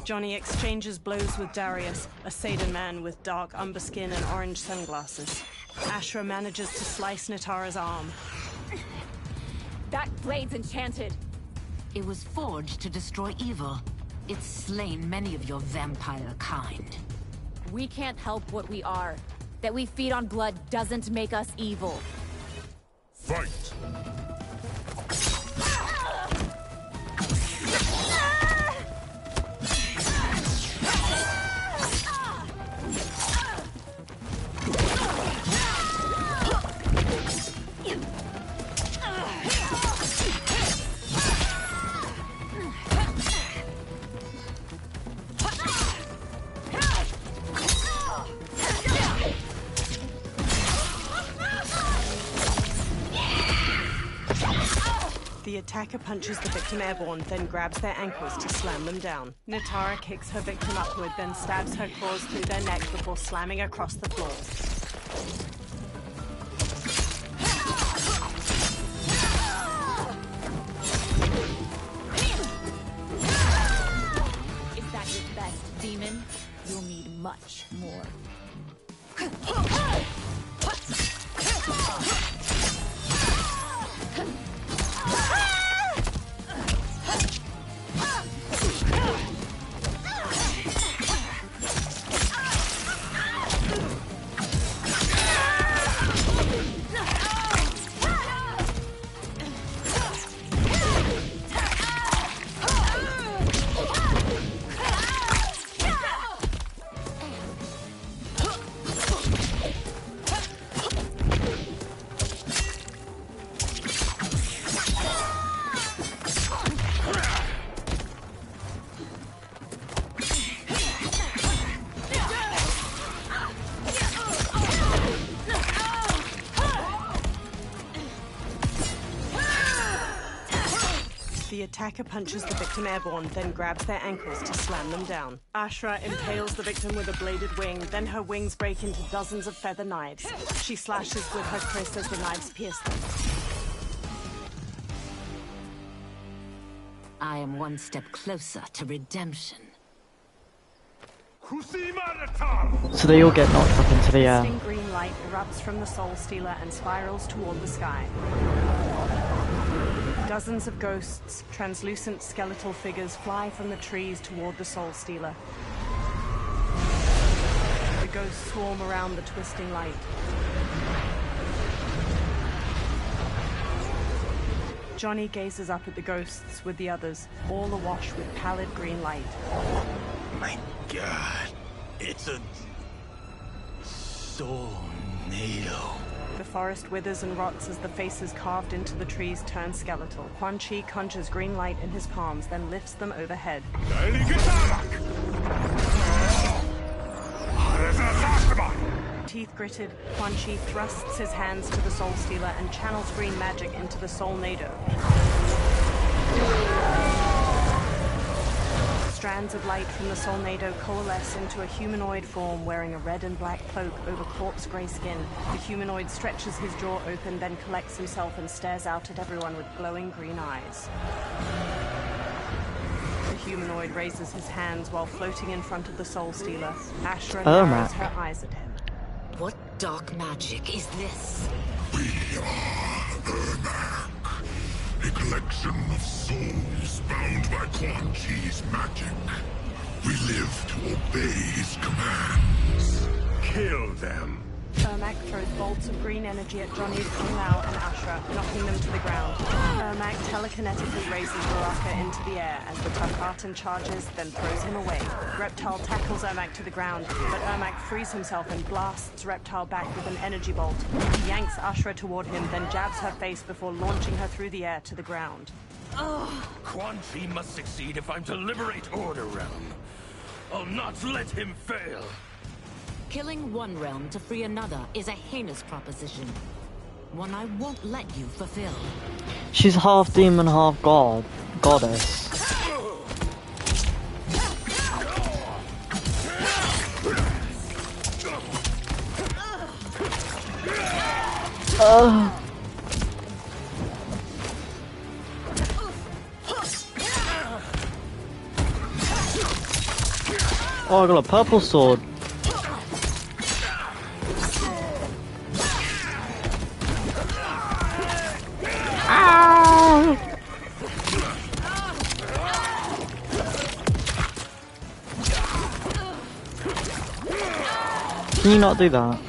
Johnny exchanges blows with Darius, a Saidan man with dark umber skin and orange sunglasses. Ashra manages to slice Natara's arm. That blade's enchanted. It was forged to destroy evil. It's slain many of your vampire kind. We can't help what we are. That we feed on blood doesn't make us evil. Fight! The attacker punches the victim airborne, then grabs their ankles to slam them down. Natara kicks her victim upward, then stabs her claws through their neck before slamming across the floor. Is that your best, demon? You'll need much more. The attacker punches the victim airborne, then grabs their ankles to slam them down. Ashra impales the victim with a bladed wing, then her wings break into dozens of feather knives. She slashes with her kris as the knives pierce them. I am one step closer to redemption. So they all get knocked up into the air. Twisting green light erupts from the Soul Stealer and spirals toward the sky. Dozens of ghosts, translucent skeletal figures, fly from the trees toward the Soul Stealer. The ghosts swarm around the twisting light. Johnny gazes up at the ghosts with the others, all awash with pallid green light. My God, it's a tornado. The forest withers and rots as the faces carved into the trees turn skeletal. Quan Chi conjures green light in his palms, then lifts them overhead. Teeth gritted, Quan Chi thrusts his hands to the Soul Stealer and channels green magic into the Soul Nado. Strands of light from the Solnado coalesce into a humanoid form wearing a red and black cloak over corpse gray skin. The humanoid stretches his jaw open, then collects himself and stares out at everyone with glowing green eyes. The humanoid raises his hands while floating in front of the Soul Stealer. Ashra Ermac. narrows her eyes at him. What dark magic is this? We are Ermac, a collection of souls bound by Quan Chi's magic. We live to obey his commands. Kill them. Ermac throws bolts of green energy at Johnny, Kung Lao, and Ashra, knocking them to the ground. Ermac telekinetically raises Baraka into the air as the Tarkatan charges, then throws him away. Reptile tackles Ermac to the ground, but Ermac frees himself and blasts Reptile back with an energy bolt. He yanks Ashra toward him, then jabs her face before launching her through the air to the ground. Quan Chi must succeed if I'm to liberate Order Realm. I'll not let him fail. Killing one realm to free another is a heinous proposition. One I won't let you fulfill. She's half demon, half goddess. Oh, I got a purple sword. Can you not do that?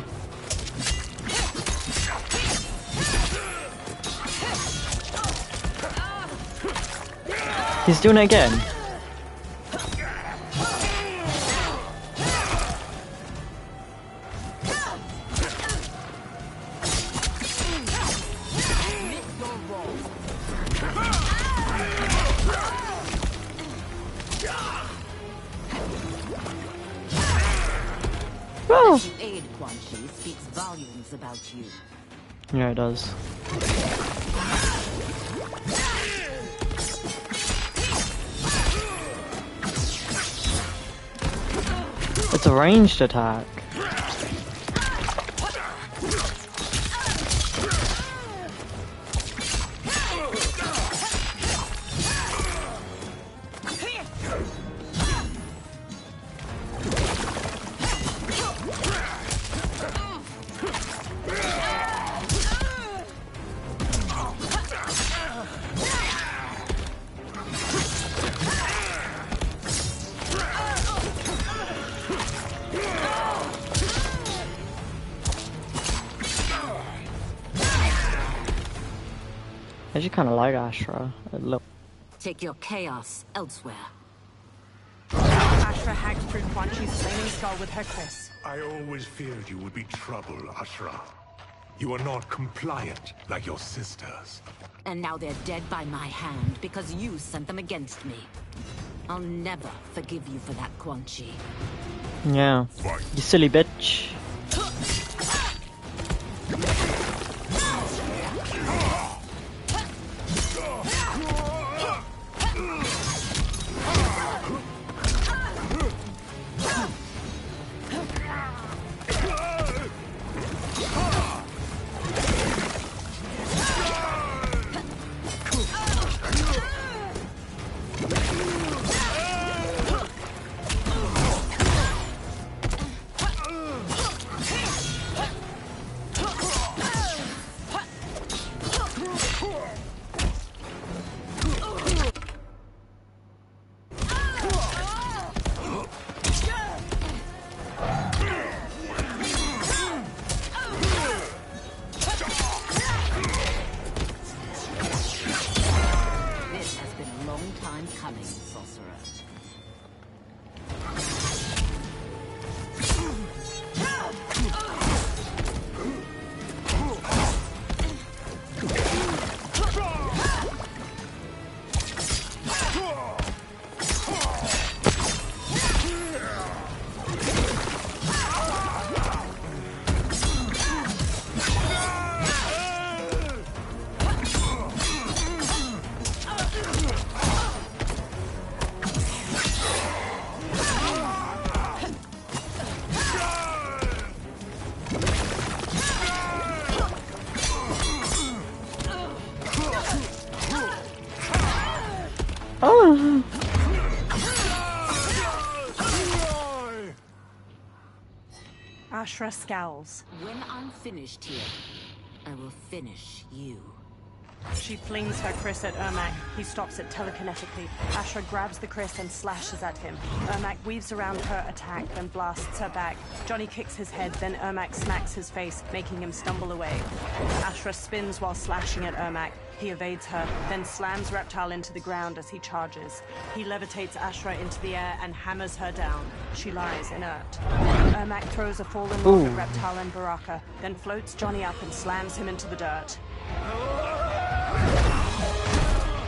He's doing it again. That you aid Quan Chi speaks volumes about you. Yeah, it does. It's a ranged attack. I actually kind of like Ashra a little. Take your chaos elsewhere. Ashra hacked through Quan Chi's flaming skull with her kiss. I always feared you would be trouble, Ashra. You are not compliant like your sisters. And now they're dead by my hand because you sent them against me. I'll never forgive you for that, Quan Chi. Yeah. You silly bitch. Ashra scowls. When I'm finished here, I will finish you. She flings her Chris at Ermac. He stops it telekinetically. Ashra grabs the Chris and slashes at him. Ermac weaves around her attack, then blasts her back. Johnny kicks his head, then Ermac smacks his face, making him stumble away. Ashra spins while slashing at Ermac. He evades her, then slams Reptile into the ground as he charges. He levitates Ashra into the air and hammers her down. She lies inert. Ermac throws a fallen log at Reptile and Baraka, then floats Johnny up and slams him into the dirt.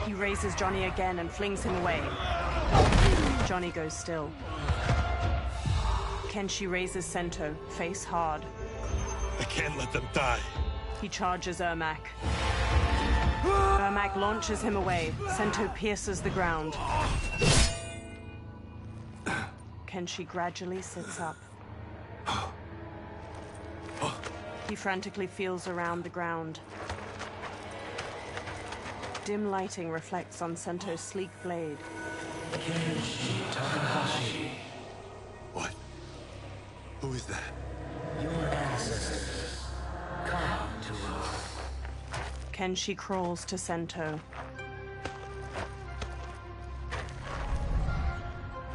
He raises Johnny again and flings him away. Johnny goes still. Kenshi raises Sento, face hard. I can't let them die. He charges Ermac. Ermac launches him away. Sento pierces the ground. Kenshi gradually sits up. He frantically feels around the ground. Dim lighting reflects on Sento's sleek blade. What? Who is that? Your ancestors. Come to us. Kenshi crawls to Sento.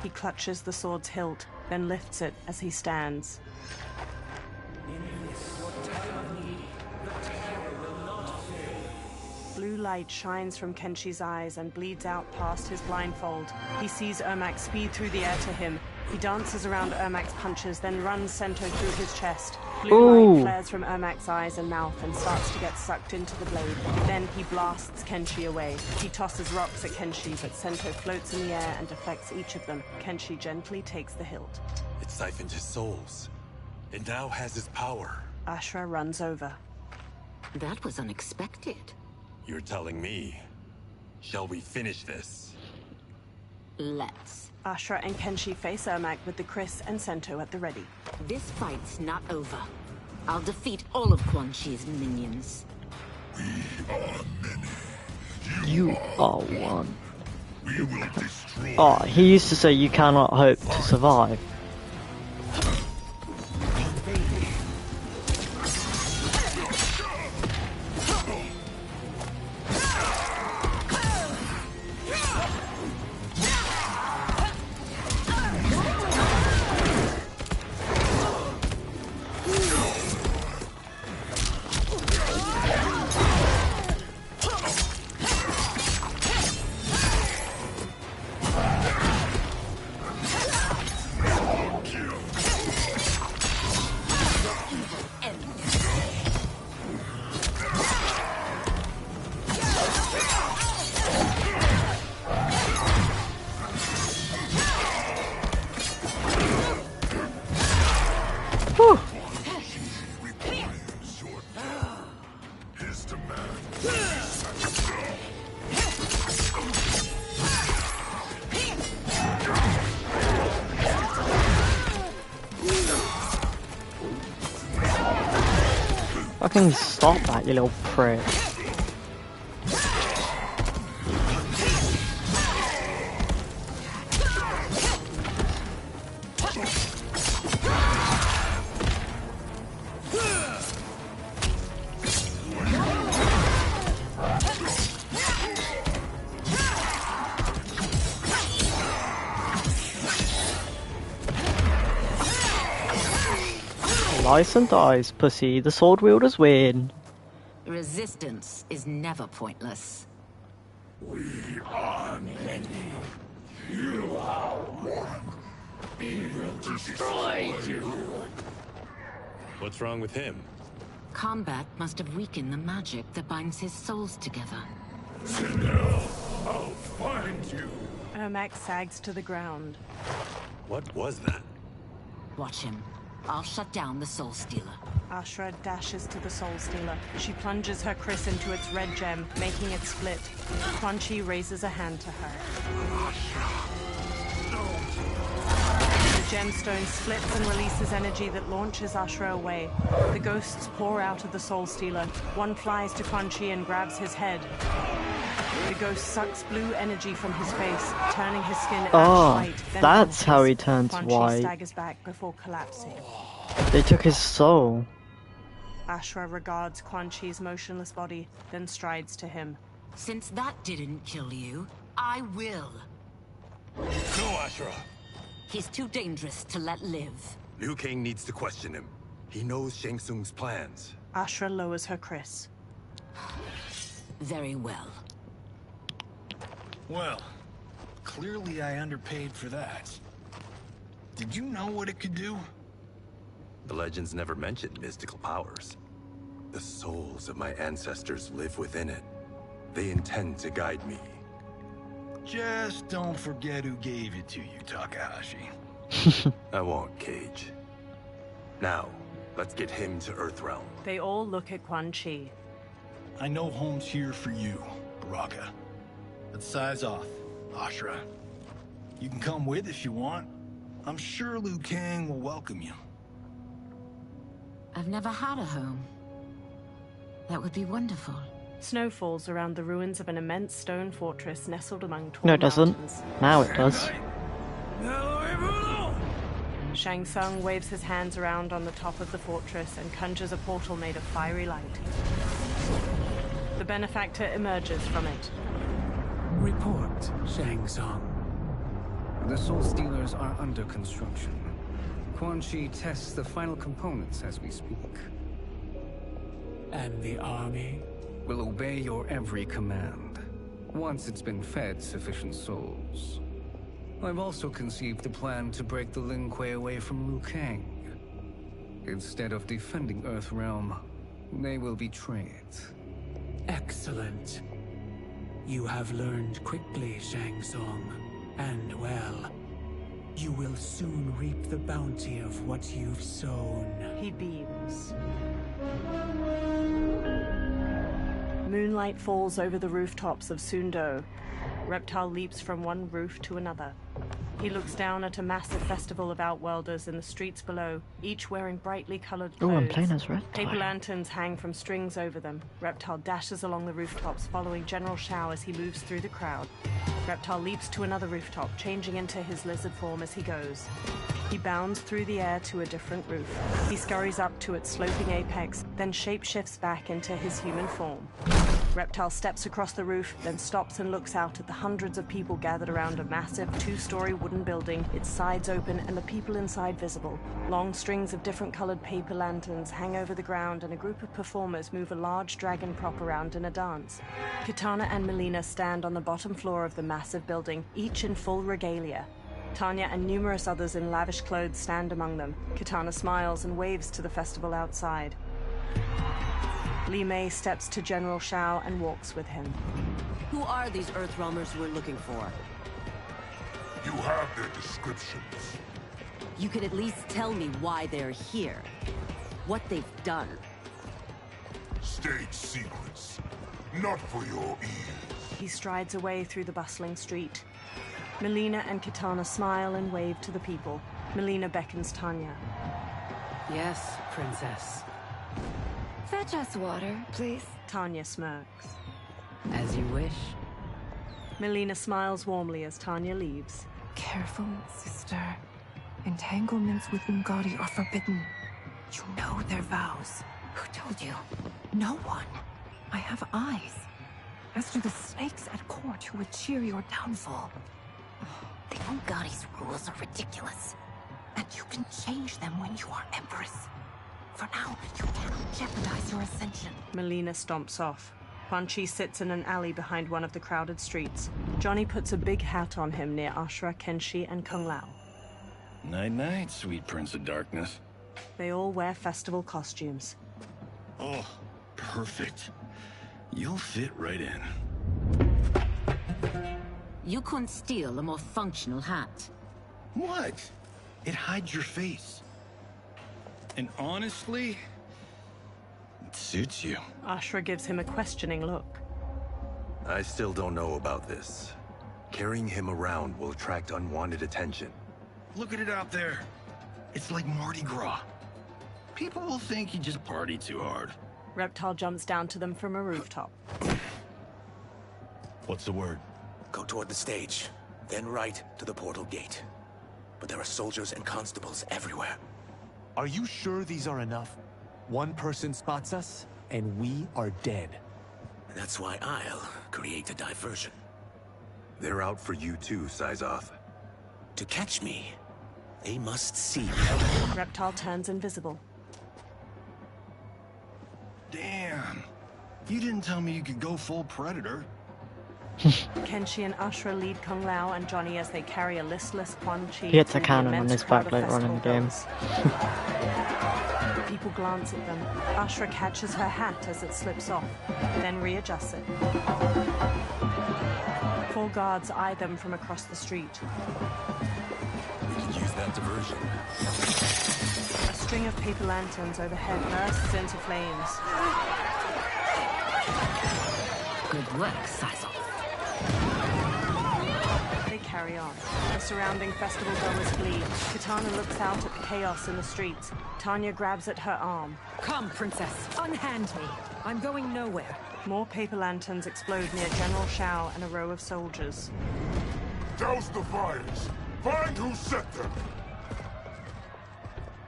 He clutches the sword's hilt, then lifts it as he stands. In this, your time of need, the terror will not fail. Blue light shines from Kenshi's eyes and bleeds out past his blindfold. He sees Ermac speed through the air to him. He dances around Ermac's punches, then runs Sento through his chest. Blue light flares from Ermac's eyes and mouth and starts to get sucked into the blade. Then he blasts Kenshi away. He tosses rocks at Kenshi, but Sento floats in the air and deflects each of them. Kenshi gently takes the hilt. It siphoned his souls. It now has his power. Ashra runs over. That was unexpected. You're telling me. Shall we finish this? Let's. Ashra and Kenshi face Ermac with the Chris and Sento at the ready. This fight's not over. I'll defeat all of Quan Chi's minions. We are many. You are one. We will destroy. Oh, he used to say you cannot hope to survive. Fucking stop that, you little prick. Slice and dice, pussy. The sword wielders win. Resistance is never pointless. We are many. You are one. We will destroy you. What's wrong with him? Combat must have weakened the magic that binds his souls together. Sinel, I'll find you. Ermac sags to the ground. What was that? Watch him. I'll shut down the Soul Stealer. Ashra dashes to the Soul Stealer. She plunges her Chris into its red gem, making it split. Quan Chi raises a hand to her. The gemstone splits and releases energy that launches Ashra away. The ghosts pour out of the Soul Stealer. One flies to Quan Chi and grabs his head. The ghost sucks blue energy from his face, turning his skin ash Oh, white. Then that's how he vanishes. turns Quan Chi white. staggers back before collapsing. They took his soul. Ashra regards Quan Chi's motionless body, then strides to him. Since that didn't kill you, I will. No, Ashra! He's too dangerous to let live. Liu Kang needs to question him. He knows Shang Tsung's plans. Ashra lowers her kris. Very well. Well, clearly I underpaid for that. Did you know what it could do? The legends never mentioned mystical powers. The souls of my ancestors live within it. They intend to guide me. Just don't forget who gave it to you, Takahashi. I won't, Cage. Now, let's get him to Earthrealm. They all look at Quan Chi. I know home's here for you, Baraka. But size off, Ashra. You can come with if you want. I'm sure Liu Kang will welcome you. I've never had a home. That would be wonderful. Snow falls around the ruins of an immense stone fortress nestled among tall No, it doesn't. mountains. Now it does. Shang Tsung waves his hands around on the top of the fortress and conjures a portal made of fiery light. The benefactor emerges from it. Report, Shang Tsung. The Soul Stealers are under construction. Quan Chi tests the final components as we speak. And the army will obey your every command, once it's been fed sufficient souls. I've also conceived a plan to break the Lin Kuei away from Liu Kang. Instead of defending Earthrealm, they will betray it. Excellent. You have learned quickly, Shang Tsung, and well. You will soon reap the bounty of what you've sown. He beams. Moonlight falls over the rooftops of Sundo. Reptile leaps from one roof to another. He looks down at a massive festival of Outworlders in the streets below, each wearing brightly colored clothes. Oh, I'm playing as Reptile. Paper lanterns hang from strings over them. Reptile dashes along the rooftops, following General Shao as he moves through the crowd. Reptile leaps to another rooftop, changing into his lizard form as he goes. He bounds through the air to a different roof. He scurries up to its sloping apex, then shapeshifts back into his human form. Reptile steps across the roof, then stops and looks out at the hundreds of people gathered around a massive two-story wooden building, its sides open and the people inside visible. Long strings of different colored paper lanterns hang over the ground and a group of performers move a large dragon prop around in a dance. Kitana and Melina stand on the bottom floor of the massive building, each in full regalia. Tanya and numerous others in lavish clothes stand among them. Kitana smiles and waves to the festival outside. Li Mei steps to General Shao and walks with him. Who are these Earthrealmers we're looking for? You have their descriptions. You can at least tell me why they're here. What they've done. State secrets. Not for your ears. He strides away through the bustling street. Melina and Kitana smile and wave to the people. Melina beckons Tanya. Yes, Princess. Fetch us water, please. Tanya smirks. As you wish. Melina smiles warmly as Tanya leaves. Careful, sister. Entanglements with Ungadi are forbidden. You know their vows. Who told you? No one. I have eyes. As do the snakes at court who would cheer your downfall. The Ungadi's rules are ridiculous. And you can change them when you are Empress. For now, you cannot jeopardize your ascension. Melina stomps off. Quan Chi sits in an alley behind one of the crowded streets. Johnny puts a big hat on him near Ashra, Kenshi, and Kung Lao. Night-night, sweet Prince of Darkness. They all wear festival costumes. Oh, perfect. You'll fit right in. You couldn't steal a more functional hat. What? It hides your face. And honestly, it suits you. Ashra gives him a questioning look. I still don't know about this. Carrying him around will attract unwanted attention. Look at it out there. It's like Mardi Gras. People will think you just party too hard. Reptile jumps down to them from a rooftop. What's the word? Go toward the stage, then right to the portal gate. But there are soldiers and constables everywhere. Are you sure these are enough? One person spots us, and we are dead. That's why I'll create a diversion. They're out for you too, Syzoth. To catch me, they must see me. Reptile turns invisible. Damn. You didn't tell me you could go full Predator. Kenshi and Ashra lead Kung Lao and Johnny as they carry a listless Quan Chi. He gets a cannon on his back later on in the game. People glance at them. Ashra catches her hat as it slips off, then readjusts it. 4 guards eye them from across the street. We could use that diversion. A string of paper lanterns overhead bursts into flames. Good work, Syzoth. They carry on. The surrounding festival goers flee. Katana looks out at the chaos in the streets. Tanya grabs at her arm. Come, princess. Unhand me. I'm going nowhere. More paper lanterns explode near General Shao and a row of soldiers. Douse the fires! Find who set them!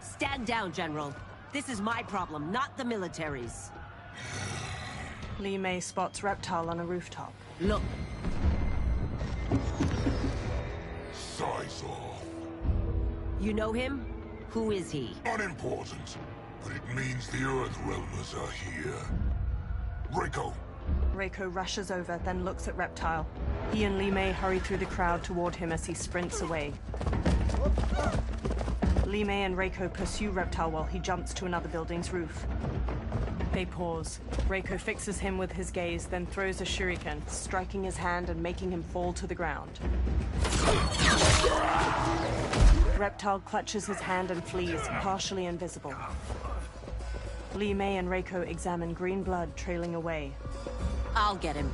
Stand down, General. This is my problem, not the military's. Li Mei spots Reptile on a rooftop. Look. Syzoth. You know him? Who is he? Unimportant, but it means the Earthrealmers are here. Reiko. Reiko rushes over, then looks at Reptile. He and Li Mei hurry through the crowd toward him as he sprints away. Li Mei and Reiko pursue Reptile while he jumps to another building's roof. They pause. Reiko fixes him with his gaze, then throws a shuriken, striking his hand and making him fall to the ground. Reptile clutches his hand and flees, partially invisible. Li Mei and Reiko examine green blood trailing away. I'll get him.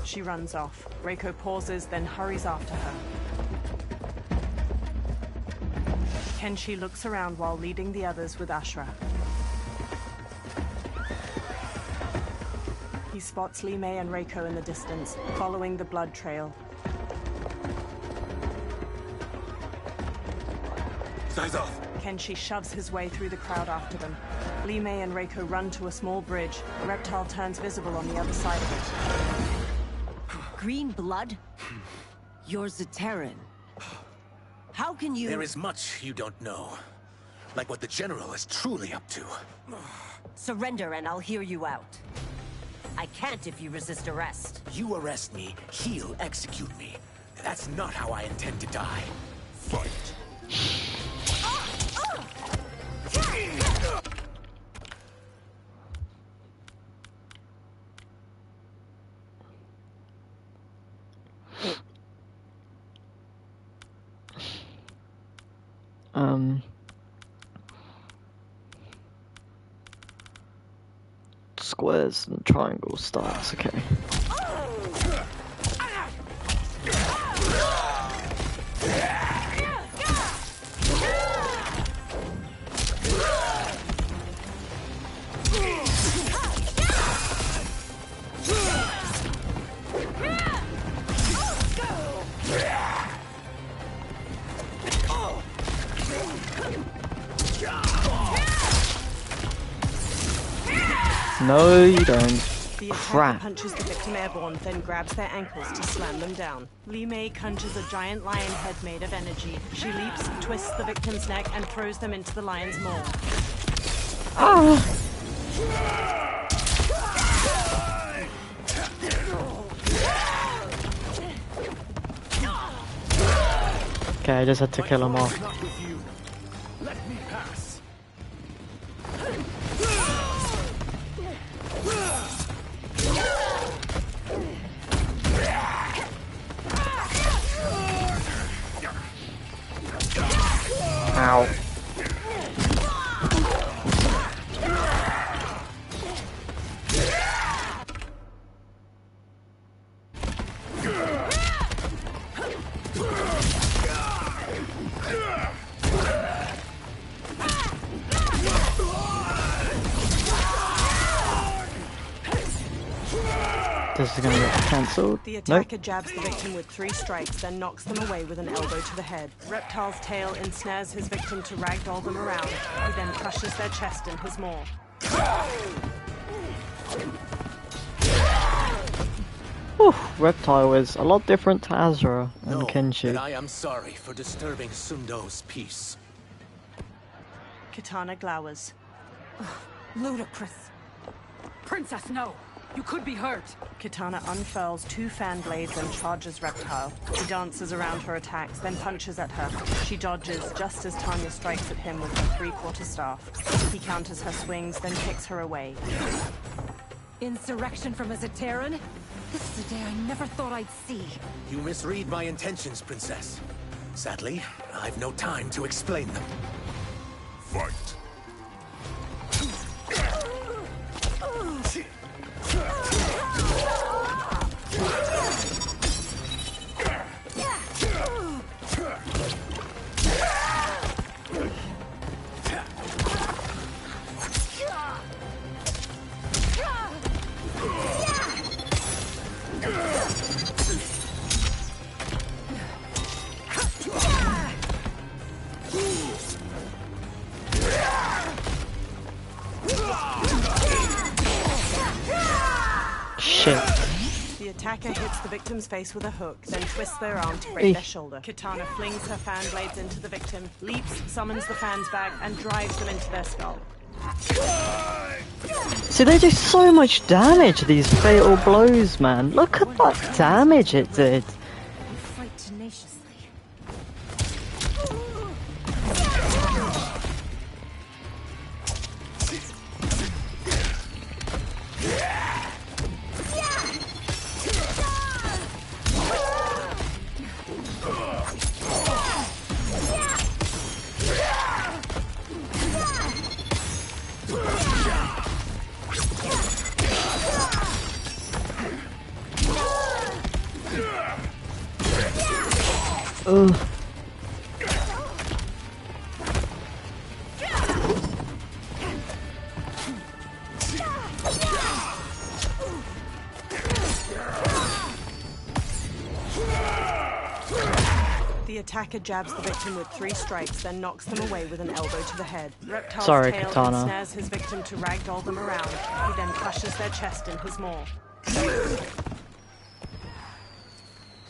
She runs off. Reiko pauses, then hurries after her. Kenshi looks around while leading the others with Ashra. He spots Li Mei and Reiko in the distance, following the blood trail. Syzoth! Kenshi shoves his way through the crowd after them. Li Mei and Reiko run to a small bridge. Reptile turns visible on the other side of it. Green blood? You're Zaterran. How can you— There is much you don't know. Like what the General is truly up to. Surrender and I'll hear you out. I can't if you resist arrest. You arrest me, he'll execute me. That's not how I intend to die. Fight. Squares and triangles starts, okay. No, you don't. The attacker Crap. punches the victim airborne, then grabs their ankles to slam them down. Li Mei conjures a giant lion head made of energy. She leaps, twists the victim's neck, and throws them into the lion's maw. Okay, I just had to kill him off. Let me pass. Ow. This is gonna get cancelled. The Nope. attacker jabs the victim with 3 strikes, then knocks them away with an elbow to the head. Reptile's tail ensnares his victim to ragdoll them around. He then crushes their chest in his maw. Whew, Reptile is a lot different to Azra and Know Kenshi. that I am sorry for disturbing Sundo's peace. Kitana glowers. Ludicrous. Princess, no. You could be hurt. Kitana unfurls 2 fan blades and charges Reptile. He dances around her attacks, then punches at her. She dodges just as Tanya strikes at him with her 3/4 staff. He counters her swings, then kicks her away. Insurrection from a Zaterran? This is a day I never thought I'd see. You misread my intentions, Princess. Sadly, I've no time to explain them. Fight. Shit. The attacker hits the victim's face with a hook, then twists their arm to break their Eesh. shoulder. Kitana flings her fan blades into the victim, leaps, summons the fans back, and drives them into their skull. See, they do so much damage, these fatal blows, man. Look at that damage it did. You fight tenaciously. Ugh. The attacker jabs the victim with 3 strikes, then knocks them away with an elbow to the head. Reptile's Sorry, tail Kitana. ensnares his victim to ragdoll them around. He then crushes their chest in his maw.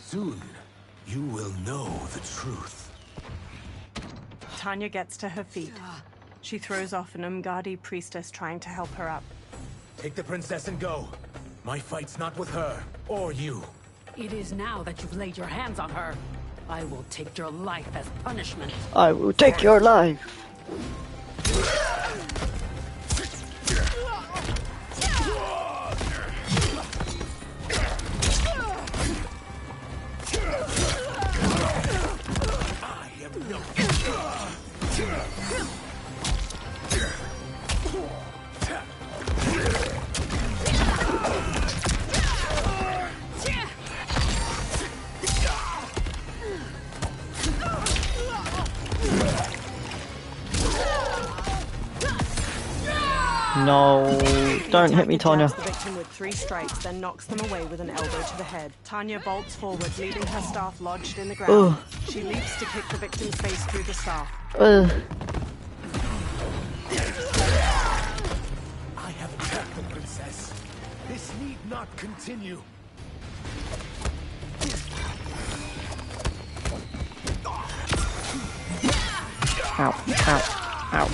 Soon, you will know the truth. Tanya gets to her feet. She throws off an Umgadi priestess trying to help her up. Take the princess and go. My fight's not with her, or you. It is now that you've laid your hands on her. I will take your life as punishment. I will take your life. No, don't hit me, Tanya. The victim with 3 strikes, then knocks them away with an elbow to the head. Tanya bolts forward, leaving her staff lodged in the ground. Ugh. She leaps to kick the victim's face through the staff. Ugh. I have attacked the princess. This need not continue. Ow, ow, ow.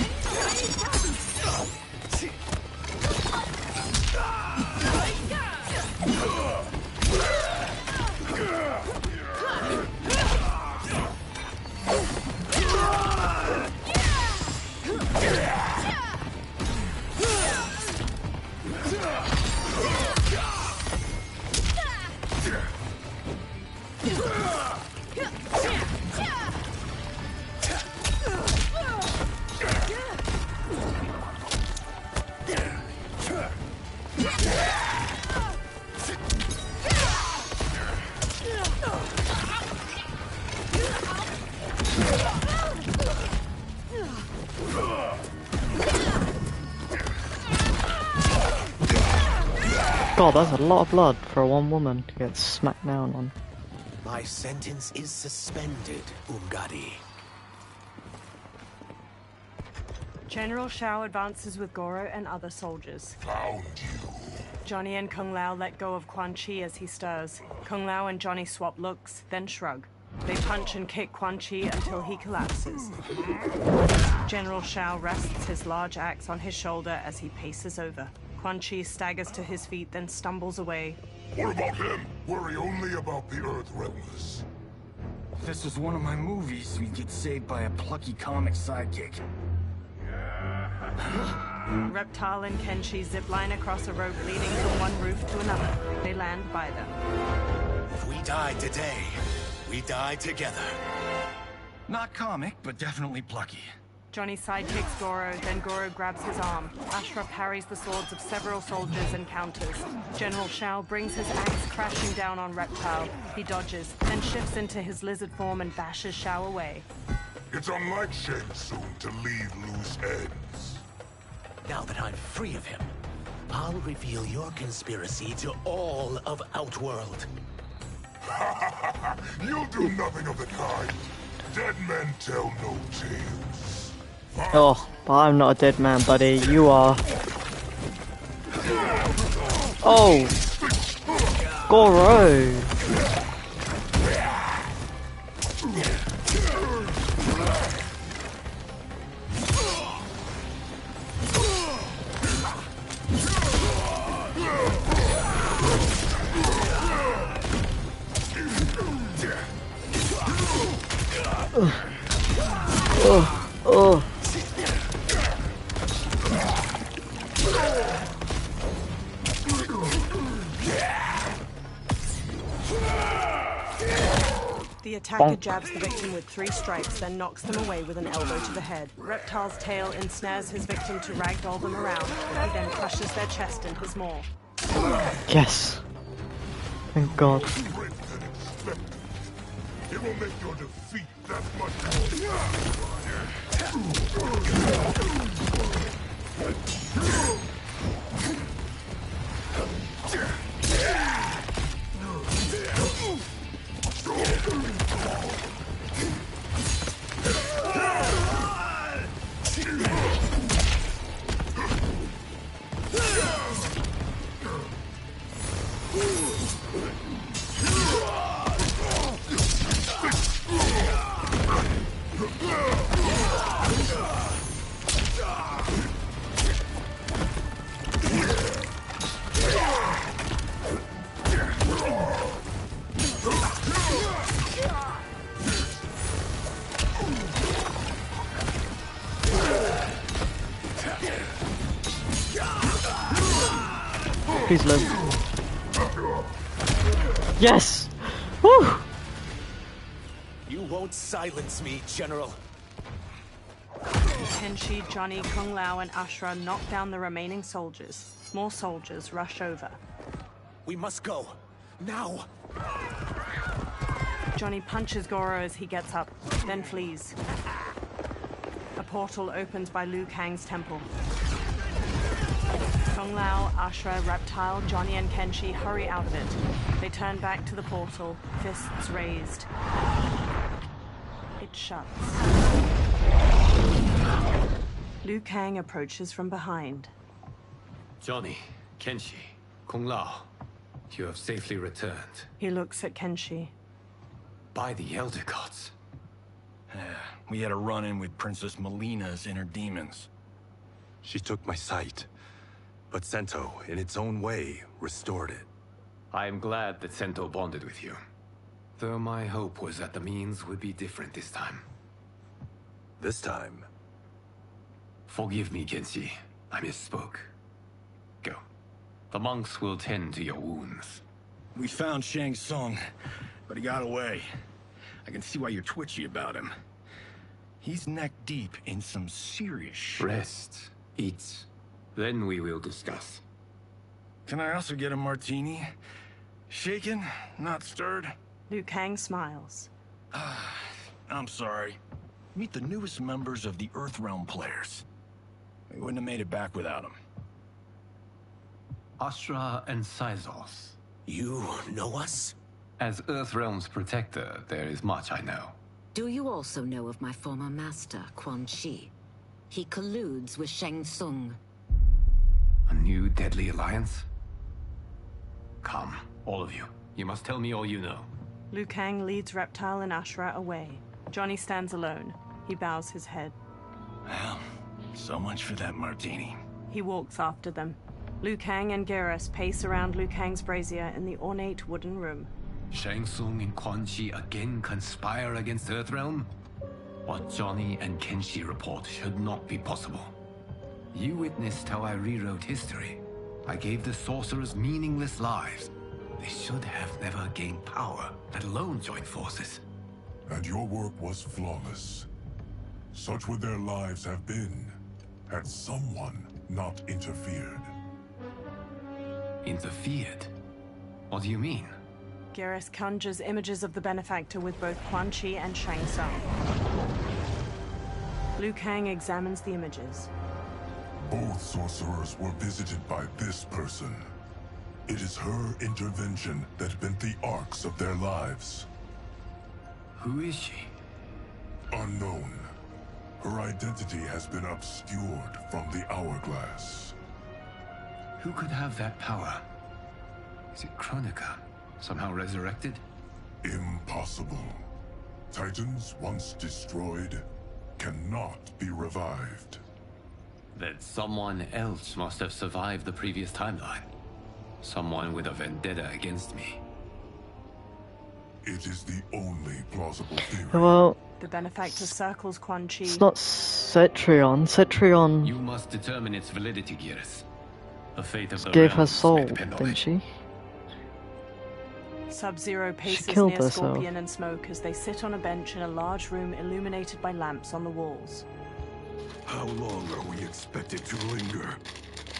God, that's a lot of blood for one woman to get smacked down on. My sentence is suspended, Umgadi. General Shao advances with Goro and other soldiers. Found you. Johnny and Kung Lao let go of Quan Chi as he stirs. Kung Lao and Johnny swap looks, then shrug. They punch and kick Quan Chi until he collapses. General Shao rests his large axe on his shoulder as he paces over. Quan Chi staggers to his feet, then stumbles away. What about him? Worry only about the Earth Realmers. If this was one of my movies, we'd get saved by a plucky comic sidekick. Reptile and Kenshi zipline across a rope leading from one roof to another. They land by them. If we die today, we die together. Not comic, but definitely plucky. Johnny sidekicks Goro, then Goro grabs his arm. Ashra parries the swords of several soldiers and counters. General Shao brings his axe crashing down on Reptile. He dodges, then shifts into his lizard form and bashes Shao away. It's unlike Shang Tsung to leave loose ends. Now that I'm free of him, I'll reveal your conspiracy to all of Outworld. You'll do nothing of the kind. Dead men tell no tales. Oh, but I'm not a dead man, buddy. You are. Oh! Goro! Oh. The attacker jabs the victim with 3 strikes, then knocks them away with an elbow to the head. Reptile's tail ensnares his victim to ragdoll them around. He then crushes their chest in his maw. Yes. Thank God. It will make your defeat that much Please live. Yes! Woo! You won't silence me, General. Kenshi, Johnny, Kung Lao, and Ashra knock down the remaining soldiers. More soldiers rush over. We must go. Now! Johnny punches Goro as he gets up, then flees. A portal opens by Liu Kang's temple. Kung Lao, Ashra, Reptile, Johnny, and Kenshi hurry out of it. They turn back to the portal, fists raised. It shuts. Liu Kang approaches from behind. Johnny, Kenshi, Kung Lao, you have safely returned. He looks at Kenshi. By the Elder Gods. We had a run-in with Princess Melina's inner demons. She took my sight, but Sento, in its own way, restored it. I am glad that Sento bonded with you. Though my hope was that the means would be different this time. This time? Forgive me, Kenshi. I misspoke. Go. The monks will tend to your wounds. We found Shang Tsung, but he got away. I can see why you're twitchy about him. He's neck deep in some serious shit. Rest. Eat. Then we will discuss. Can I also get a martini? Shaken, not stirred? Liu Kang smiles. I'm sorry. Meet the newest members of the Earthrealm players. We wouldn't have made it back without them. Astra and Syzos. You know us? As Earthrealm's protector, there is much I know. Do you also know of my former master, Quan Chi? He colludes with Shang Tsung. A new deadly alliance? Come, all of you. You must tell me all you know. Liu Kang leads Reptile and Ashra away. Johnny stands alone. He bows his head. Well, so much for that martini. He walks after them. Liu Kang and Geras pace around Liu Kang's brazier in the ornate wooden room. Shang Tsung and Quan Chi again conspire against Earthrealm? What Johnny and Kenshi report should not be possible. You witnessed how I rewrote history. I gave the sorcerers meaningless lives. They should have never gained power, let alone join forces. And your work was flawless. Such would their lives have been, had someone not interfered. Interfered? What do you mean? Geras conjures images of the benefactor with both Quan Chi and Shang Tsung. Liu Kang examines the images. Both sorcerers were visited by this person. It is her intervention that bent the arcs of their lives. Who is she? Unknown. Her identity has been obscured from the hourglass. Who could have that power? Is it Kronika? Somehow resurrected? Impossible. Titans once destroyed cannot be revived. Then someone else must have survived the previous timeline. Someone with a vendetta against me. It is the only plausible theory. Well, The benefactor circles Quan Chi. it's not Cetrion. Cetrion You must determine its validity, Geras. The fate of the gave her realms soul, may depend on didn't it. she? Sub-Zero paces killed near herself. Scorpion and Smoke as they sit on a bench in a large room illuminated by lamps on the walls. How long are we expected to linger?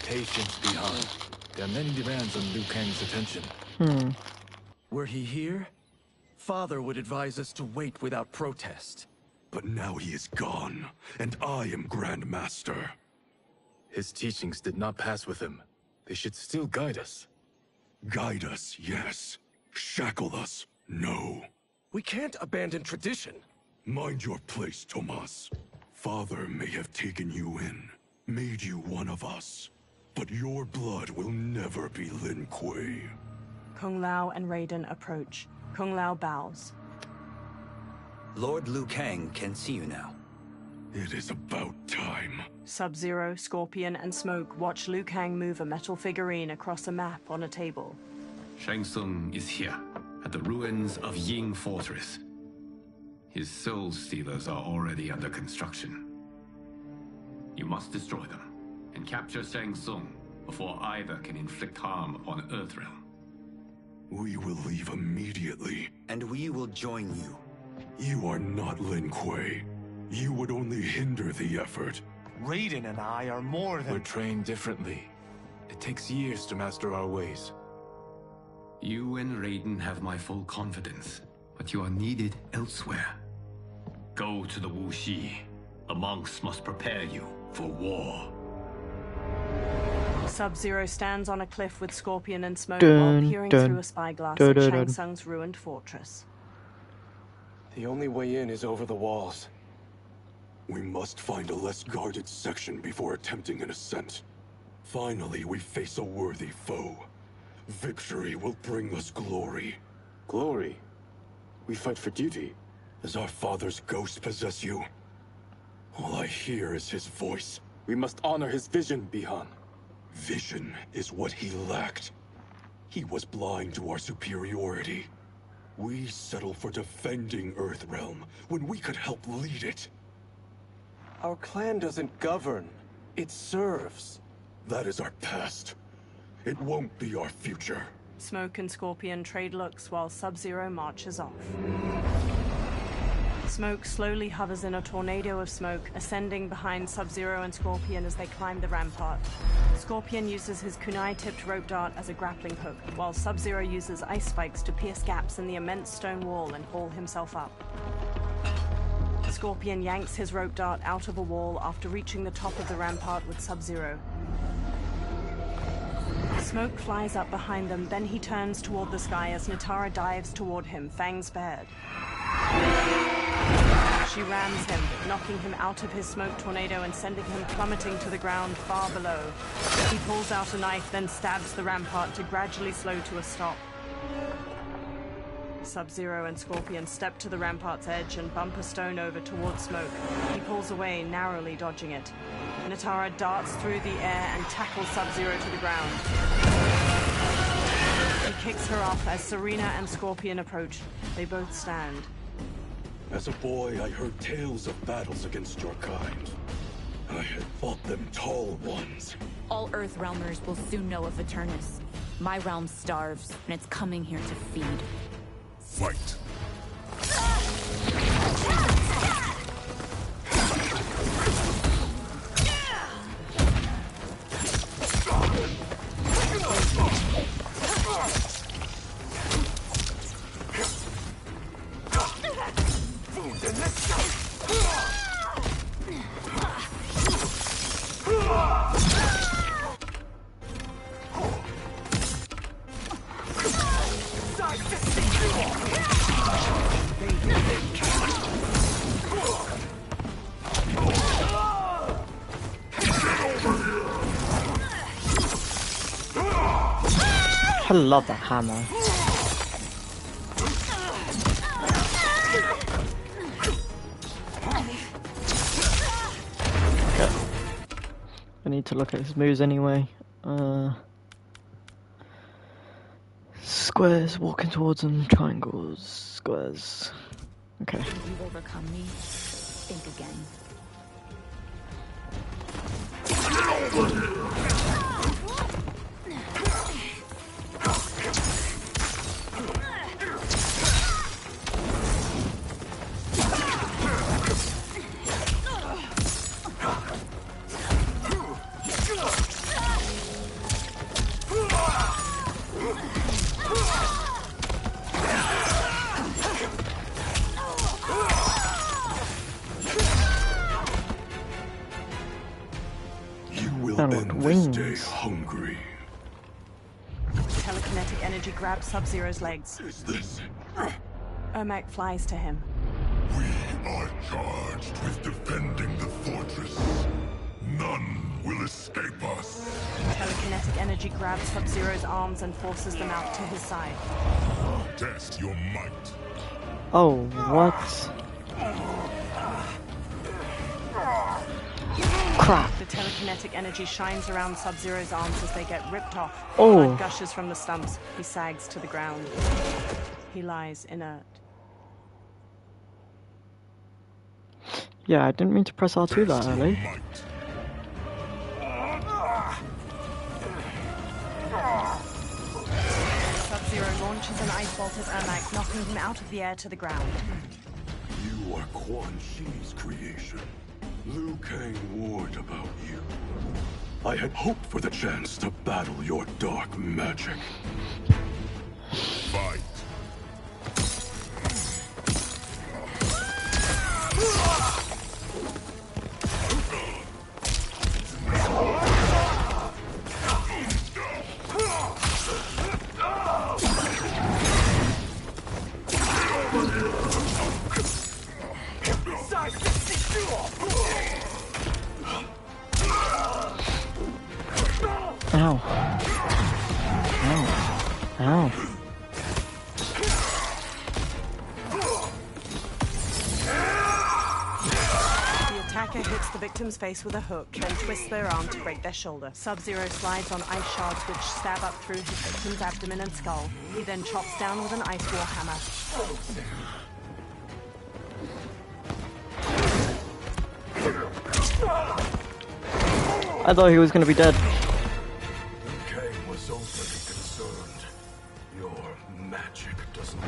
Patience, Bihan. There are many demands on Liu Kang's attention. Were he here, Father would advise us to wait without protest. But now he is gone, and I am Grand Master. His teachings did not pass with him. They should still guide us. Guide us, yes. Shackle us, no. We can't abandon tradition. Mind your place, Tomas. Father may have taken you in, made you one of us. But your blood will never be Lin Kuei. Kung Lao and Raiden approach. Kung Lao bows. Lord Liu Kang can see you now. It is about time. Sub-Zero, Scorpion, and Smoke watch Liu Kang move a metal figurine across a map on a table. Shang Tsung is here, at the ruins of Ying Fortress. His soul stealers are already under construction. You must destroy them, and capture Shang Tsung before either can inflict harm upon Earthrealm. We will leave immediately. And we will join you. You are not Lin Kuei. You would only hinder the effort. Raiden and I are more than... We're trained differently. It takes years to master our ways. You and Raiden have my full confidence, but you are needed elsewhere. Go to the Wuxi. The monks must prepare you for war. Sub-Zero stands on a cliff with Scorpion and Smoke Dun, while peering dun, through a spyglass dun, at dun, Shang dun. Tsung's ruined fortress. The only way in is over the walls. We must find a less guarded section before attempting an ascent. Finally, we face a worthy foe. Victory will bring us glory. Glory? We fight for duty. Does our father's ghost possess you? All I hear is his voice. We must honor his vision, Bihan. Vision is what he lacked. He was blind to our superiority. We settle for defending Earthrealm when we could help lead it. Our clan doesn't govern. It serves. That is our past. It won't be our future. Smoke and Scorpion trade looks while Sub-Zero marches off. Smoke slowly hovers in a tornado of smoke, ascending behind Sub-Zero and Scorpion as they climb the rampart. Scorpion uses his kunai-tipped rope dart as a grappling hook, while Sub-Zero uses ice spikes to pierce gaps in the immense stone wall and haul himself up. Scorpion yanks his rope dart out of a wall after reaching the top of the rampart with Sub-Zero. Smoke flies up behind them, then he turns toward the sky as Natara dives toward him, fangs bared. She rams him, knocking him out of his smoke tornado and sending him plummeting to the ground far below. He pulls out a knife, then stabs the rampart to gradually slow to a stop. Sub-Zero and Scorpion step to the rampart's edge and bump a stone over towards Smoke. He pulls away, narrowly dodging it. Natara darts through the air and tackles Sub-Zero to the ground. He kicks her off as Serena and Scorpion approach. They both stand. As a boy, I heard tales of battles against your kind. I had fought them tall ones. All Earthrealmers will soon know of Eternus. My realm starves, and it's coming here to feed. Fight. I love that hammer. Okay. I need to look at his moves anyway. Squares, walking towards them, triangles, squares. Okay. You've overcome me. Think again. Stay hungry. Telekinetic energy grabs Sub-Zero's legs. Is this? Ermac flies to him. We are charged with defending the fortress. None will escape us. Telekinetic energy grabs Sub-Zero's arms and forces them out to his side. Test your might. Oh, what? Crap. The telekinetic energy shines around Sub-Zero's arms as they get ripped off. Oh. Blood gushes from the stumps. He sags to the ground. He lies inert. Yeah, I didn't mean to press R2 that early. Sub-Zero launches an ice bolt at Ermac, knocking him out of the air to the ground. You are Quan Chi's creation. Liu Kang warned about you. I had hoped for the chance to battle your dark magic. Fight. Ow. Ow. Ow. The attacker hits the victim's face with a hook, then twists their arm to break their shoulder. Sub-Zero slides on ice shards which stab up through his victim's abdomen and skull. He then chops down with an ice war hammer. I thought he was going to be dead. Liu Kang was overly concerned. Your magic doesn't.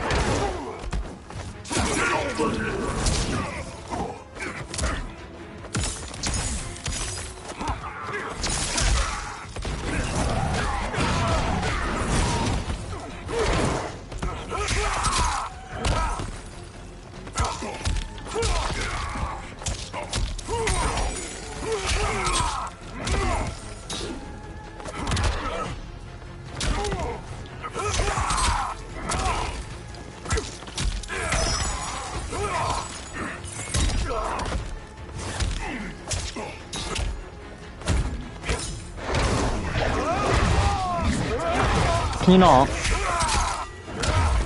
Can you not?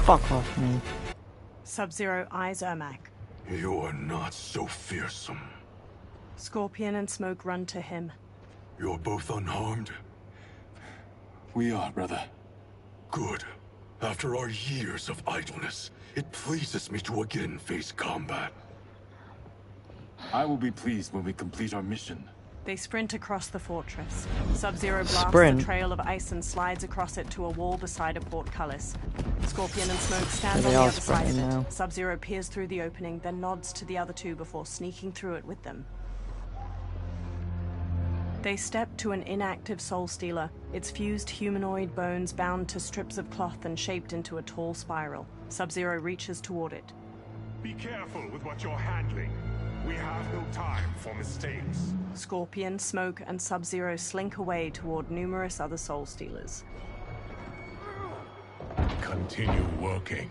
Fuck off me. Sub-Zero eyes Ermac. You are not so fearsome. Scorpion and Smoke run to him. You're both unharmed? We are, brother. Good. After our years of idleness, it pleases me to again face combat. I will be pleased when we complete our mission. They sprint across the fortress. Sub-Zero blasts Sprint. a trail of ice and slides across it to a wall beside a portcullis. Scorpion and Smoke stand on the other side of it. Sub-Zero peers through the opening, then nods to the other two before sneaking through it with them. They step to an inactive Soul Stealer, its fused humanoid bones bound to strips of cloth and shaped into a tall spiral. Sub-Zero reaches toward it. Be careful with what you're handling. We have no time for mistakes. Scorpion, Smoke, and Sub-Zero slink away toward numerous other Soul Stealers. Continue working.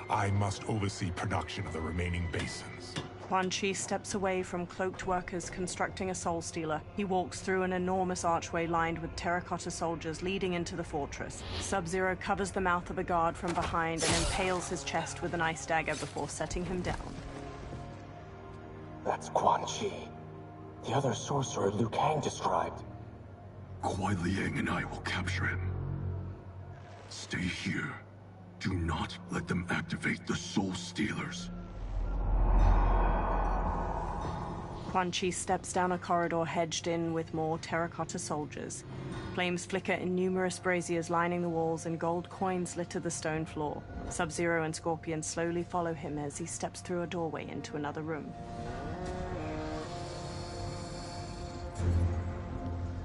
I must oversee production of the remaining basins. Quan Chi steps away from cloaked workers constructing a Soul Stealer. He walks through an enormous archway lined with terracotta soldiers leading into the fortress. Sub-Zero covers the mouth of a guard from behind and impales his chest with an ice dagger before setting him down. That's Quan Chi. The other sorcerer Liu Kang described. Kuai Liang and I will capture him. Stay here. Do not let them activate the Soul Stealers. Quan Chi steps down a corridor hedged in with more terracotta soldiers. Flames flicker in numerous braziers lining the walls and gold coins litter the stone floor. Sub-Zero and Scorpion slowly follow him as he steps through a doorway into another room.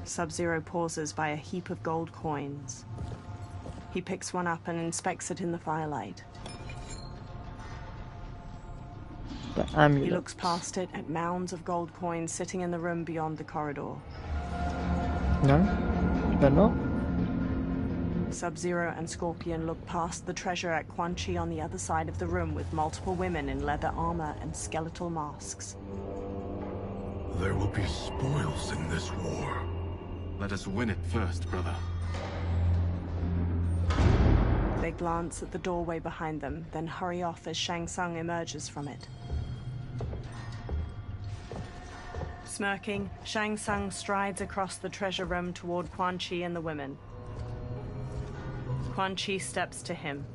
Sub-Zero pauses by a heap of gold coins. He picks one up and inspects it in the firelight. He looks past it at mounds of gold coins sitting in the room beyond the corridor. No? They're not? Sub-Zero and Scorpion look past the treasure at Quan Chi on the other side of the room with multiple women in leather armor and skeletal masks. There will be spoils in this war. Let us win it first, brother. They glance at the doorway behind them, then hurry off as Shang Tsung emerges from it. Smirking, Shang Tsung strides across the treasure room toward Quan Chi and the women. Quan Chi steps to him.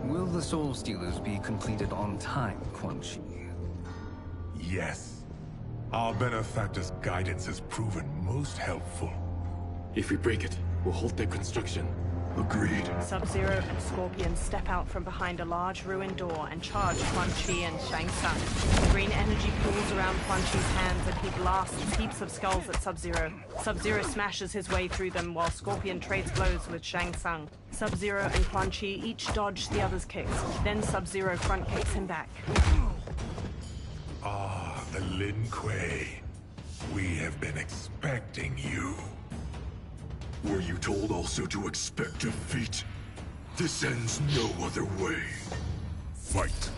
Will the Soul Stealers be completed on time, Quan Chi? Yes. Our benefactor's guidance has proven most helpful. If we break it, we'll halt their construction. Agreed. Sub-Zero and Scorpion step out from behind a large ruined door and charge Quan Chi and Shang Tsung. Green energy pools around Quan Chi's hands and he blasts heaps of skulls at Sub-Zero. Sub-Zero smashes his way through them while Scorpion trades blows with Shang Tsung. Sub-Zero and Quan Chi each dodge the other's kicks. Then Sub-Zero front kicks him back. Ah, the Lin Kuei. We have been expecting you. Were you told also to expect defeat? This ends no other way. Fight.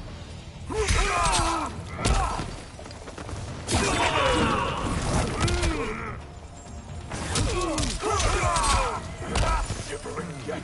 Shivering yet.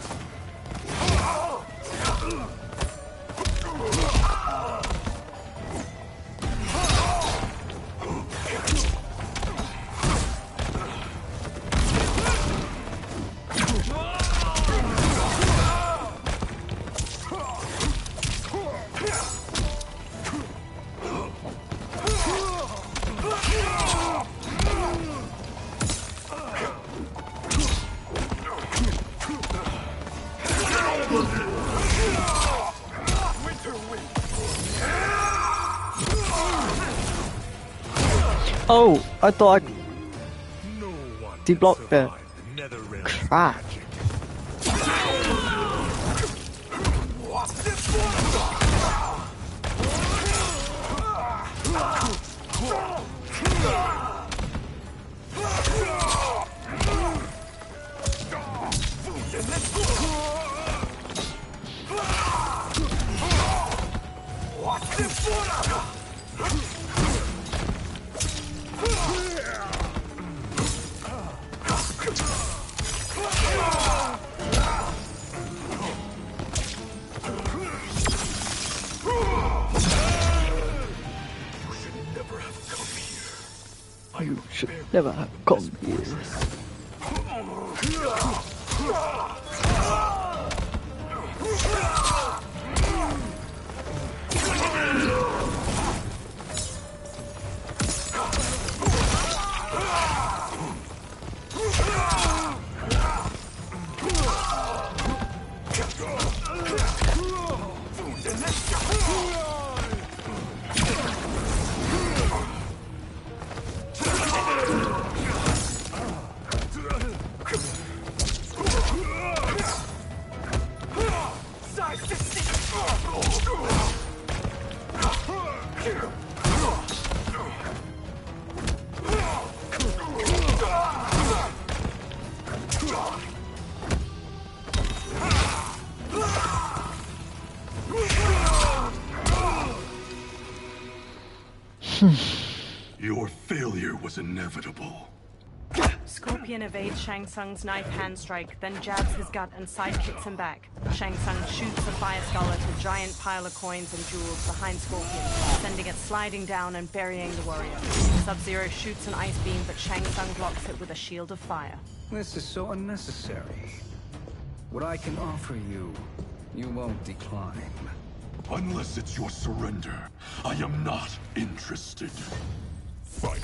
Oh, I thought I deblocked it. Crap. Never have combies. Your failure was inevitable. Scorpion evades Shang Tsung's knife hand strike, then jabs his gut and sidekicks him back. Shang Tsung shoots a fire skull at a giant pile of coins and jewels behind Scorpion, sending it sliding down and burying the warrior. Sub-Zero shoots an ice beam, but Shang Tsung blocks it with a shield of fire. This is so unnecessary. What I can offer you, you won't decline. Unless it's your surrender, I am not interested. Fight.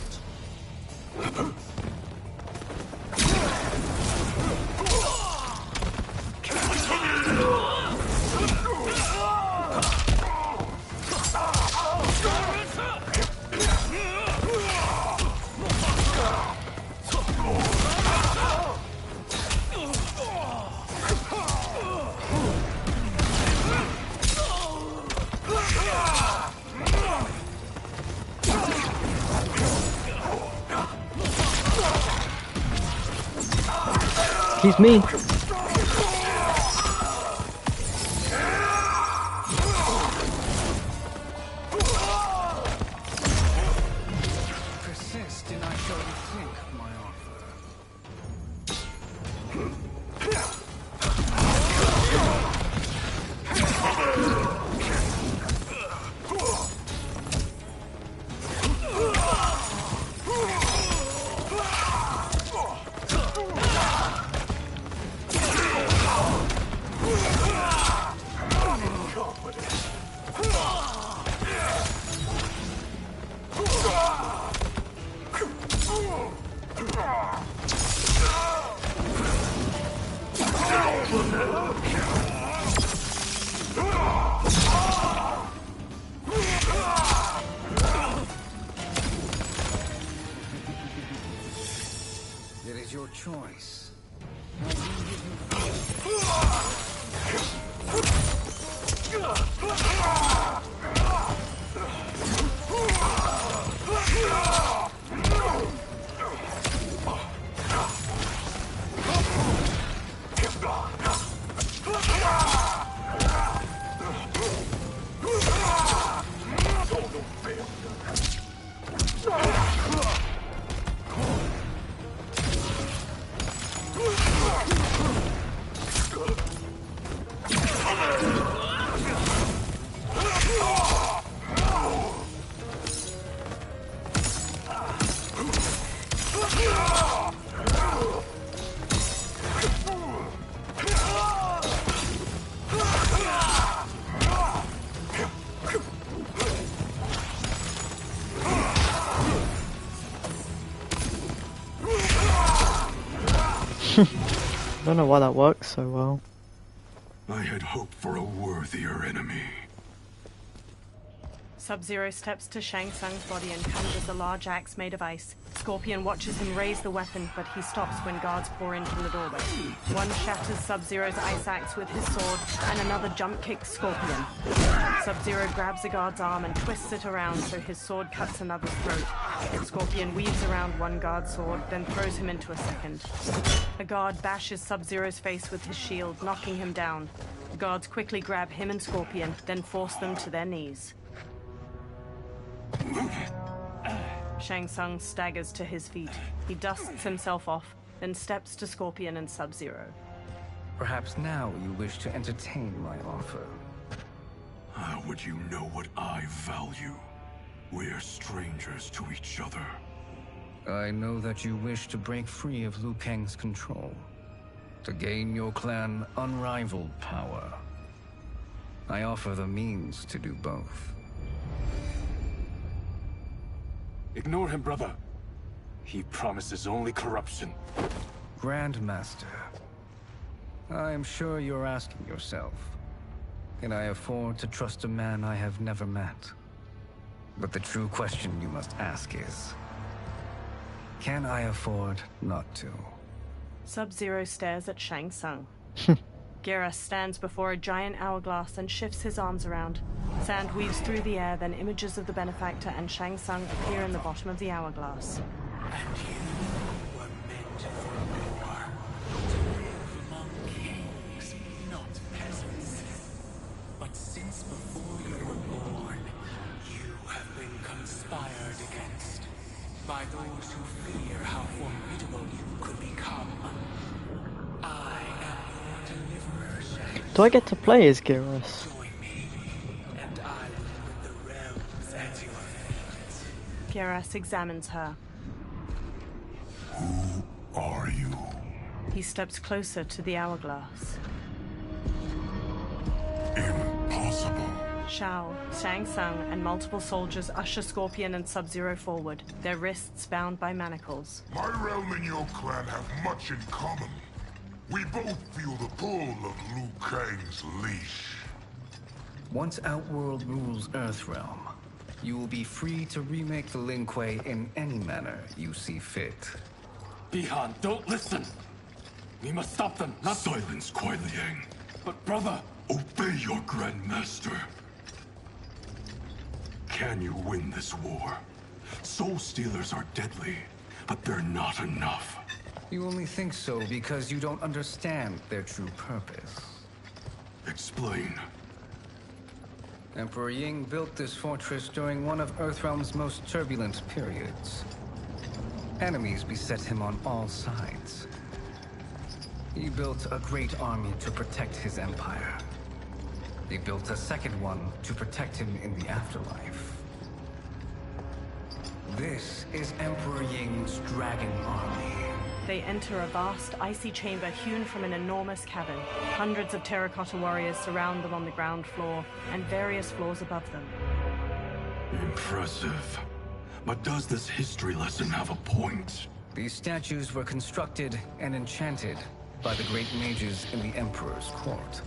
Excuse me. Persist and I shall rethink my offer. It is your choice. I don't know why that works so well. I had hoped for a worthier enemy. Sub-Zero steps to Shang Tsung's body and conjures a large axe made of ice. Scorpion watches him raise the weapon, but he stops when guards pour in from the doorway. One shatters Sub-Zero's ice axe with his sword, and another jump kicks Scorpion. Sub-Zero grabs a guard's arm and twists it around so his sword cuts another's throat. Scorpion weaves around one guard's sword, then throws him into a second. A guard bashes Sub-Zero's face with his shield, knocking him down. The guards quickly grab him and Scorpion, then force them to their knees. Shang Tsung staggers to his feet. He dusts himself off, then steps to Scorpion and Sub-Zero. Perhaps now you wish to entertain my offer. How would you know what I value? We're strangers to each other. I know that you wish to break free of Liu Kang's control, to gain your clan unrivaled power. I offer the means to do both. Ignore him, brother. He promises only corruption. Grandmaster, I am sure you're asking yourself, can I afford to trust a man I have never met? But the true question you must ask is, can I afford not to? Sub-Zero stares at Shang Tsung. Geras stands before a giant hourglass and shifts his arms around. Sand weaves through the air, then images of the benefactor and Shang Tsung appear in the bottom of the hourglass. And you were meant for war, to live among kings, not peasants. But since before you were born, you have been conspired against by those who fear how formidable you could become. I am your deliverer, Shang. Do I get to play as Geras? And I will put the realms at your feet. Geras examines her. Who are you? He steps closer to the hourglass. Impossible. Shao, Shang Tsung, and multiple soldiers usher Scorpion and Sub-Zero forward, their wrists bound by manacles. My realm and your clan have much in common. We both feel the pull of Liu Kang's leash. Once Outworld rules Earthrealm, you will be free to remake the Lin Kuei in any manner you see fit. Bihan, don't listen! We must stop them, not— Silence, Kuai Liang. But brother— Obey your Grandmaster. Can you win this war? Soul Stealers are deadly, but they're not enough. You only think so because you don't understand their true purpose. Explain. Emperor Ying built this fortress during one of Earthrealm's most turbulent periods. Enemies beset him on all sides. He built a great army to protect his empire. He built a second one to protect him in the afterlife. This is Emperor Ying's Dragon Army. They enter a vast, icy chamber hewn from an enormous cavern. Hundreds of terracotta warriors surround them on the ground floor and various floors above them. Impressive. But does this history lesson have a point? These statues were constructed and enchanted by the great mages in the Emperor's court.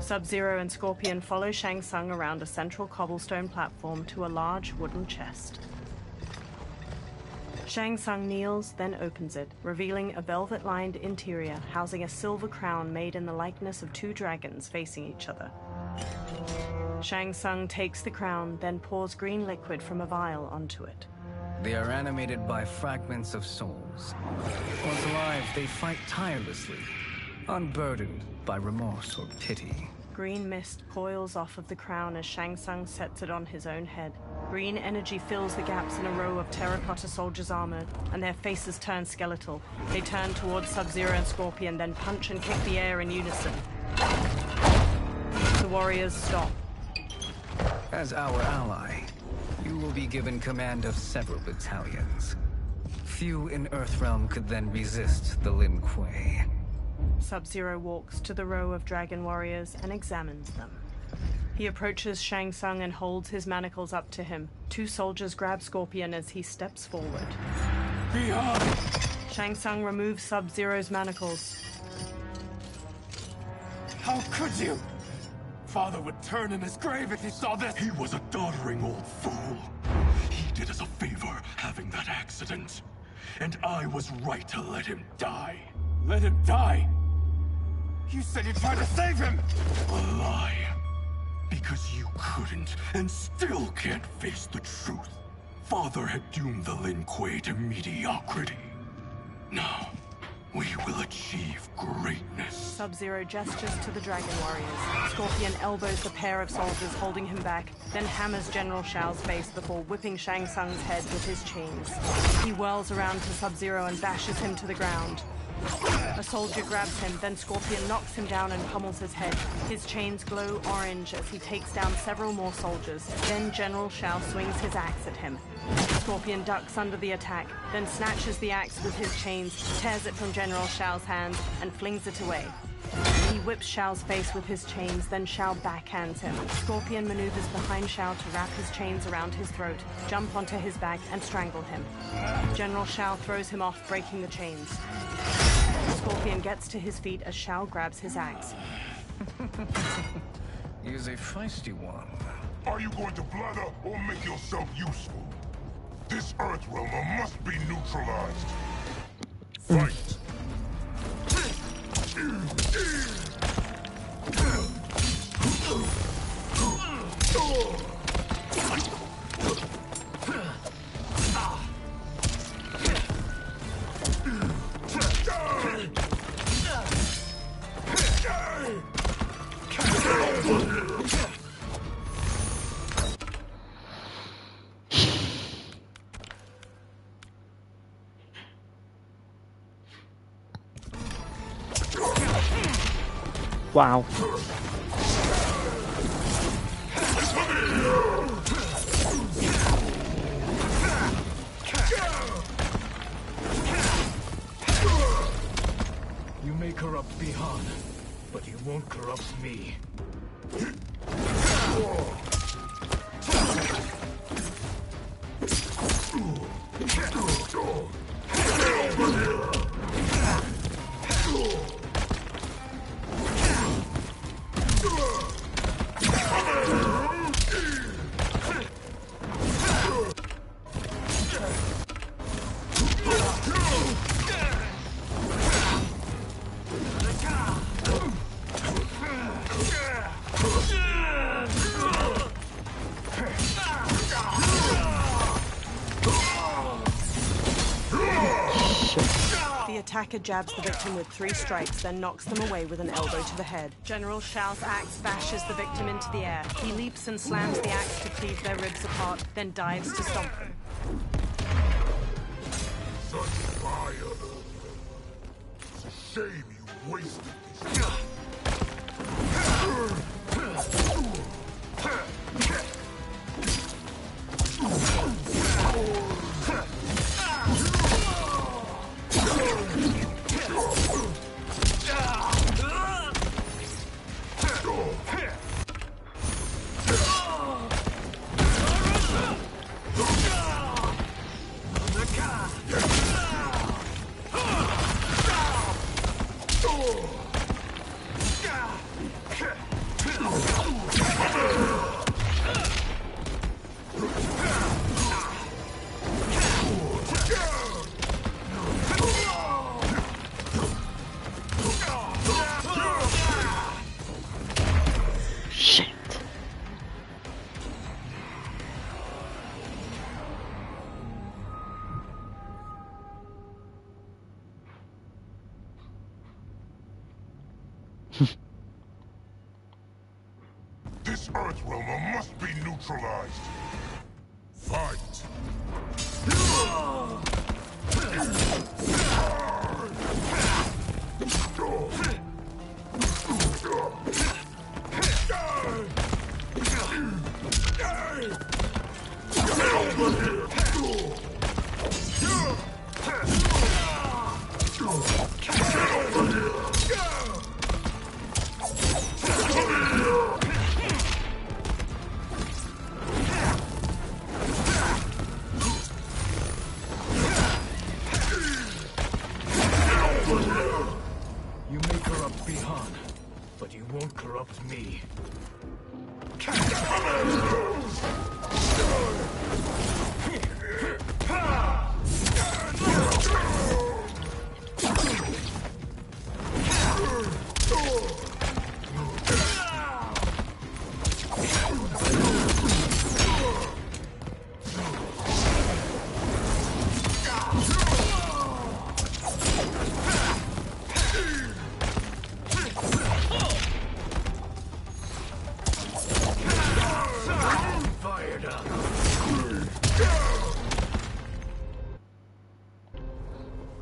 Sub-Zero and Scorpion follow Shang Tsung around a central cobblestone platform to a large wooden chest. Shang Tsung kneels, then opens it, revealing a velvet-lined interior housing a silver crown made in the likeness of two dragons facing each other. Shang Tsung takes the crown, then pours green liquid from a vial onto it. They are animated by fragments of souls. Once alive, they fight tirelessly, unburdened by remorse or pity. Green mist coils off of the crown as Shang Tsung sets it on his own head. Green energy fills the gaps in a row of terracotta soldiers armored, and their faces turn skeletal. They turn towards Sub-Zero and Scorpion, then punch and kick the air in unison. The warriors stop. As our ally, you will be given command of several battalions. Few in Earthrealm could then resist the Lin Kuei. Sub-Zero walks to the row of dragon warriors and examines them. He approaches Shang Tsung and holds his manacles up to him. Two soldiers grab Scorpion as he steps forward. Beyond! Shang Tsung removes Sub-Zero's manacles. How could you? Father would turn in his grave if he saw this! He was a doddering old fool. He did us a favor having that accident. And I was right to let him die. Let him die? You said you tried to save him! A lie. Because you couldn't, and still can't face the truth. Father had doomed the Lin Kuei to mediocrity. Now, we will achieve greatness. Sub-Zero gestures to the Dragon Warriors. Scorpion elbows the pair of soldiers holding him back, then hammers General Shao's face before whipping Shang Tsung's head with his chains. He whirls around to Sub-Zero and bashes him to the ground. A soldier grabs him, then Scorpion knocks him down and pummels his head. His chains glow orange as he takes down several more soldiers. Then General Shao swings his axe at him. Scorpion ducks under the attack, then snatches the axe with his chains, tears it from General Shao's hands, and flings it away. He whips Shao's face with his chains, then Shao backhands him. Scorpion maneuvers behind Shao to wrap his chains around his throat, jump onto his back, and strangle him. General Shao throws him off, breaking the chains. Scorpion gets to his feet as Shao grabs his axe. He is a feisty one. Are you going to blather or make yourself useful? This Earthrealmer must be neutralized. Fight! Wow. You may corrupt Bihan, but you won't corrupt me. The attacker jabs the victim with 3 strikes, then knocks them away with an elbow to the head. General Shao's axe bashes the victim into the air. He leaps and slams the axe to cleave their ribs apart, then dives to stomp them. Such fire! It's a shame you wasted this. This Earthrealmer must be neutralized. Fight! You may corrupt Bihan, but you won't corrupt me.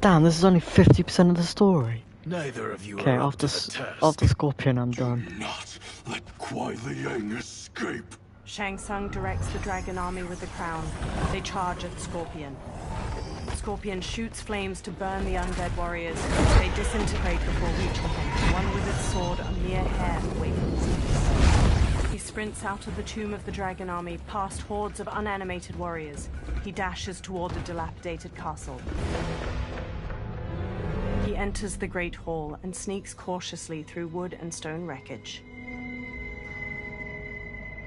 Damn, this is only 50% of the story. Neither of you Okay, are up after, to the task. after Scorpion, I'm done. Not let Kuai Liang escape. Shang Tsung directs the dragon army with the crown. They charge at Scorpion. Scorpion shoots flames to burn the undead warriors. They disintegrate before reaching him, one with its sword a mere hair away from his face. He sprints out of the tomb of the dragon army, past hordes of unanimated warriors. He dashes toward the dilapidated castle. He enters the Great Hall and sneaks cautiously through wood and stone wreckage.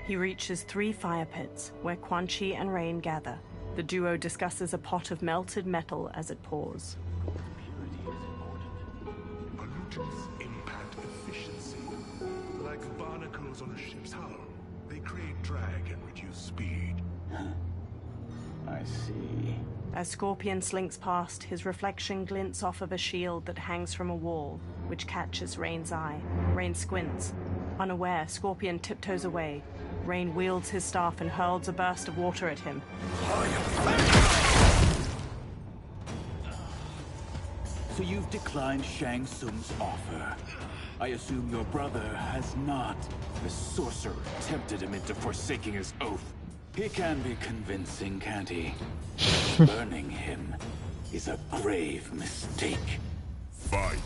He reaches 3 fire pits, where Quan Chi and Rain gather. The duo discusses a pot of melted metal as it pours. Pollutants impact efficiency. Like barnacles on a ship's hull. They create drag and reduce speed. I see. As Scorpion slinks past, his reflection glints off of a shield that hangs from a wall, which catches Rain's eye. Rain squints. Unaware, Scorpion tiptoes away. Rain wields his staff and hurls a burst of water at him. So you've declined Shang Tsung's offer. I assume your brother has not. The sorcerer tempted him into forsaking his oath. He can be convincing, can't he? Burning him is a grave mistake. Fight.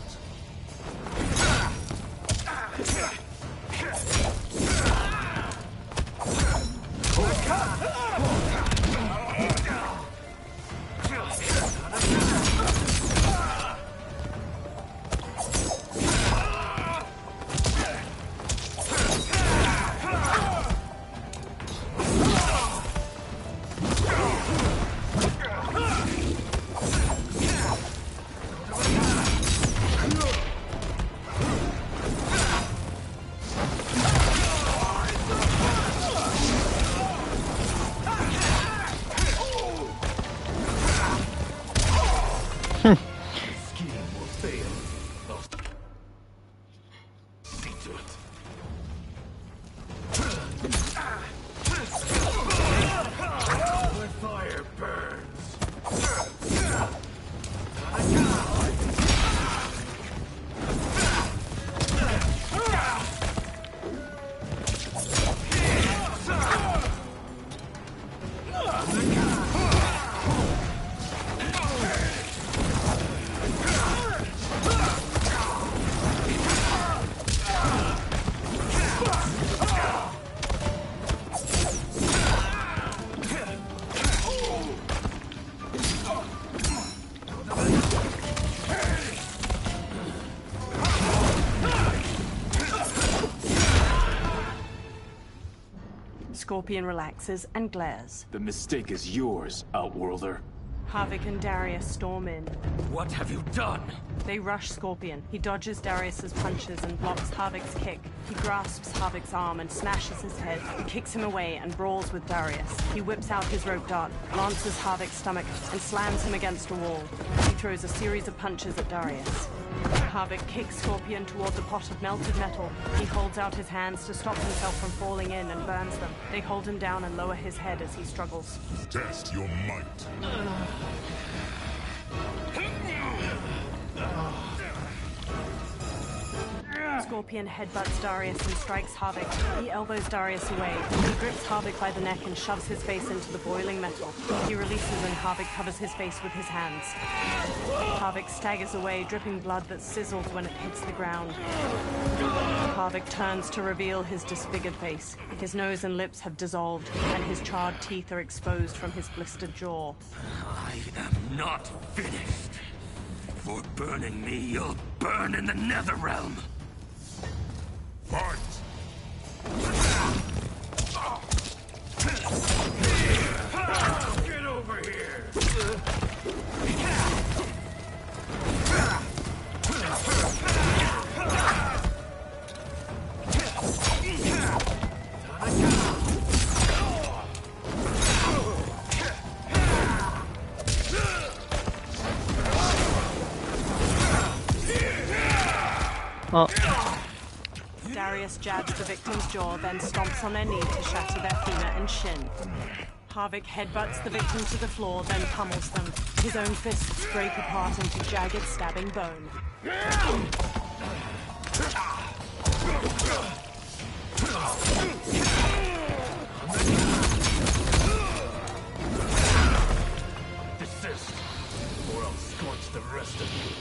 Scorpion relaxes and glares. The mistake is yours, Outworlder. Havik and Darius storm in. What have you done? They rush Scorpion. He dodges Darius's punches and blocks Havik's kick. He grasps Havik's arm and smashes his head. He kicks him away and brawls with Darius. He whips out his rope dart, lances Havik's stomach, and slams him against a wall. He throws a series of punches at Darius. Havik kicks Scorpion toward the pot of melted metal. He holds out his hands to stop himself from falling in and burns them. They hold him down and lower his head as he struggles. Test your might. Scorpion headbutts Darius and strikes Havik. He elbows Darius away. He grips Havik by the neck and shoves his face into the boiling metal. He releases and Havik covers his face with his hands. Havik staggers away, dripping blood that sizzles when it hits the ground. Havik turns to reveal his disfigured face. His nose and lips have dissolved, and his charred teeth are exposed from his blistered jaw. I am not finished. For burning me, you'll burn in the Netherrealm. Fight! Get over here! Oh. Darius jabs the victim's jaw, then stomps on their knee to shatter their femur and shin. Harvick headbutts the victim to the floor, then pummels them. His own fists break apart into jagged, stabbing bone. Desist, or I'll scorch the rest of you.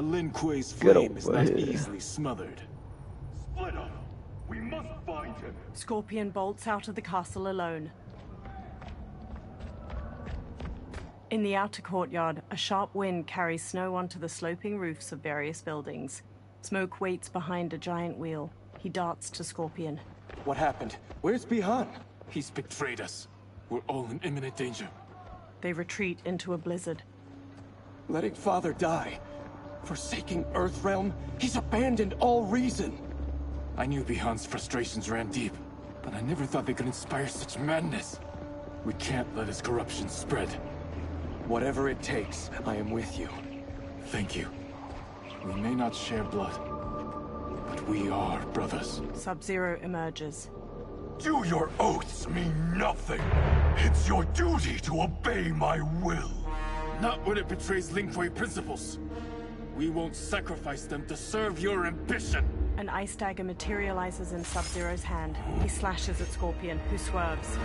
Lin Kuei's flame is not easily smothered. Split up! We must find him! Scorpion bolts out of the castle alone. In the outer courtyard, a sharp wind carries snow onto the sloping roofs of various buildings. Smoke waits behind a giant wheel. He darts to Scorpion. What happened? Where's Bihan? He's betrayed us. We're all in imminent danger. They retreat into a blizzard. Letting Father die. Forsaking Earthrealm, he's abandoned all reason. I knew Bihan's frustrations ran deep, but I never thought they could inspire such madness. We can't let his corruption spread. Whatever it takes, I am with you. Thank you. We may not share blood, but we are brothers. Sub-Zero emerges. Do your oaths mean nothing? It's your duty to obey my will. Not when it betrays Lin Kuei principles. We won't sacrifice them to serve your ambition! An ice dagger materializes in Sub-Zero's hand. He slashes at Scorpion, who swerves.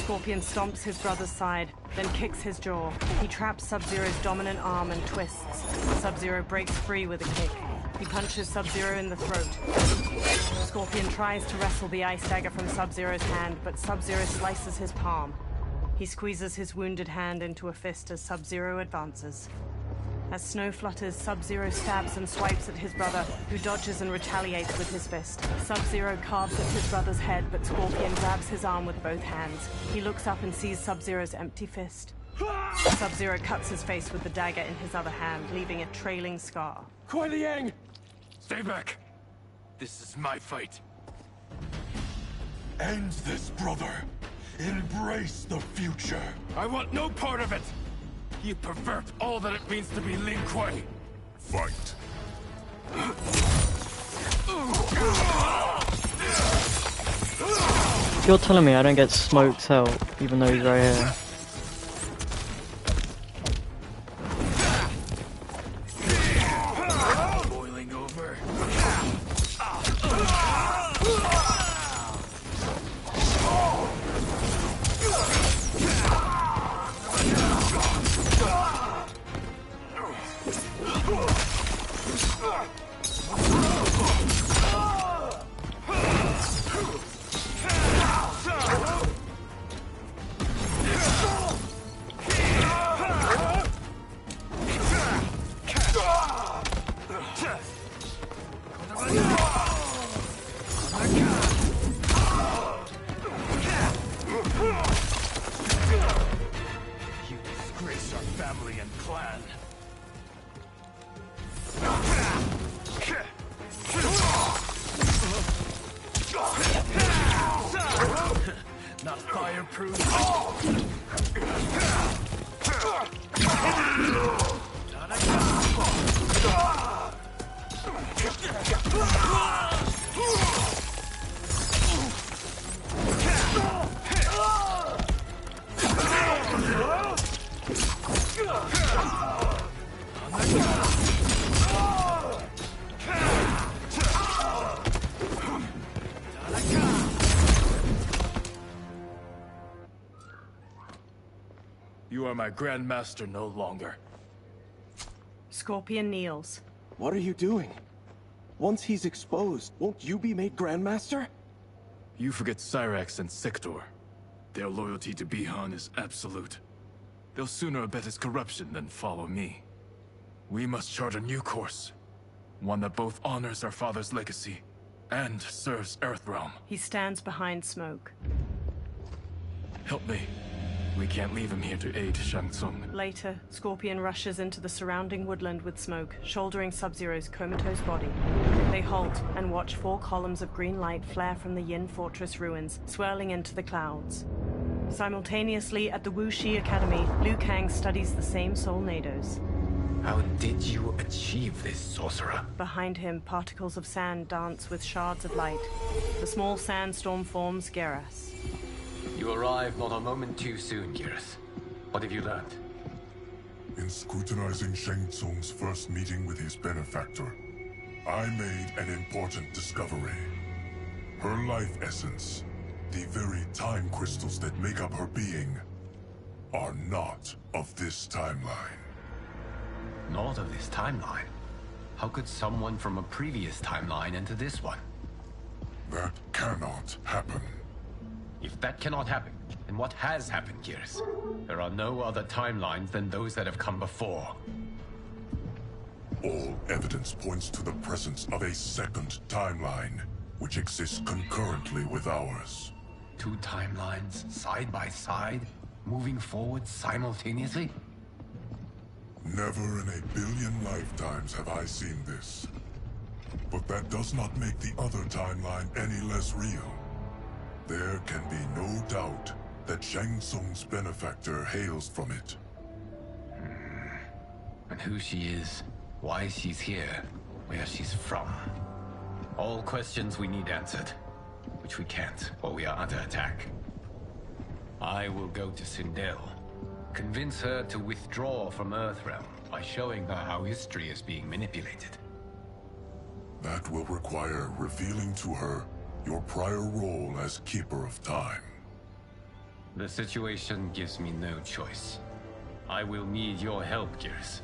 Scorpion stomps his brother's side, then kicks his jaw. He traps Sub-Zero's dominant arm and twists. Sub-Zero breaks free with a kick. He punches Sub-Zero in the throat. Scorpion tries to wrestle the ice dagger from Sub-Zero's hand, but Sub-Zero slices his palm. He squeezes his wounded hand into a fist as Sub-Zero advances. As snow flutters, Sub-Zero stabs and swipes at his brother, who dodges and retaliates with his fist. Sub-Zero carves at his brother's head, but Scorpion grabs his arm with both hands. He looks up and sees Sub-Zero's empty fist. Sub-Zero cuts his face with the dagger in his other hand, leaving a trailing scar. Kuei Liang! Stay back! This is my fight. End this, brother. Embrace the future. I want no part of it! You pervert all that it means to be Lin Kuei! Fight. You're telling me I don't get smoked out, even though he's right here. Boiling over. You disgrace our family and clan. Not fireproof. You are my Grandmaster no longer. Scorpion kneels. What are you doing? Once he's exposed, won't you be made Grandmaster? You forget Cyrax and Sector. Their loyalty to Bihan is absolute. They'll sooner abet his corruption than follow me. We must chart a new course. One that both honors our father's legacy and serves Earthrealm. He stands behind Smoke. Help me. We can't leave him here to aid Shang Tsung. Later, Scorpion rushes into the surrounding woodland with Smoke, shouldering Sub-Zero's comatose body. They halt and watch 4 columns of green light flare from the Yin Fortress ruins, swirling into the clouds. Simultaneously, at the Wuxi Academy, Liu Kang studies the same Soulnados. How did you achieve this, sorcerer? Behind him, particles of sand dance with shards of light. The small sandstorm forms Geras. You arrived not a moment too soon, Geras. What have you learned? In scrutinizing Shang Tsung's first meeting with his benefactor, I made an important discovery. Her life essence, the very time crystals that make up her being, are not of this timeline. Not of this timeline? How could someone from a previous timeline enter this one? That cannot happen. If that cannot happen, then what has happened, Geras? There are no other timelines than those that have come before. All evidence points to the presence of a second timeline, which exists concurrently with ours. 2 timelines, side by side, moving forward simultaneously? Never in a billion lifetimes have I seen this. But that does not make the other timeline any less real. There can be no doubt that Shang Tsung's benefactor hails from it. And who she is, why she's here, where she's from. All questions we need answered, which we can't while we are under attack. I will go to Sindel, convince her to withdraw from Earthrealm by showing her how history is being manipulated. That will require revealing to her your prior role as Keeper of Time. The situation gives me no choice. I will need your help, Geras,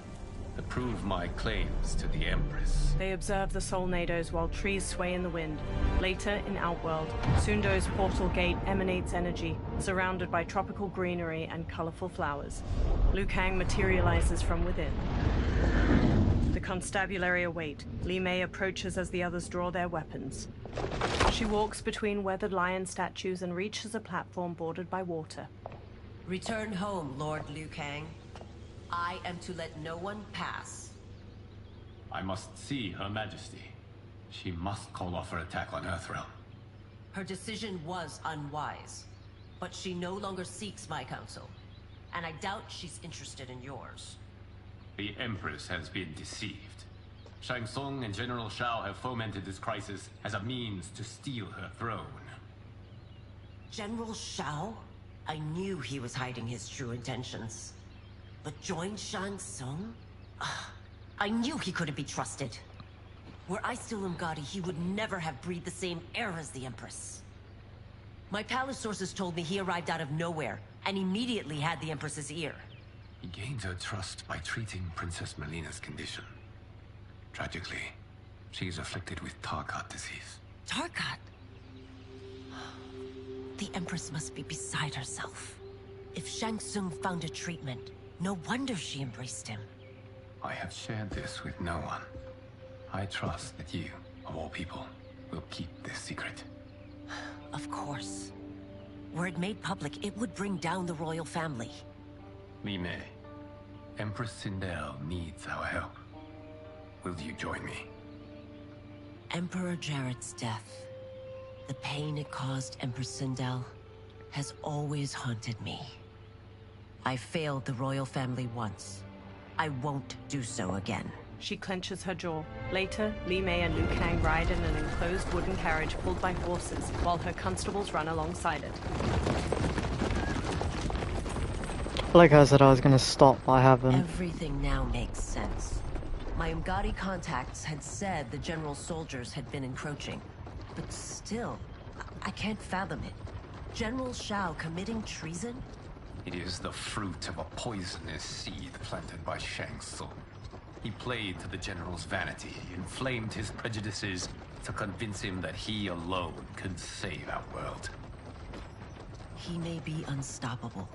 to prove my claims to the Empress. They observe the Soulnados while trees sway in the wind. Later, in Outworld, Sundo's portal gate emanates energy, surrounded by tropical greenery and colorful flowers. Liu Kang materializes from within. The constabulary await. Li Mei approaches as the others draw their weapons. She walks between weathered lion statues and reaches a platform bordered by water. Return home, Lord Liu Kang. I am to let no one pass. I must see Her Majesty. She must call off her attack on Earthrealm. Her decision was unwise, but she no longer seeks my counsel, and I doubt she's interested in yours. The Empress has been deceived. Shang Tsung and General Shao have fomented this crisis as a means to steal her throne. General Shao? I knew he was hiding his true intentions. But join Shang Tsung? I knew he couldn't be trusted. Were I still Umgadi, he would never have breathed the same air as the Empress. My palace sources told me he arrived out of nowhere, and immediately had the Empress's ear. He gained her trust by treating Princess Melina's condition. Tragically, she is afflicted with Tarkat disease. Tarkat? The Empress must be beside herself. If Shang Tsung found a treatment, no wonder she embraced him. I have shared this with no one. I trust that you, of all people, will keep this secret. Of course. Were it made public, it would bring down the royal family. Li Mei, Empress Sindel needs our help. Will you join me? Emperor Jarrett's death, the pain it caused Empress Sindel, has always haunted me. I failed the royal family once. I won't do so again. She clenches her jaw. Later, Li Mei and Liu Kang ride in an enclosed wooden carriage pulled by horses, while her constables run alongside it. Like I said, I was gonna stop, but I haven't. Everything now makes sense. My Umgadi contacts had said the general's soldiers had been encroaching. But still, I can't fathom it. General Shao committing treason? It is the fruit of a poisonous seed planted by Shang Tsung. He played to the general's vanity, inflamed his prejudices to convince him that he alone could save our world. He may be unstoppable.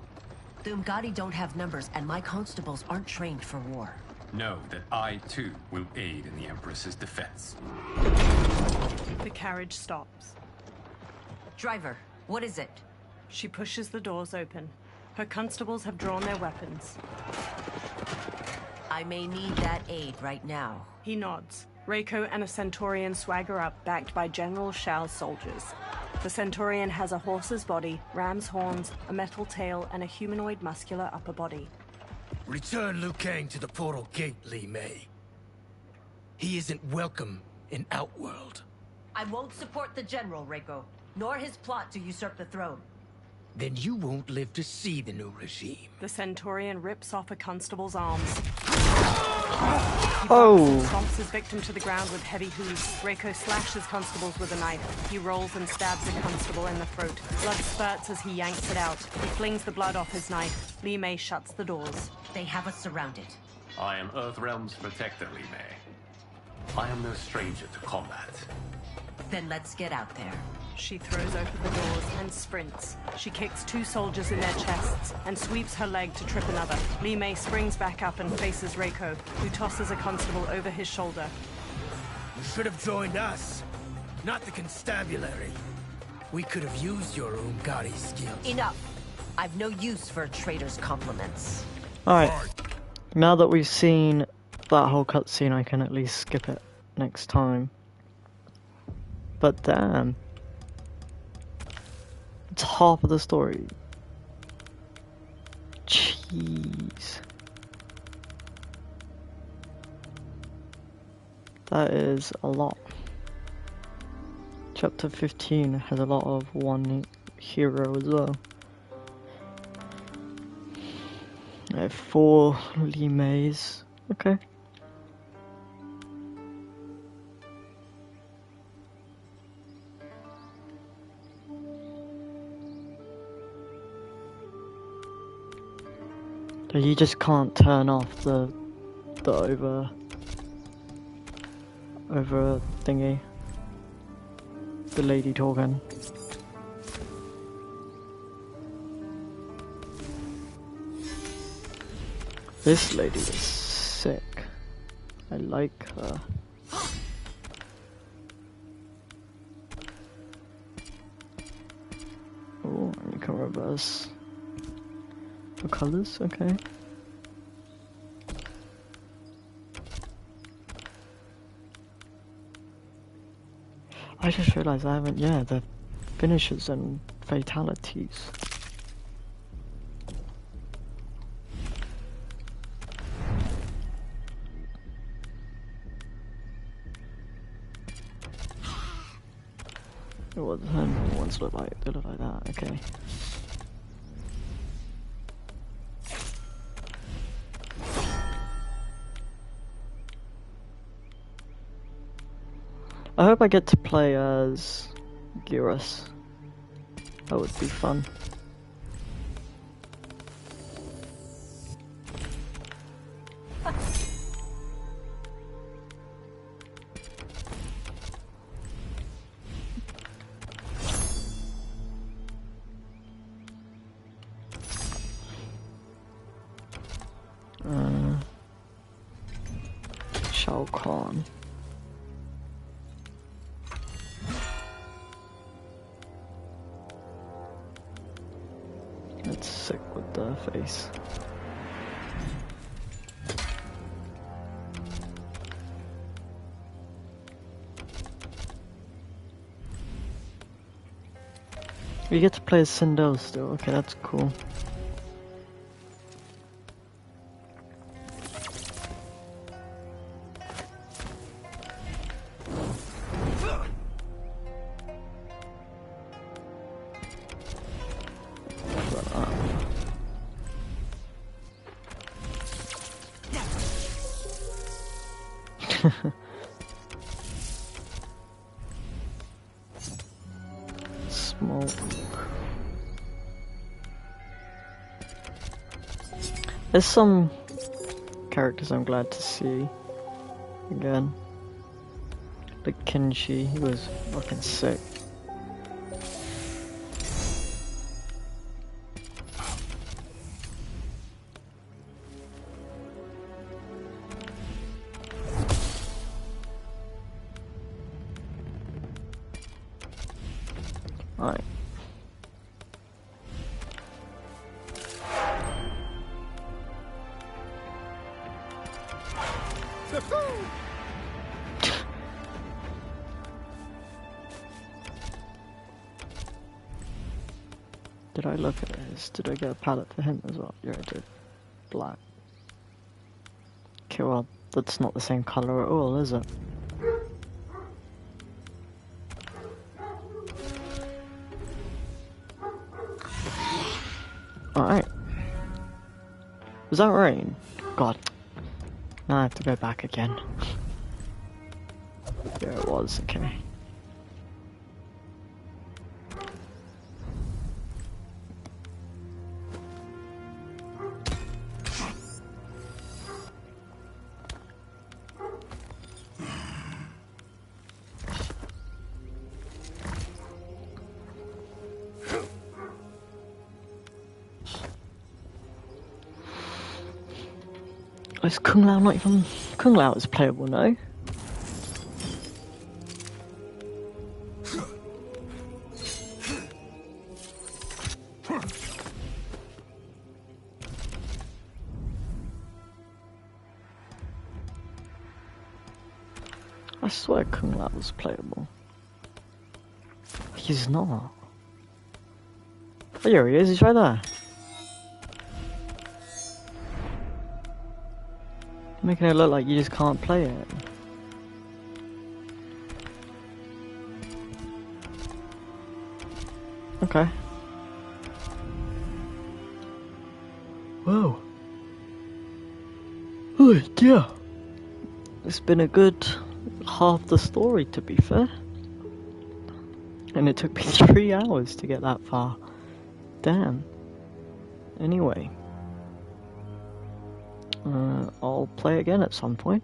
The Umgadi don't have numbers, and my constables aren't trained for war. Know that I, too, will aid in the Empress's defense. The carriage stops. Driver, what is it? She pushes the doors open. Her constables have drawn their weapons. I may need that aid right now. He nods. Reiko and a Centaurian swagger up, backed by General Shao's soldiers. The Centaurian has a horse's body, ram's horns, a metal tail, and a humanoid muscular upper body. Return Liu Kang to the portal gate, Li Mei. He isn't welcome in Outworld. I won't support the General, Reiko, nor his plot to usurp the throne. Then you won't live to see the new regime. The Centaurian rips off a constable's arms. Oh! He stomps his victim to the ground with heavy hooves. Reiko slashes constables with a knife. He rolls and stabs a constable in the throat. Blood spurts as he yanks it out. He flings the blood off his knife. Li Mei shuts the doors. They have us surrounded. I am Earthrealm's protector, Li Mei. I am no stranger to combat. Then let's get out there. She throws open the doors and sprints. She kicks 2 soldiers in their chests and sweeps her leg to trip another. Li Mei springs back up and faces Reiko, who tosses a constable over his shoulder. You should have joined us, not the constabulary. We could have used your Ungari skills. Enough! I've no use for a traitor's compliments. Alright, now that we've seen that whole cutscene, I can at least skip it next time. But damn. It's half of the story. Jeez. That is a lot. Chapter 15 has a lot of one hero as well. I have 4 Li Meis. Okay. You just can't turn off the over thingy. The lady talking. This lady is sick. I like her. Oh, you can reverse. The colors, okay. I just realized I haven't, yeah, the finishes and fatalities. Well, the ones look like, they look like that, okay. I hope I get to play as Geras. That would be fun. Shao Kahn. It's sick with the face. You get to play as Sindel still, okay, that's cool. Smoke. There's some characters I'm glad to see again. Like Kenshi, he was fucking sick. Did I look at this? Did I get a palette for him as well? Yeah, I did. Black. Okay, well, that's not the same colour at all, is it? Alright. Was that rain? God. Now I have to go back again. Yeah, it was, okay. Is Kung Lao not even... Kung Lao is playable, no? I swear Kung Lao was playable. He's not. Oh, here he is, he's right there. Making it look like you just can't play it. Okay. Whoa. Oh dear. It's been a good half the story, to be fair. And it took me 3 hours to get that far. Damn. Anyway. I'll play again at some point.